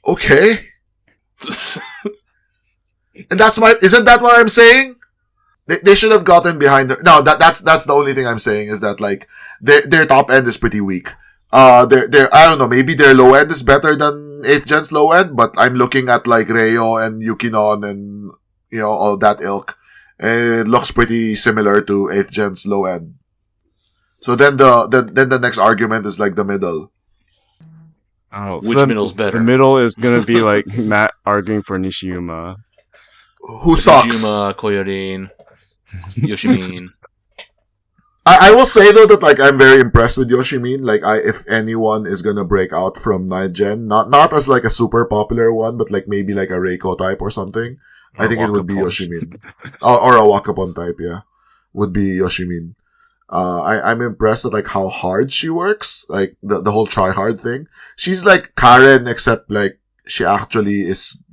Okay. And isn't that what I'm saying? They should have gotten behind her. No, that's the only thing I'm saying, is that, like, their top end is pretty weak. I don't know, maybe their low end is better than 8th gen's low end, but I'm looking at, like, Reo and Yukinon and, all that ilk. And it looks pretty similar to 8th gen's low end. So then the next argument is, like, the middle. Oh, Which middle's better? The middle is gonna be like Matt arguing for Nishiyuma. Who sucks? Yuma, Kojirin, Yoshimin. I will say though that, like, I'm very impressed with Yoshimin. Like, if anyone is gonna break out from 9th gen, not as like a super popular one, but like maybe like a Reiko type or something, I think it would be Yoshimin. Or a Wakapon type, yeah. Would be Yoshimin. I'm impressed at, like, how hard she works. Like, the whole try hard thing. She's like Karen, except, like, she actually is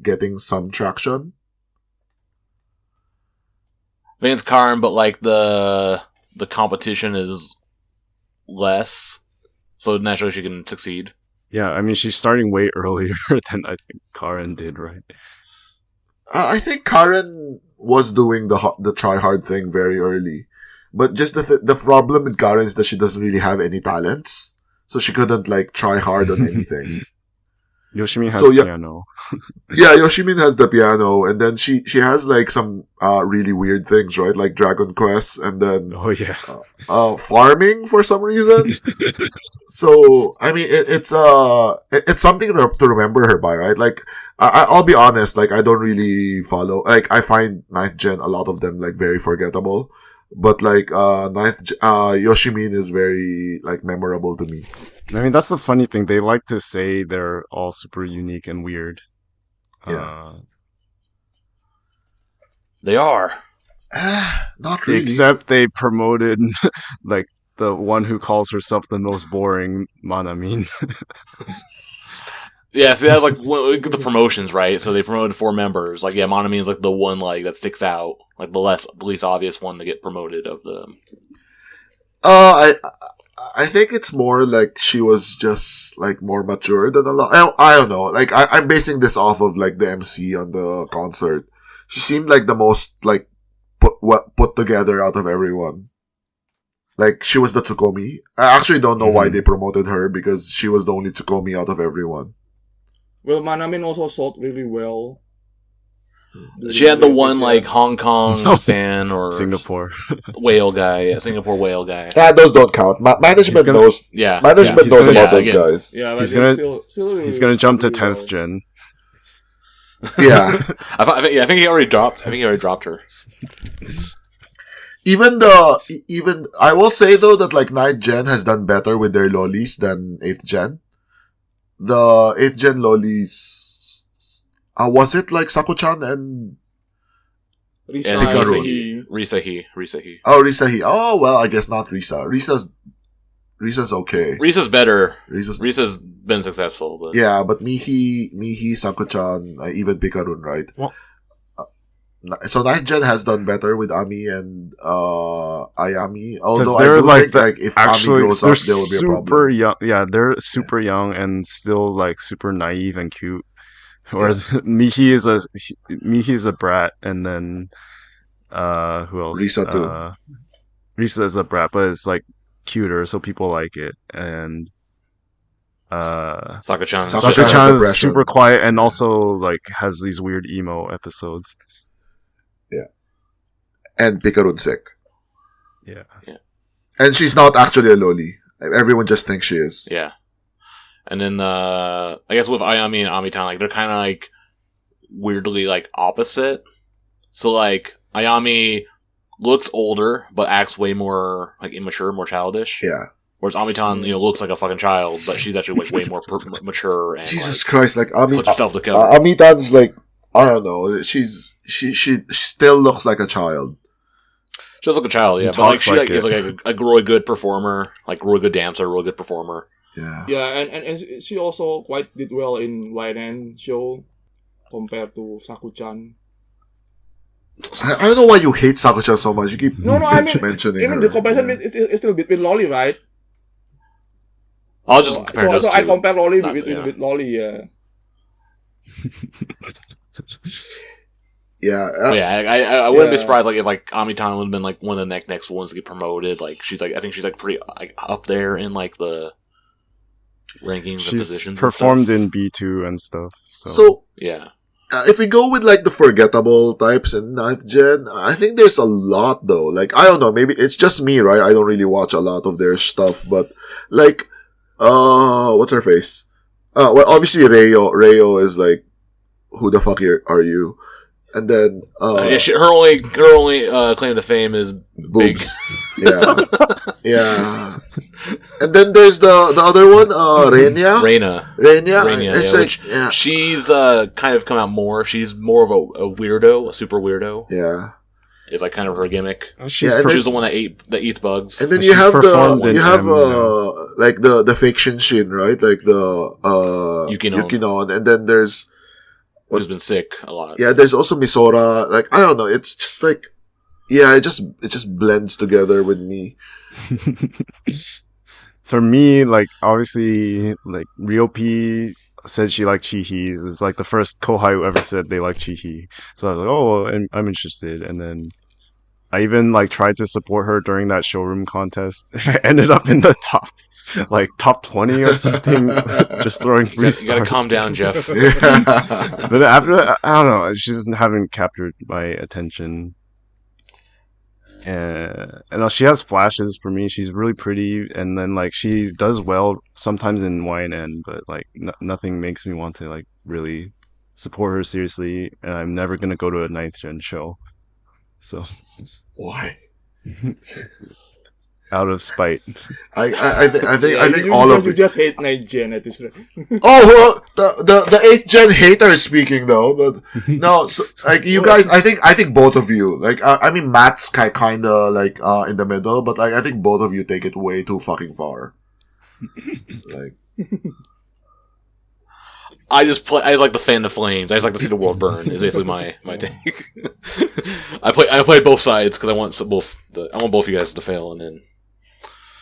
getting some traction. I mean, it's Karin, but, like, the competition is less, so naturally she can succeed. Yeah, I mean, she's starting way earlier than I think Karen did, right? I think Karen was doing the try hard thing very early. But just the problem with Karen is that she doesn't really have any talents. So she couldn't, like, try hard on anything. Yoshimin has So, yeah. piano. Yeah, Yoshimin has the piano, and then she has, like, some really weird things, right? Like Dragon Quest, and then Oh yeah. farming for some reason. So, I mean, it's something to remember her by, right? Like, I'll be honest, like, I don't really follow. Like, I find 9th gen, a lot of them, like, very forgettable. But, like, Yoshimin is very, like, memorable to me. I mean, that's the funny thing. They like to say they're all super unique and weird. Yeah. They are. Not really. Except they promoted, like, the one who calls herself the most boring Manamin. Yeah, see, that's like the promotions, right? So they promoted 4 members. Like, yeah, Monamin's like the one like that sticks out, like the least obvious one to get promoted of them. I think it's more like she was just, like, more mature than a lot. I don't know. Like, I'm basing this off of, like, the MC on the concert. She seemed like the most, like, put together out of everyone. Like, she was the Tsukomi. I actually don't know why they promoted her, because she was the only Tsukomi out of everyone. Well, Manamin also sold really well. She had the one like Hong Kong fan or Singapore. whale guy, Singapore whale guy. Those don't count. Management knows. Yeah, Management he's knows gonna- about those again. guys. Yeah, but He's they're gonna- still really He's gonna jump to really 10th well. gen. Yeah. I think he already dropped. I think he already dropped her. Even I will say though that, like, 9th gen has done better with their lolis than 8th gen. The 8th gen lolis, was it like Sakuchan and Risa And and Hikaru. Risahi. Risahi. Risahi? Oh well, I guess not Risa. Risa's Risa's okay. Risa's better. Risa's been successful, but yeah, but Mihi, Sakuchan, even Pikarun, right? Well, so 9th Gen has done better with Ami and Ayami. Although they're I do think like if Ami grows up, there will be a problem. Super young, yeah, they're super young and still like super naive and cute. Whereas Mihi is a brat, and then who else? Risa too. Risa is a brat, but it's like cuter, so people like it. And Sakachan is super quiet and also like has these weird emo episodes. Yeah. And Pikarun sick. Yeah. And she's not actually a loli. Everyone just thinks she is. Yeah. And then I guess with Ayami and Amitan, like they're kind of like weirdly like opposite. So like Ayami looks older but acts way more like immature, more childish. Yeah. Whereas Amitan, looks like a fucking child, but she's actually like way more mature and Jesus Christ, like puts herself together. Amitan's like, I don't know, she still looks like a child. She looks like a child, yeah, but like she is like a really good performer, like really good dancer, really good performer. Yeah. Yeah, and she also quite did well in YN show compared to Sakuchan. I don't know why you hate Sakuchan so much. You keep mentioning her. The comparison is still between Loli, right? I'll just compare those two. I compare Loli with Loli, yeah. Yeah. I wouldn't be surprised like if like Amitan would have been like one of the next ones to get promoted. Like I think she's like pretty like up there in like the rankings of positions. She's performed in B2 and stuff. So yeah. If we go with like the forgettable types in 9th Gen, I think there's a lot though. Like I don't know, maybe it's just me, right? I don't really watch a lot of their stuff, but like what's her face? Well obviously Reio is like, who the fuck are you? And then her only claim to fame is boobs. Yeah. And then there's the other one, Reina. It's like, she's kind of come out more. She's more of a weirdo, a super weirdo. Yeah. It's like kind of her gimmick. She's the one that eats bugs. And then you have like the fiction Shin, right? Like the Yukinon, and then there's who's been sick a lot. Yeah, there's also Misora. Like, I don't know. It's just like, yeah, it just blends together with me. For me, like, obviously, like, Ryopi said she liked Chihi. It's like the first Kohai who ever said they like Chihi. So I was like, oh, I'm interested. And then I even, like, tried to support her during that showroom contest. I ended up in the top 20 or something, just throwing free stars. You gotta calm down, Geoff. But after, I don't know, she just haven't captured my attention. And she has flashes for me. She's really pretty, and then, like, she does well sometimes in YNN, but, like, nothing makes me want to, like, really support her seriously, and I'm never gonna go to a 9th Gen show. So why? Out of spite. I think all of you just hate 9th Gen at this rate. Oh, the 8th Gen hater is speaking though, but no, so, like you guys, I think both of you, like I mean Matt's kinda like in the middle, but like I think both of you take it way too fucking far. Like. I just like to fan the flames. I just like to see the world burn. Is basically my take. I play both sides because I want both of you guys to fail, and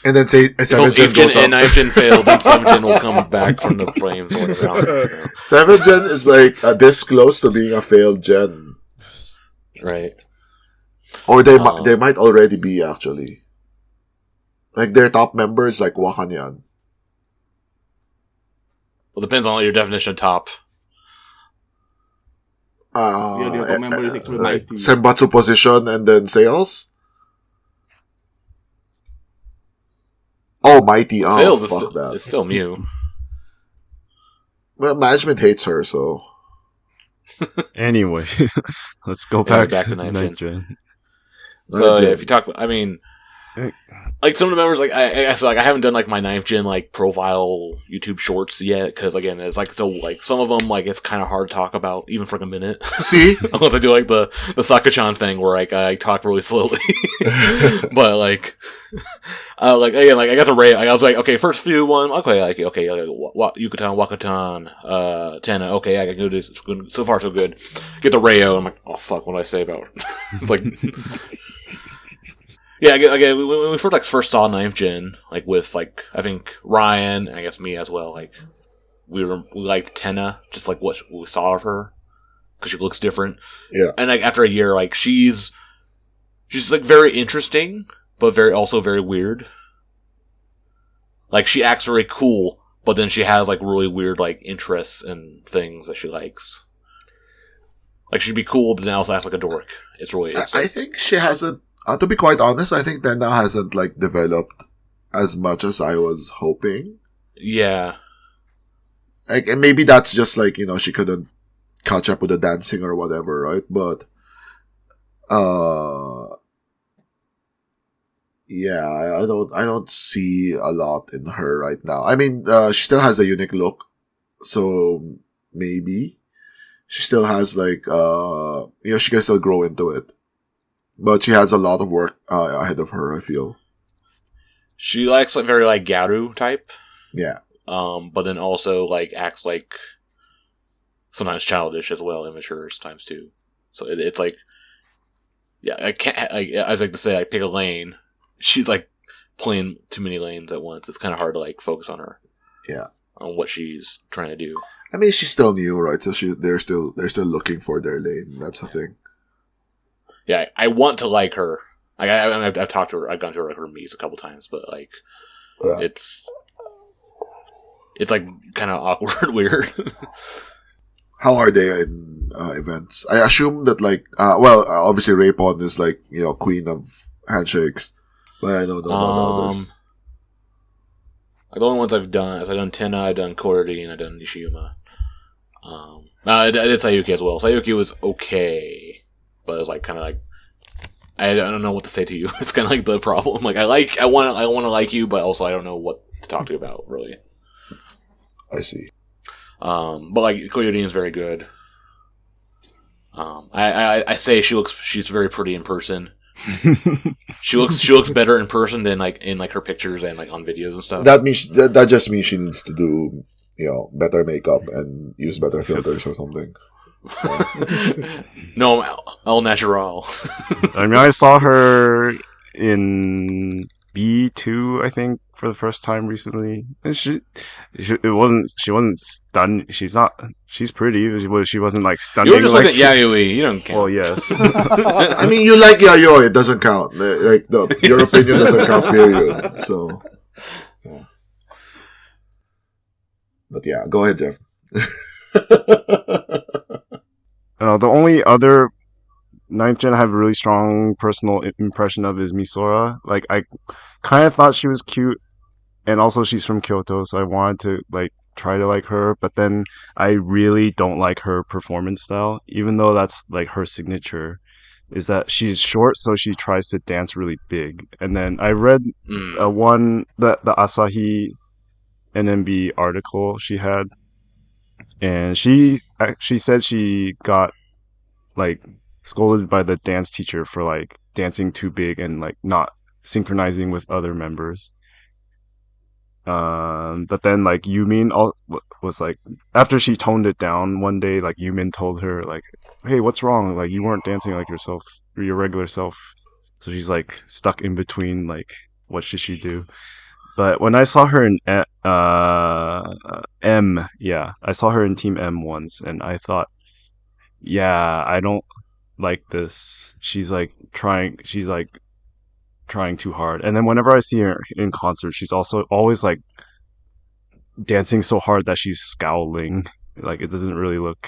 then say 7th Gen goes up. And 9th Gen failed, then 7th Gen will come back from the flames. 7th Gen is like this close to being a failed gen, right? Or they might already be actually. Like their top member is like Wakanyan. Well, depends on your definition of top. The top member is actually like Senbatsu position and then sales. Oh, mighty! Oh, sales fuck that. It's still Mew. Well, management hates her, so. Anyway, let's go back to 9th Gen. So yeah, if you talk, I mean. Like some of the members, like I haven't done like my 9th Gen like profile YouTube shorts yet because again it's like so like some of them like it's kind of hard to talk about even for like a minute. See, unless I do like the Sakachan thing where like I talk really slowly. But like again, like I got the Ray. I was like, okay, first few one, okay, like Yucatan, Wakatan, Tena. Okay, I can do this. It's good. So far, so good. Get the Rayo. I'm like, oh fuck, what did I say about? It's like, yeah, again, when we first saw Ninth Gen, like with like I think Ryan and I guess me as well, like we liked Tena, just like what we saw of her because she looks different. Yeah, and like after a year, like she's like very interesting, but very weird. Like she acts very cool, but then she has like really weird like interests and things that she likes. Like she'd be cool, but then also acts like a dork. I think she hasn't. To be quite honest, I think Tena hasn't like developed as much as I was hoping. Yeah. Like, and maybe that's just like, she couldn't catch up with the dancing or whatever, right? But yeah, I don't see a lot in her right now. I mean, she still has a unique look, so maybe she still has like she can still grow into it, but she has a lot of work ahead of her. I feel she likes like very like Garu type, yeah. But then also like acts like sometimes childish as well, immature times too. So it's like, yeah, I was like to say, I pick a lane. She's like playing too many lanes at once. It's kind of hard to like focus on her. Yeah, on what she's trying to do. I mean, she's still new, right? So they're still looking for their lane. That's the thing. Yeah, I want to like her. I've talked to her. I've gone to her meets a couple times, but like, yeah. It's like kind of awkward, weird. How are they in events? I assume that like, obviously Raypon is like queen of handshakes. But I don't know about others. The only ones I've done is I've done Tena, I've done Kojirin, and I've done Nishiyuma. I did Sayuki as well. Sayuki was okay, but it was like kind of like I don't know what to say to you. It's kind of like the problem. Like I want to like you, but also I don't know what to talk to you about really. I see. But like Kojirin is very good. I say she's very pretty in person. she looks better in person than like in like her pictures and like on videos and stuff. That means that just means she needs to do better makeup and use better filters or something. No, all natural. I mean, I saw her in B2, I think, for the first time recently. And she wasn't stunned. She's pretty. She wasn't like stunning. You were just like looking at Yayoi. You don't count. Well, yes. I mean, you like Yayoi. It doesn't count. Like your opinion doesn't count. Period. So, yeah. But yeah, go ahead, Geoff. The only other 9th gen I have a really strong personal impression of is Misora. Like, I kind of thought she was cute, and also she's from Kyoto, so I wanted to like try to like her, but then I really don't like her performance style, even though that's like her signature, is that she's short, so she tries to dance really big. And then I read the Asahi NMB article she had, and she said she got like scolded by the dance teacher for like dancing too big and like not synchronizing with other members. But then like Yumin was like, after she toned it down one day, like Yumin told her like, hey, what's wrong? Like you weren't dancing like yourself or your regular self. So she's like stuck in between, like what should she do? But when I saw her in M, I saw her in Team M once, and I thought, yeah, I don't like this. She's trying too hard. And then whenever I see her in concert, she's also always like dancing so hard that she's scowling. Like it doesn't really look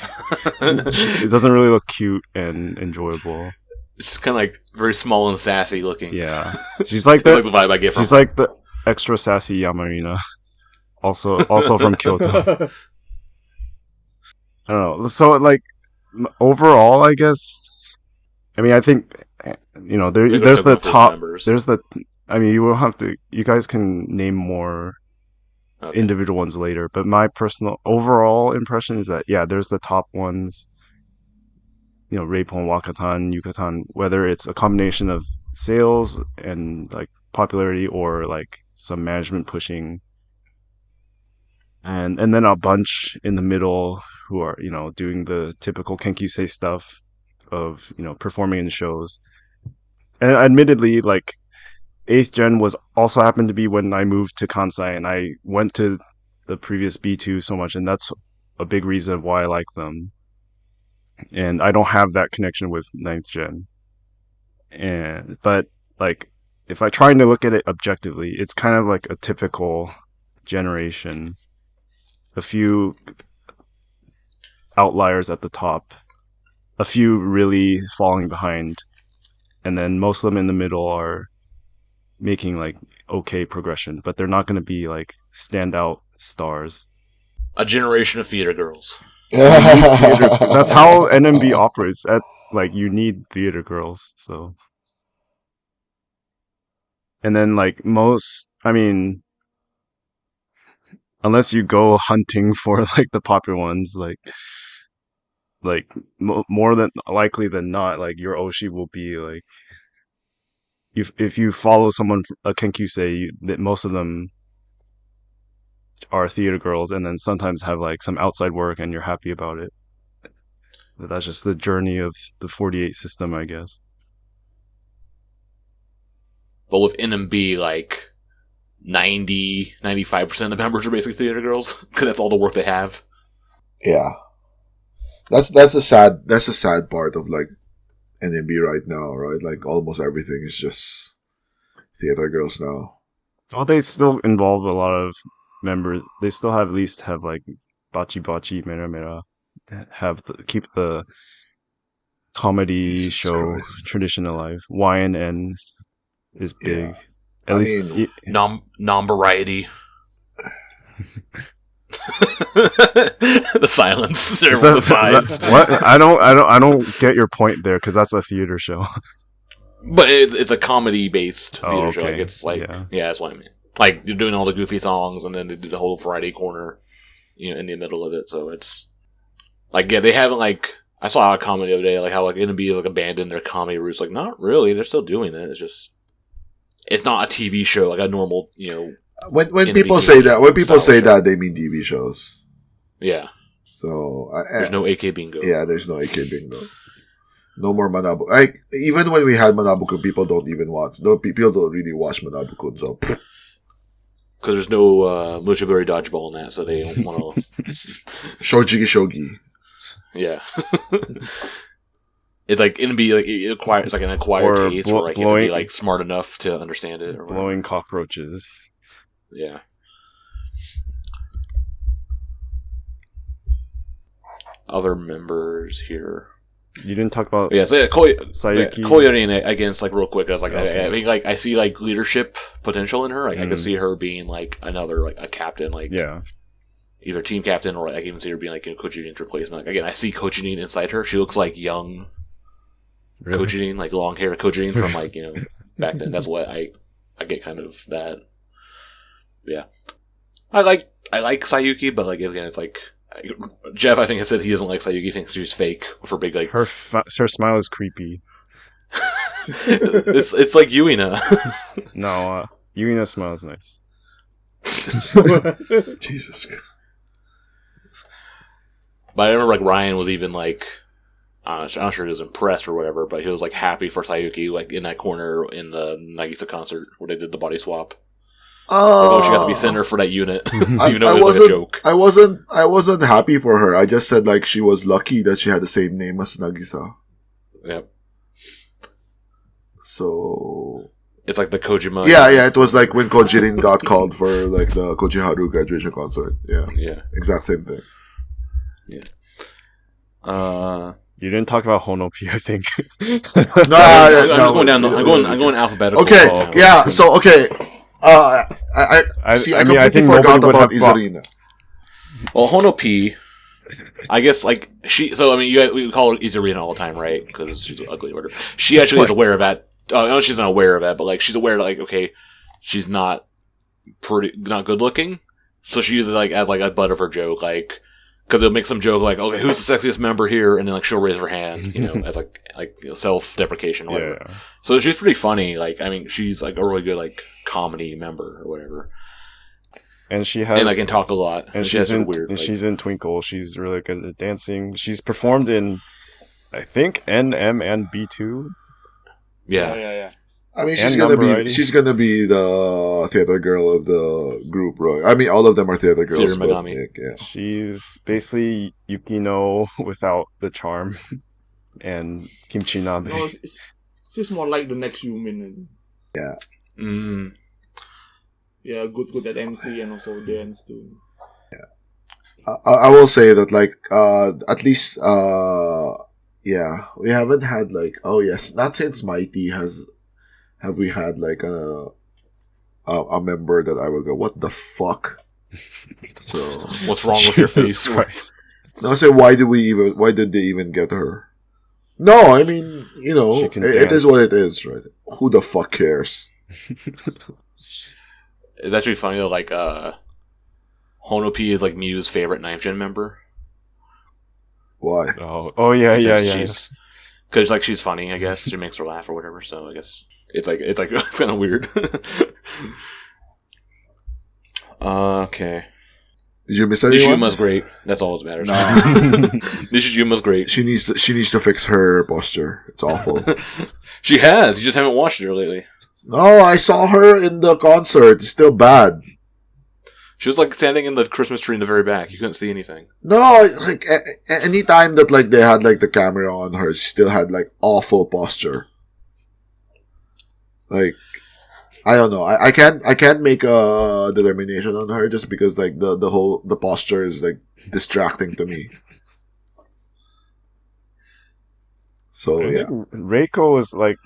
cute and enjoyable. She's kind of like very small and sassy looking. Yeah, she's like the vibe I get from she's like the extra sassy Yamarina, also from Kyoto. I don't know. So like overall, I guess. I mean, I think there's the top. Members. There's the. I mean, you guys can name more individual ones later. But my personal overall impression is that there's the top ones. Reipon, Wakatan, Yucatan. Whether it's a combination of sales and like popularity or like some management pushing, and then a bunch in the middle who are, you know, doing the typical Kenkyusei stuff of, you know, performing in shows. And admittedly, like 8th Gen was also happened to be when I moved to Kansai, and I went to the previous B2 so much, and that's a big reason why I like them. And I don't have that connection with 9th Gen. But like, if I try to look at it objectively, it's kind of like a typical generation. A few outliers at the top, a few really falling behind, and then most of them in the middle are making like okay progression, but they're not going to be like standout stars. A generation of theater girls. That's how NMB operates. Like, you need theater girls, so. And then like unless you go hunting for like the popular ones, more than likely than not, like your Oshi will be like, if you follow someone, a Kenkyusei, that most of them are theater girls, and then sometimes have like some outside work, and you're happy about it. But that's just the journey of the 48 system, I guess. But with NMB, like 95% of the members are basically theater girls because that's all the work they have. Yeah, that's a sad part of like NMB right now, right? Like almost everything is just theater girls now. Well, they still involve a lot of members. They still at least have like Bachi Bachi, Mera Mera, keep the comedy Jesus show Christ. tradition alive. YNN is big. Yeah. At least Non-variety. The silence. the sides. What? I don't get your point there, because that's a theater show. But it's a comedy-based theater show. Okay. Like, it's like, yeah, that's what I mean. Like, you're doing all the goofy songs, and then they do the whole variety corner, you know, in the middle of it. So it's like, yeah, they haven't like. I saw a comment the other day, like how like NMB like abandoned their comedy roots. Like, not really. They're still doing it. It's just, it's not a TV show like a normal, you know. When people say that, they mean TV shows. Yeah. So there's no AK Bingo. Yeah, there's no AK Bingo. No more Manabu. Like, even when we had Manabu-kun, people don't even watch. No, people don't really watch Manabu-kun. So because there's no Mushiguri dodgeball in that, so they don't want to. Shogi. Yeah. It's like NB, like it's like an acquired taste, where like you have to be like smart enough to understand it. Or blowing cockroaches. Yeah. Other members here. You didn't talk about Sayuki. Kojirin against, like, real quick. I was like, okay. I think like I see like leadership potential in her. Like, I could see her being like another like a captain, like either team captain, or I can even see her being like a Kojirin's replacement. Like, again, I see Kojirin inside her. She looks like young Kojirin, like long hair Kojirin from like, you know, back then. That's what I get kind of that. Yeah, I like Sayuki, but like again, it's like. Geoff, I think, has said he doesn't like Sayuki. He thinks she's fake for big like. Her smile is creepy. it's like Yuina. No, Yuina's smile is nice. Jesus. But I remember like Ryan was even like, I'm not sure he was impressed or whatever, but he was like happy for Sayuki, like in that corner in the Nagisa concert where they did the body swap. Although she got to be center for that unit, even though it was like a joke. I wasn't happy for her. I just said like she was lucky that she had the same name as Nagisa. Yep. So it's like the Kojima. Yeah. It was like when Kojirin got called for like the Kojiharu graduation concert. Yeah. Exact same thing. Yeah. You didn't talk about Honopi, I think. No, I'm just going down. I'm going alphabetical. Okay. Yeah. So okay. I completely forgot about Izurina. Well, Hono P, I guess, like, so, I mean, we call her Izurina all the time, right? Because she's ugly or whatever. She actually is aware of that. No, she's not aware of that, but, like, she's aware, like, okay, she's not good looking. So she uses it, like, as, like, a butt of her joke, like, because it'll make some joke like, okay, who's the sexiest member here? And then like she'll raise her hand, as like self-deprecation or whatever. Yeah. So she's pretty funny. Like, I mean, she's like a really good like comedy member or whatever. And she has, and I can talk a lot. And she's in Twinkle. She's really good at dancing. She's performed in, I think, NM and B2. Yeah. I mean, she's gonna be the theater girl of the group, right? I mean, all of them are theater girls. Theater Megami. Yeah. She's basically Yukino without the charm, and Kimchi Nabe. No, she's more like the next human. Yeah. Mm. Yeah, good at MC and also dance too. Yeah. I will say that, like, at least, we haven't had, like, not since Mighty have we had, like, a member that I would go, what the fuck? So, what's wrong with your face? Christ. No, I say, why did they even get her? No, I mean, it is what it is, right? Who the fuck cares? It's actually funny though, like, Honopi is like Mew's favorite 9th Gen member. Why? Oh yeah. Because like she's funny, I guess. She makes her laugh or whatever. So I guess it's like kind of weird. Okay. Did you miss anyone? Nishijuma's great. That's all that matters. No. Nishijuma's great. She needs to fix her posture. It's awful. She has. You just haven't watched her lately. No, I saw her in the concert. It's still bad. She was like standing in the Christmas tree in the very back. You couldn't see anything. No, like any time that like they had like the camera on her, she still had like awful posture. Like, I don't know. I can't make a determination on her just because like the posture is like distracting to me. So I think Reiko was like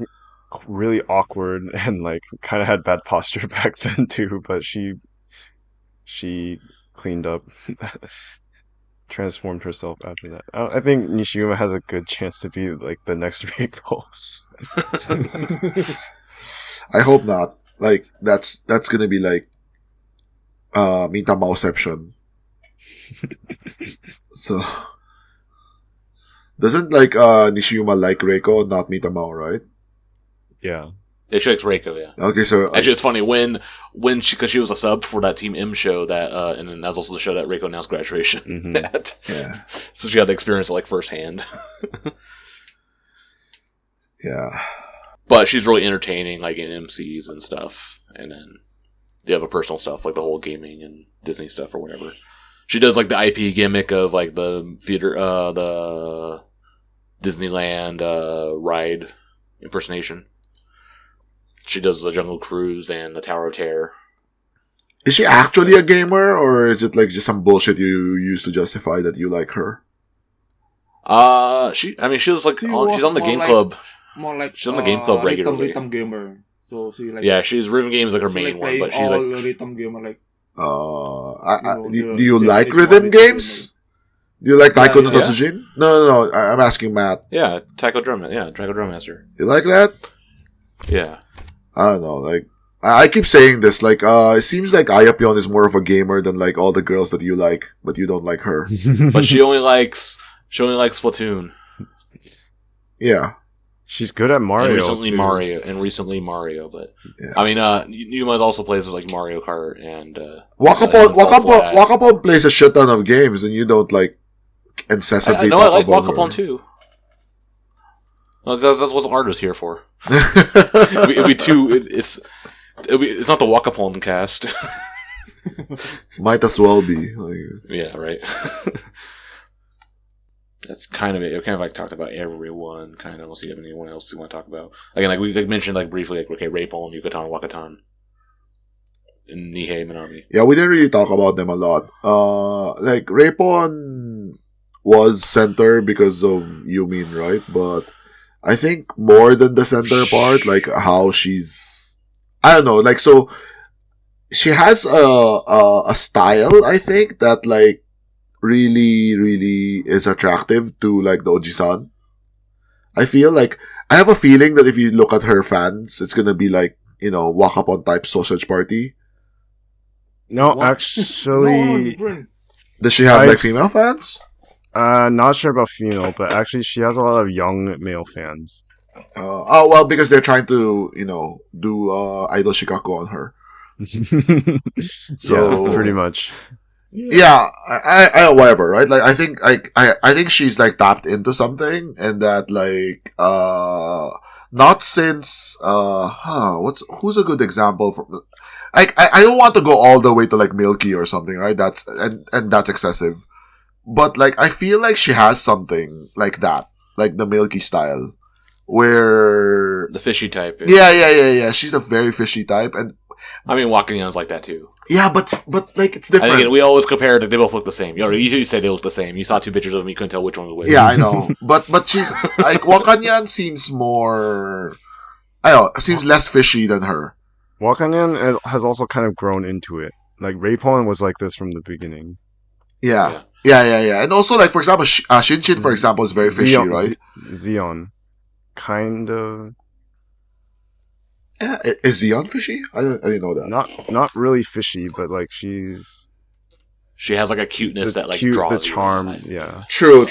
really awkward and like kind of had bad posture back then too, but she cleaned up, transformed herself after that. I think Nishiyuma has a good chance to be like the next Reiko. I hope not. Like that's gonna be like Mitamauception. So doesn't like Nishiyuma like Reiko, not Mitamao, right? Yeah. Yeah, she likes Reiko, yeah. Okay, so actually, it's funny when because she was a sub for that Team M show that, and then that's also the show that Reiko announced graduation at. Yeah. So she got the experience like firsthand. Yeah. But she's really entertaining, like in MCs and stuff, and then the other personal stuff, like the whole gaming and Disney stuff or whatever. She does like the IP gimmick of like the theater, the Disneyland ride impersonation. She does the Jungle Cruise and the Tower of Terror. Is she actually a gamer, or is it like just some bullshit you use to justify that you like her? She's like she's on the game club. More like she's on the game club regularly. Rhythm gamer. So she like she's rhythm games like her main one, but she's like rhythm gamer like. Do you like rhythm games? Do you like Taiko no Tatsujin? No. I'm asking Matt. Yeah, Taiko Drum Master. You like that? Yeah. I don't know. Like I keep saying this. Like it seems like Ayapion is more of a gamer than like all the girls that you like, but you don't like her. But she only likes Splatoon. Yeah. She's good at Mario. And recently Mario, but yeah. I mean, you might also play with like Mario Kart and Wakapon plays a shit ton of games, and you don't like incessantly. I like Wakapon too. Well, that's what art is here for. It'd be too. It's not the Wakapon cast. Might as well be. Like, yeah, right. That's kind of it. We kind of like talked about everyone. Kind of. Unless you have anyone else you want to talk about. Again, like we mentioned like briefly, like okay, Reipon, Yucatan, Wakatan, and Nihei Minami. Yeah, we didn't really talk about them a lot. Like Reipon was center because of Yumin, right? But I think more than the center part, like how she's, I don't know, like so she has a style, I think, that like really, really is attractive to like the Ojisan. I feel like I have a feeling that if you look at her fans, it's gonna be like, Wakapon type sausage party. No, actually, Does she have like female fans? Not sure about female, but actually she has a lot of young male fans. Oh well, because they're trying to do Idol Shikkaku on her. So yeah, pretty much. Yeah, I whatever, right? Like I think she's like tapped into something, and that like not since who's a good example from like I don't want to go all the way to like Milky or something, right? That's and that's excessive. But like I feel like she has something like that, like the Milky style, where the fishy type. Yeah. She's a very fishy type, and I mean Wakanyan's like that too. Yeah, but like it's different. I think we always compare it. They both look the same. You say they look the same. You saw two pictures of them. You couldn't tell which one was which. Yeah, I know. but she's like Wakanyan seems more. I don't know. Seems less fishy than her. Wakanyan has also kind of grown into it. Like Raipon was like this from the beginning. Yeah. And also, like for example, Shinchin, for example, is very fishy, right? Zeon, kind of. Yeah, is Zeon fishy? I didn't know that. Not really fishy, but like she has like a cuteness that like draws the charm. Yeah. True.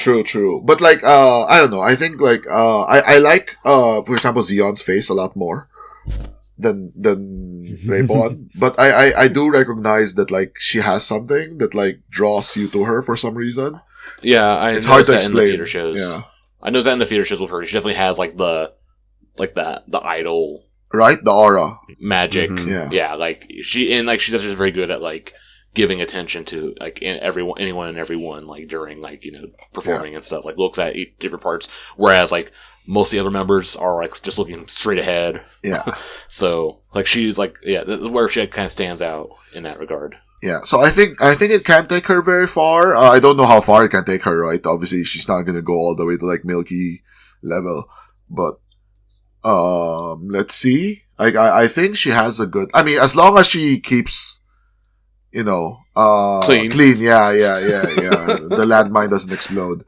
But like I don't know. I think like I like for example Zeon's face a lot more than Raipon. But I do recognize that like she has something that like draws you to her for some reason. Yeah, it's hard to explain. In the theater shows. Yeah, I know that in the theater shows with her. She definitely has like the idol. Right, the aura, magic, yeah. Like she's very good at like giving attention to like anyone and everyone, like during like performing and stuff. Like looks at different parts, whereas like most of the other members are like just looking straight ahead. Yeah. So like she's like this is where she kind of stands out in that regard. Yeah. So I think it can't take her very far. I don't know how far it can take her. Right. Obviously, she's not going to go all the way to like Milky level, but. Let's see. I think she has a good. I mean, as long as she keeps, clean. Yeah. The landmine doesn't explode.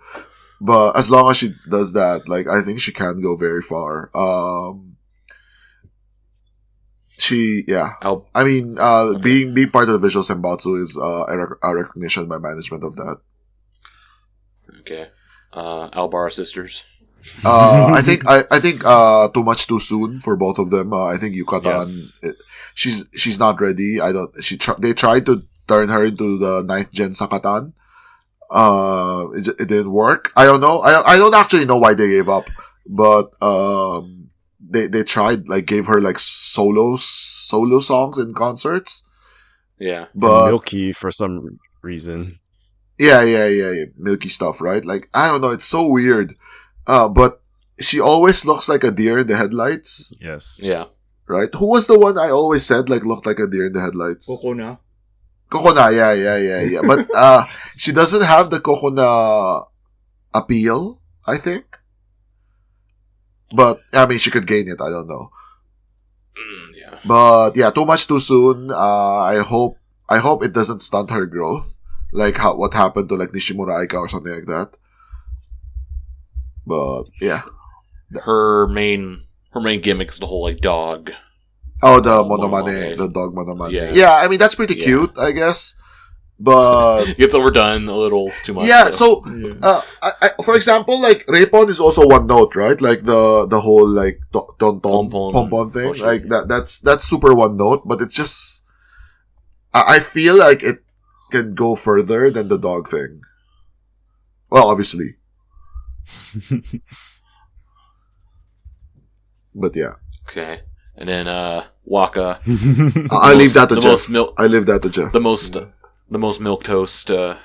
But as long as she does that, like I think she can go very far. Being part of the visual Senbatsu is a recognition by management of that. Okay. Albara sisters. I think too much too soon for both of them. I think Yucatan, she's not ready. They tried to turn her into the 9th gen Sakatan. It didn't work. I don't know. I don't actually know why they gave up, but they tried, like gave her like solo songs in concerts. Yeah, but Milky for some reason. Yeah. Milky stuff, right? Like I don't know. It's so weird. But she always looks like a deer in the headlights. Yes. Yeah. Right? Who was the one I always said like looked like a deer in the headlights? Kokona, yeah. But she doesn't have the Kokona appeal, I think. But I mean, she could gain it. I don't know. Yeah. But yeah, too much too soon. I hope it doesn't stunt her growth, like what happened to like Nishimura Aika or something like that. But yeah, her main gimmick is the whole like dog. Oh, the monomane, the dog monomane. Yeah, I mean that's pretty cute, I guess. But it gets overdone a little too much. Yeah, so for example, like Raipon is also one note, right? Like the whole like ton pom thing, like that's super one note. But it's just I feel like it can go further than the dog thing. Well, obviously. But yeah. Okay. And then Waka. I leave that to Geoff. I leave that to Geoff. The most Milquetoast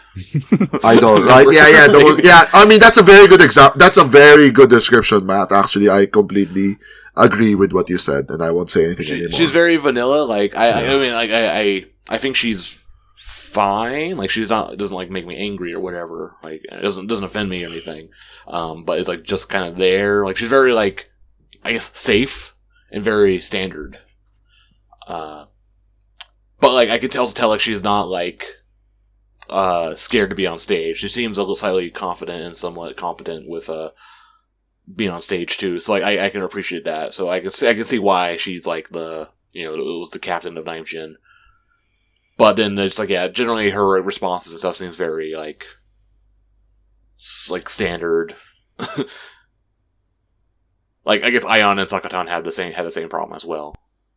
idol, right? Yeah. I mean, that's a very good example. That's a very good description, Matt. Actually, I completely agree with what you said, and I won't say anything anymore. She's very vanilla. Like I think she's fine. Like she's not doesn't like make me angry or whatever. Like it doesn't offend me or anything. But it's like just kind of there. Like she's very like I guess safe and very standard. But like I could tell like she's not like scared to be on stage. She seems a little slightly confident and somewhat competent with being on stage too. So like I can appreciate that. So I can see why she's like the it was the captain of 9th Gen. But then it's like, yeah, generally her responses and stuff seems very like standard. Like I guess Ayan and Sakatan had the same problem as well.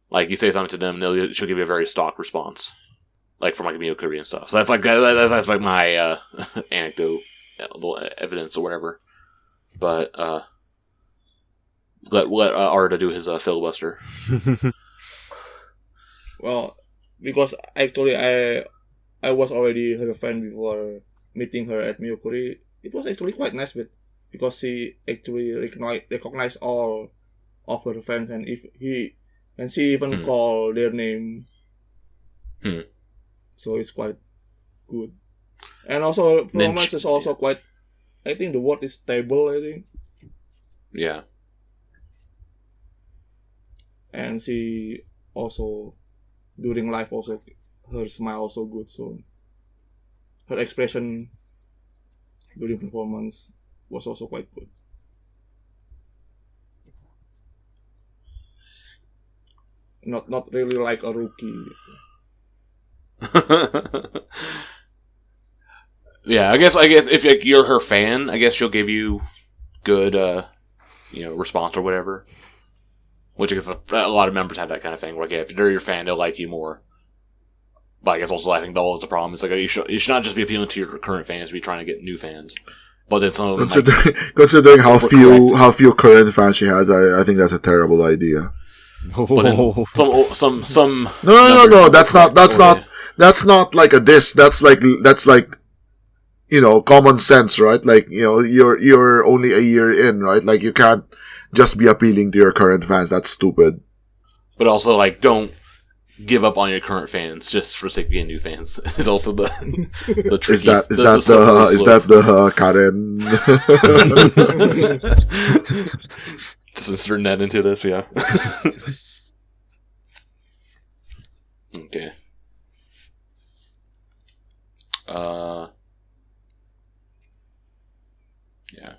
Like you say something to them, she'll give you a very stock response, like from like Milquetoast and stuff. So that's like my anecdote, little evidence or whatever. But let Arda do his filibuster. Well, because actually I was already her fan before meeting her at Milquetoast. It was actually quite nice because she actually recognized all of her fans, and she even called their name. So it's quite good. And also performance is also quite, I think the word is stable, I think. Yeah. And she also during live also her smile also good, so her expression during performance was also quite good. Not really like a rookie. Yeah, I guess if you're her fan, I guess she'll give you good response or whatever. Which I guess a lot of members have that kind of thing. Where if they're your fan, they'll like you more. But I guess also I think that was the problem. It's like you should not just be appealing to your current fans, be trying to get new fans. But then some of them considering how few current fans she has, I think that's a terrible idea. But then some No. That's not like a diss. That's like common sense, right? Like you're only a year in, right? Like you can't just be appealing to your current fans. That's stupid. But also, like, don't give up on your current fans just for the sake of getting new fans. It's also the tricky. Is that the Karen? Just insert that into this, yeah. Okay. Yeah.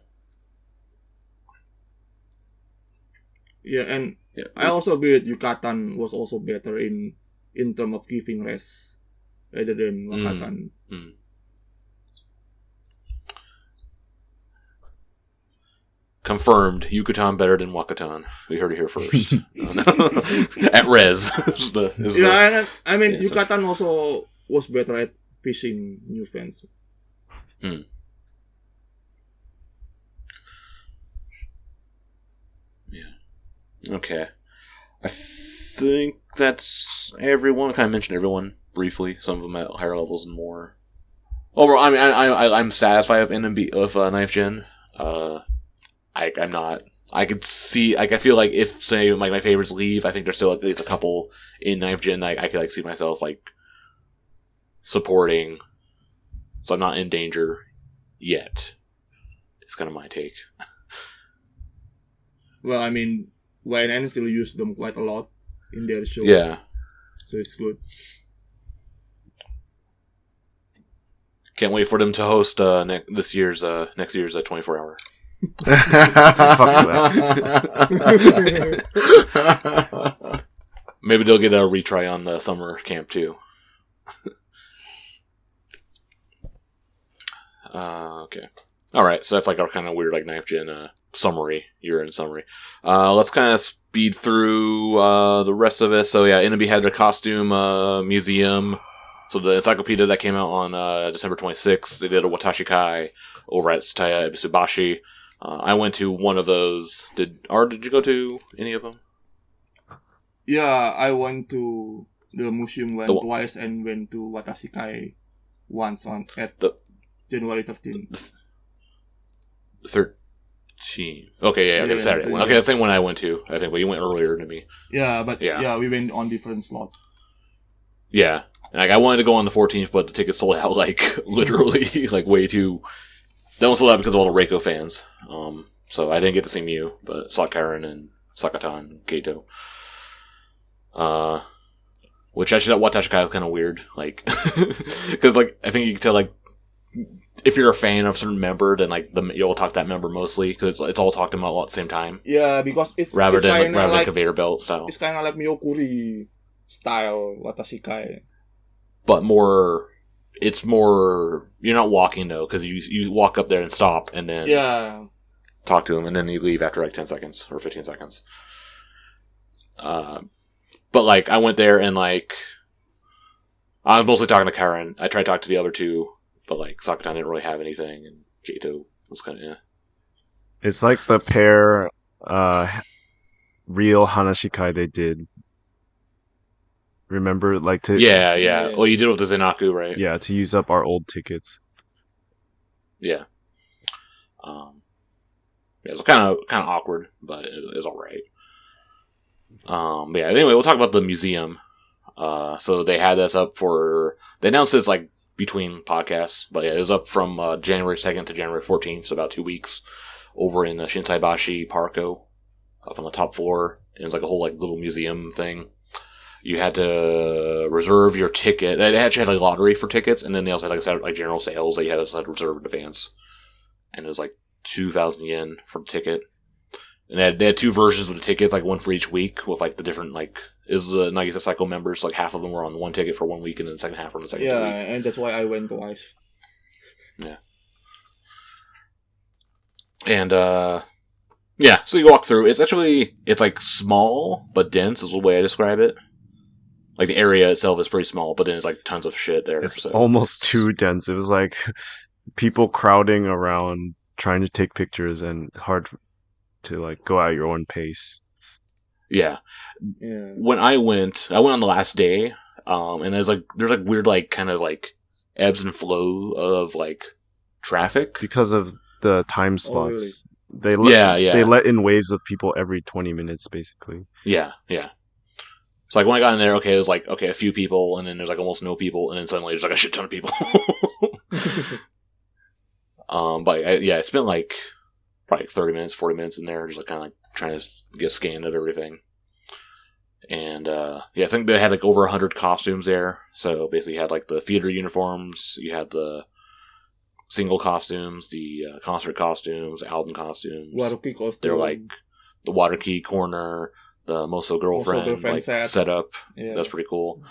Yeah, and I also agree that Yukatan was also better in terms of giving rest rather than Wakatan. Confirmed, Yucatan better than Wakatan. We heard it here first. At Res. Yucatan also was better at fishing new fans. Yeah. Okay. I think that's everyone. Kind of mentioned everyone briefly. Some of them at higher levels and more. Overall, I mean, I'm satisfied with NMB of 9th Gen. I'm not. I could see. I feel like if say my favorites leave, I think there's still at least a couple in 9th Gen. I could see myself supporting. So I'm not in danger yet. It's kind of my take. Well, I mean, YNN still use them quite a lot in their show. Yeah. So it's good. Can't wait for them to host next year's 24-hour. Maybe they'll get a retry on the summer camp too. Okay. Alright, so that's our kind of weird 9th Gen summary, year-end summary. Let's kind of speed through the rest of it. So yeah, NMB had their costume museum. So the encyclopedia that came out on December 26th, they did a Watashi Kai over at Tsutaya Ebisubashi. I went to one of those. Did you go to any of them? Yeah, I went to the museum twice and went to Watashi Kai once at January 13th. 13. Okay, yeah, Saturday. Okay, that's the same one I went to, I think, but you went earlier than me. Yeah, but we went on different slot. Yeah. I wanted to go on the 14th, but the tickets sold out, literally, way too... They don't sold out because of all the Reiko fans. So I didn't get to see Mew, but saw Karen and Sakatan and Kato. Which actually, that Watashi Kai was kind of weird. Because, I think you can tell, if you're a fan of a certain member, then, you'll talk to that member mostly, because it's all talked about all at the same time. Yeah, because it's rather than conveyor belt style. It's kind of like Miyokuri style Watashi Kai. but more. It's more. You're not walking though, because you walk up there and stop, and then talk to them, and then you leave after like 10 seconds or 15 seconds. But like I went there and like I was mostly talking to Karen. I tried to talk to the other two, but like Sakutan didn't really have anything, and Kato was kind of It's like the pair real Hanashikai they did. Remember, like to yeah. Well, you did it with the Zenaku, right? Yeah, to use up our old tickets. Yeah. It was kind of awkward, but it was all right. But yeah. Anyway, we'll talk about the museum. So they had this up for. They announced this like between podcasts, but yeah, it was up from January 2nd to January 14th, so about 2 weeks, over in Shinsaibashi Parko, up on the top floor. It was like a whole like little museum thing. You had to reserve your ticket. They actually had a lottery for tickets, and then they also had like general sales that you had to reserve in advance. And it was like 2,000 yen for the ticket. And they had two versions of the tickets, like one for each week, with like the different like is the Nagisa Cycle members. Like half of them were on one ticket for 1 week, and then the second half were on the second week. Yeah, and that's why I went twice. Yeah. And yeah, so you walk through. It's like small but dense is the way I describe it. Like the area itself is pretty small, but then there's like tons of shit there. It's almost too dense. It was like people crowding around trying to take pictures, and hard to like go at your own pace. Yeah. When I went on the last day, and there's like weird like kind of like ebbs and flow of like traffic because of the time slots. Oh, really? They let in waves of people every 20 minutes, basically. Yeah. So like when I got in there, okay, it was like a few people, and then there's like almost no people, and then suddenly there's like a shit ton of people. But I spent like probably 30 minutes, 40 minutes in there, just like kind of like trying to get scanned of everything. And I think they had like over 100 costumes there. So basically, you had like the theater uniforms, you had the single costumes, the concert costumes, the album costumes. Waruki costume. They're like the water key corner, the Moso girlfriend like setup. Yeah. That's pretty cool.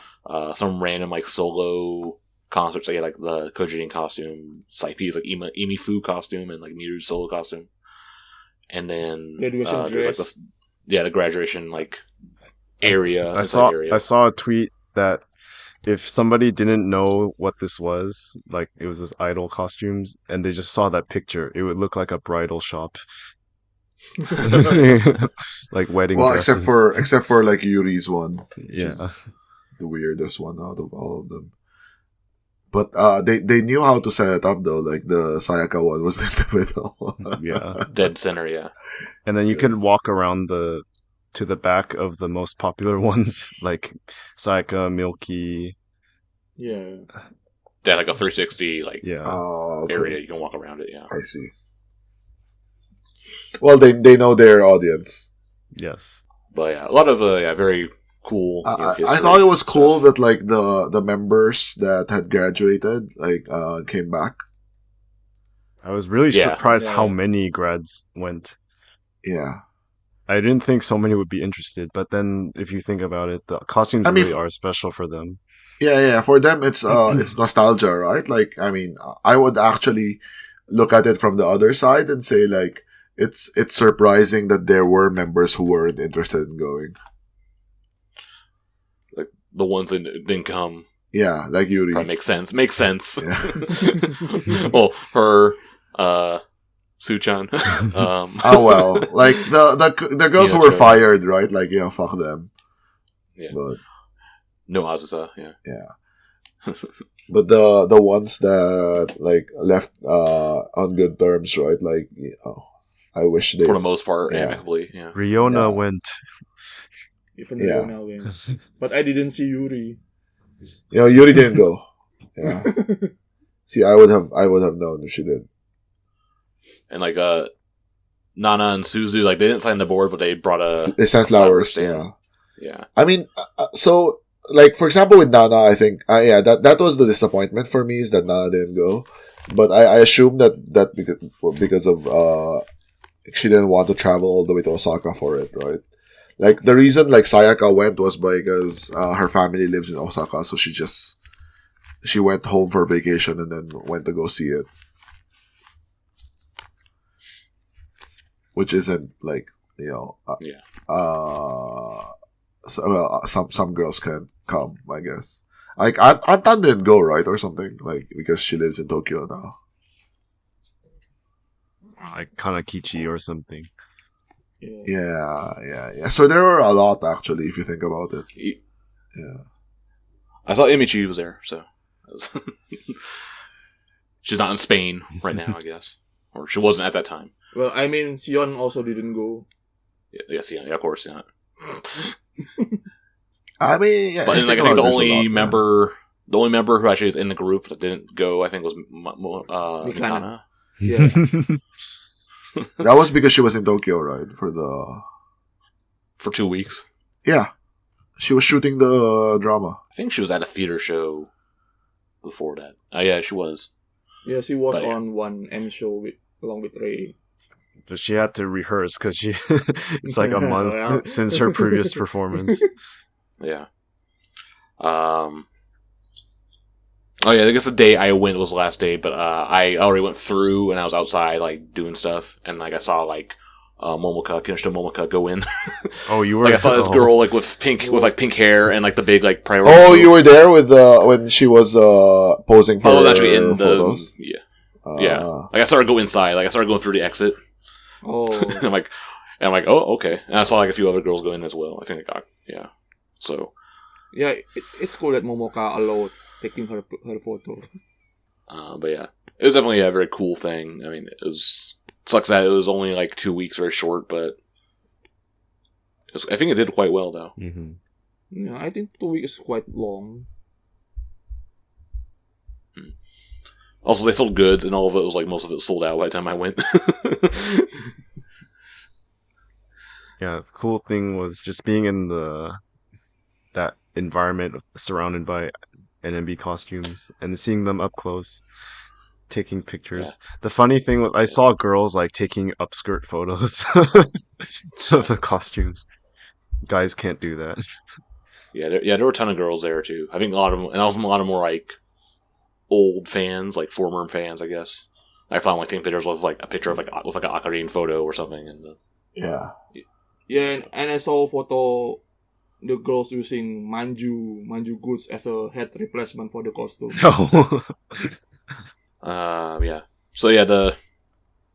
Some random like solo concerts. They had like the Kojirin costume, Saipi's like Imifu costume, and like Miru's solo costume. And then graduation dress. Like the graduation like area. I saw a tweet that if somebody didn't know what this was, like it was this idol costumes, and they just saw that picture, it would look like a bridal shop. Like wedding dresses. except for like Yuri's one. Yeah. The weirdest one out of all of them. But they knew how to set it up though, like the Sayaka one was in the middle. Yeah. Dead center, yeah. And then you can walk around to the back of the most popular ones, like Sayaka, Milky. Yeah. They had like a 360 like okay. area, you can walk around it, yeah. I see. Well, they know their audience. Yes. But yeah, a lot of very cool. I thought it was cool that like the members that had graduated like came back. I was really surprised how many grads went. Yeah. I didn't think so many would be interested, but then if you think about it, the costumes really are special for them. Yeah. For them, it's it's nostalgia, right? Like, I mean, I would actually look at it from the other side and say like it's surprising that there were members who weren't interested in going. Like the ones that didn't come. Yeah, like Yuri. Probably makes sense. Yeah. Well, her, Suchan. Oh well, like the girls who were fired, right? Like, fuck them. Yeah. But no Azusa, yeah. Yeah. But the ones that like left on good terms, right? Like, I wish they, for the most part, amicably. Yeah. Riona went. Even Riona went, but I didn't see Yuri. Yuri didn't go. Yeah. See, I would have known if she did. And like Nana and Suzu, like they didn't sign the board, but they brought they sent flowers. Yeah. Yeah. I mean, so like for example with Nana, I think that was the disappointment for me, is that Nana didn't go. But I assume that because of she didn't want to travel all the way to Osaka for it, right? Like the reason like Sayaka went was because her family lives in Osaka, so she just she went home for vacation and then went to go see it. Which isn't like, some girls can come, I guess. Like Antan didn't go, right, or something, like because she lives in Tokyo now. Like Kanakichi or something. Yeah. So there are a lot actually, if you think about it. Yeah. I saw Imichi was there, so she's not in Spain right now, I guess, or she wasn't at that time. Well, I mean, Sion also didn't go. Yes, yeah, of course, yeah. I mean, yeah, but I think the only member who actually is in the group that didn't go, I think, was Mikana. Yeah. That was because she was in Tokyo, right? For 2 weeks. Yeah. She was shooting the drama. I think she was at a theater show before that. Yeah, she was. Yeah, she was on one M show along with Ray. But she had to rehearse because it's like a month since her previous performance. Yeah. I guess the day I went was the last day, but I already went through and I was outside like doing stuff, and like I saw like Kinoshita Momoka go in. Oh, you were. Like I saw this girl like with pink hair and like the big like priority. Oh, you were there with when she was posing for actually in photos. Yeah. Like I started to go inside. Like I started going through the exit. Oh. I'm like, oh, okay. And I saw like a few other girls go in as well. I think So. Yeah, it's cool that Momoka allowed taking her photo. But yeah, it was definitely a very cool thing. I mean, sucks that it was only like 2 weeks, very short, but I think it did quite well though. Mm-hmm. Yeah, I think 2 weeks is quite long. Also, they sold goods, and all of it was like most of it sold out by the time I went. Yeah, the cool thing was just being in that environment surrounded by NMB costumes and seeing them up close, taking pictures. Yeah. The funny thing was I saw girls like taking upskirt photos of the costumes. Guys can't do that. Yeah, there were a ton of girls there too. I think a lot of them, and also a lot of more like old fans, like former fans, I guess. I saw them like taking pictures with like a picture of like with like an Ocarina photo or something. And yeah, and I saw a photo. The girls using manju goods as a head replacement for the costume. Oh. Yeah. So yeah,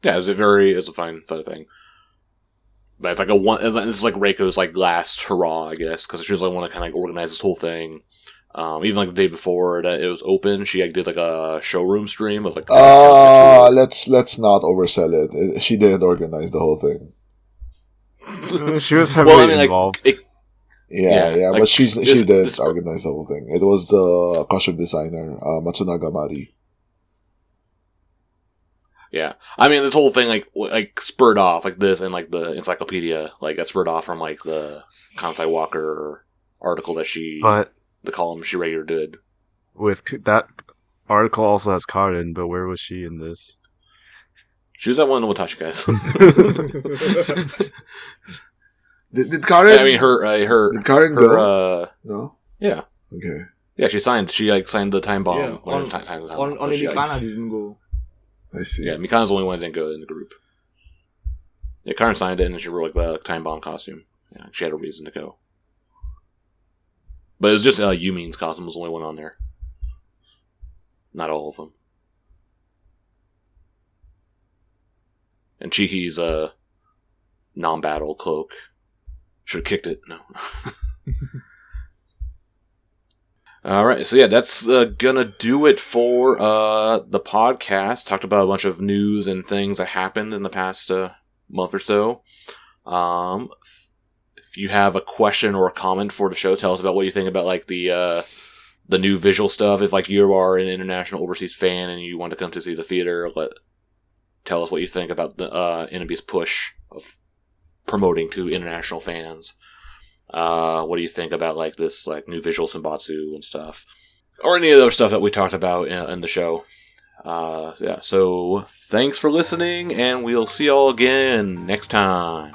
it's a fine thing. But it's like it's like Reiko's like last hurrah, I guess, because she was like want to kind of like organize this whole thing. Even like the day before that it was open, she like did like a showroom stream of like. Let's not oversell it. She didn't organize the whole thing. She was heavily involved. Yeah, like, but she did organize the whole thing. It was the costume designer, Matsunaga Mari. Yeah, I mean this whole thing like spurred off like this, and like the encyclopedia like got spurred off from like the Kansai Walker article that the column she regularly did. With that article also has Karin, but where was she in this? She was at one of the Watashi guys. Did Karin? I mean, Did Karin go? No. Yeah. Okay. Yeah, she signed the time bomb. Yeah, only Mikana didn't go. I see. Yeah, Mikana's the only one that didn't go in the group. Yeah, Karin signed it, and she wore like the time bomb costume. Yeah, she had a reason to go. But it was just Yumin's costume was the only one on there. Not all of them. And Chihi's non-battle cloak. Should have kicked it. No. Alright, so yeah, that's gonna do it for the podcast. Talked about a bunch of news and things that happened in the past month or so. If you have a question or a comment for the show, tell us about what you think about like the new visual stuff. If like you are an international overseas fan and you want to come to see the theater, tell us what you think about the NMB's push of promoting to international fans. What do you think about like this like new visual Senbatsu and stuff, or any of those stuff that we talked about in the show? Yeah. So thanks for listening, and we'll see y'all again next time.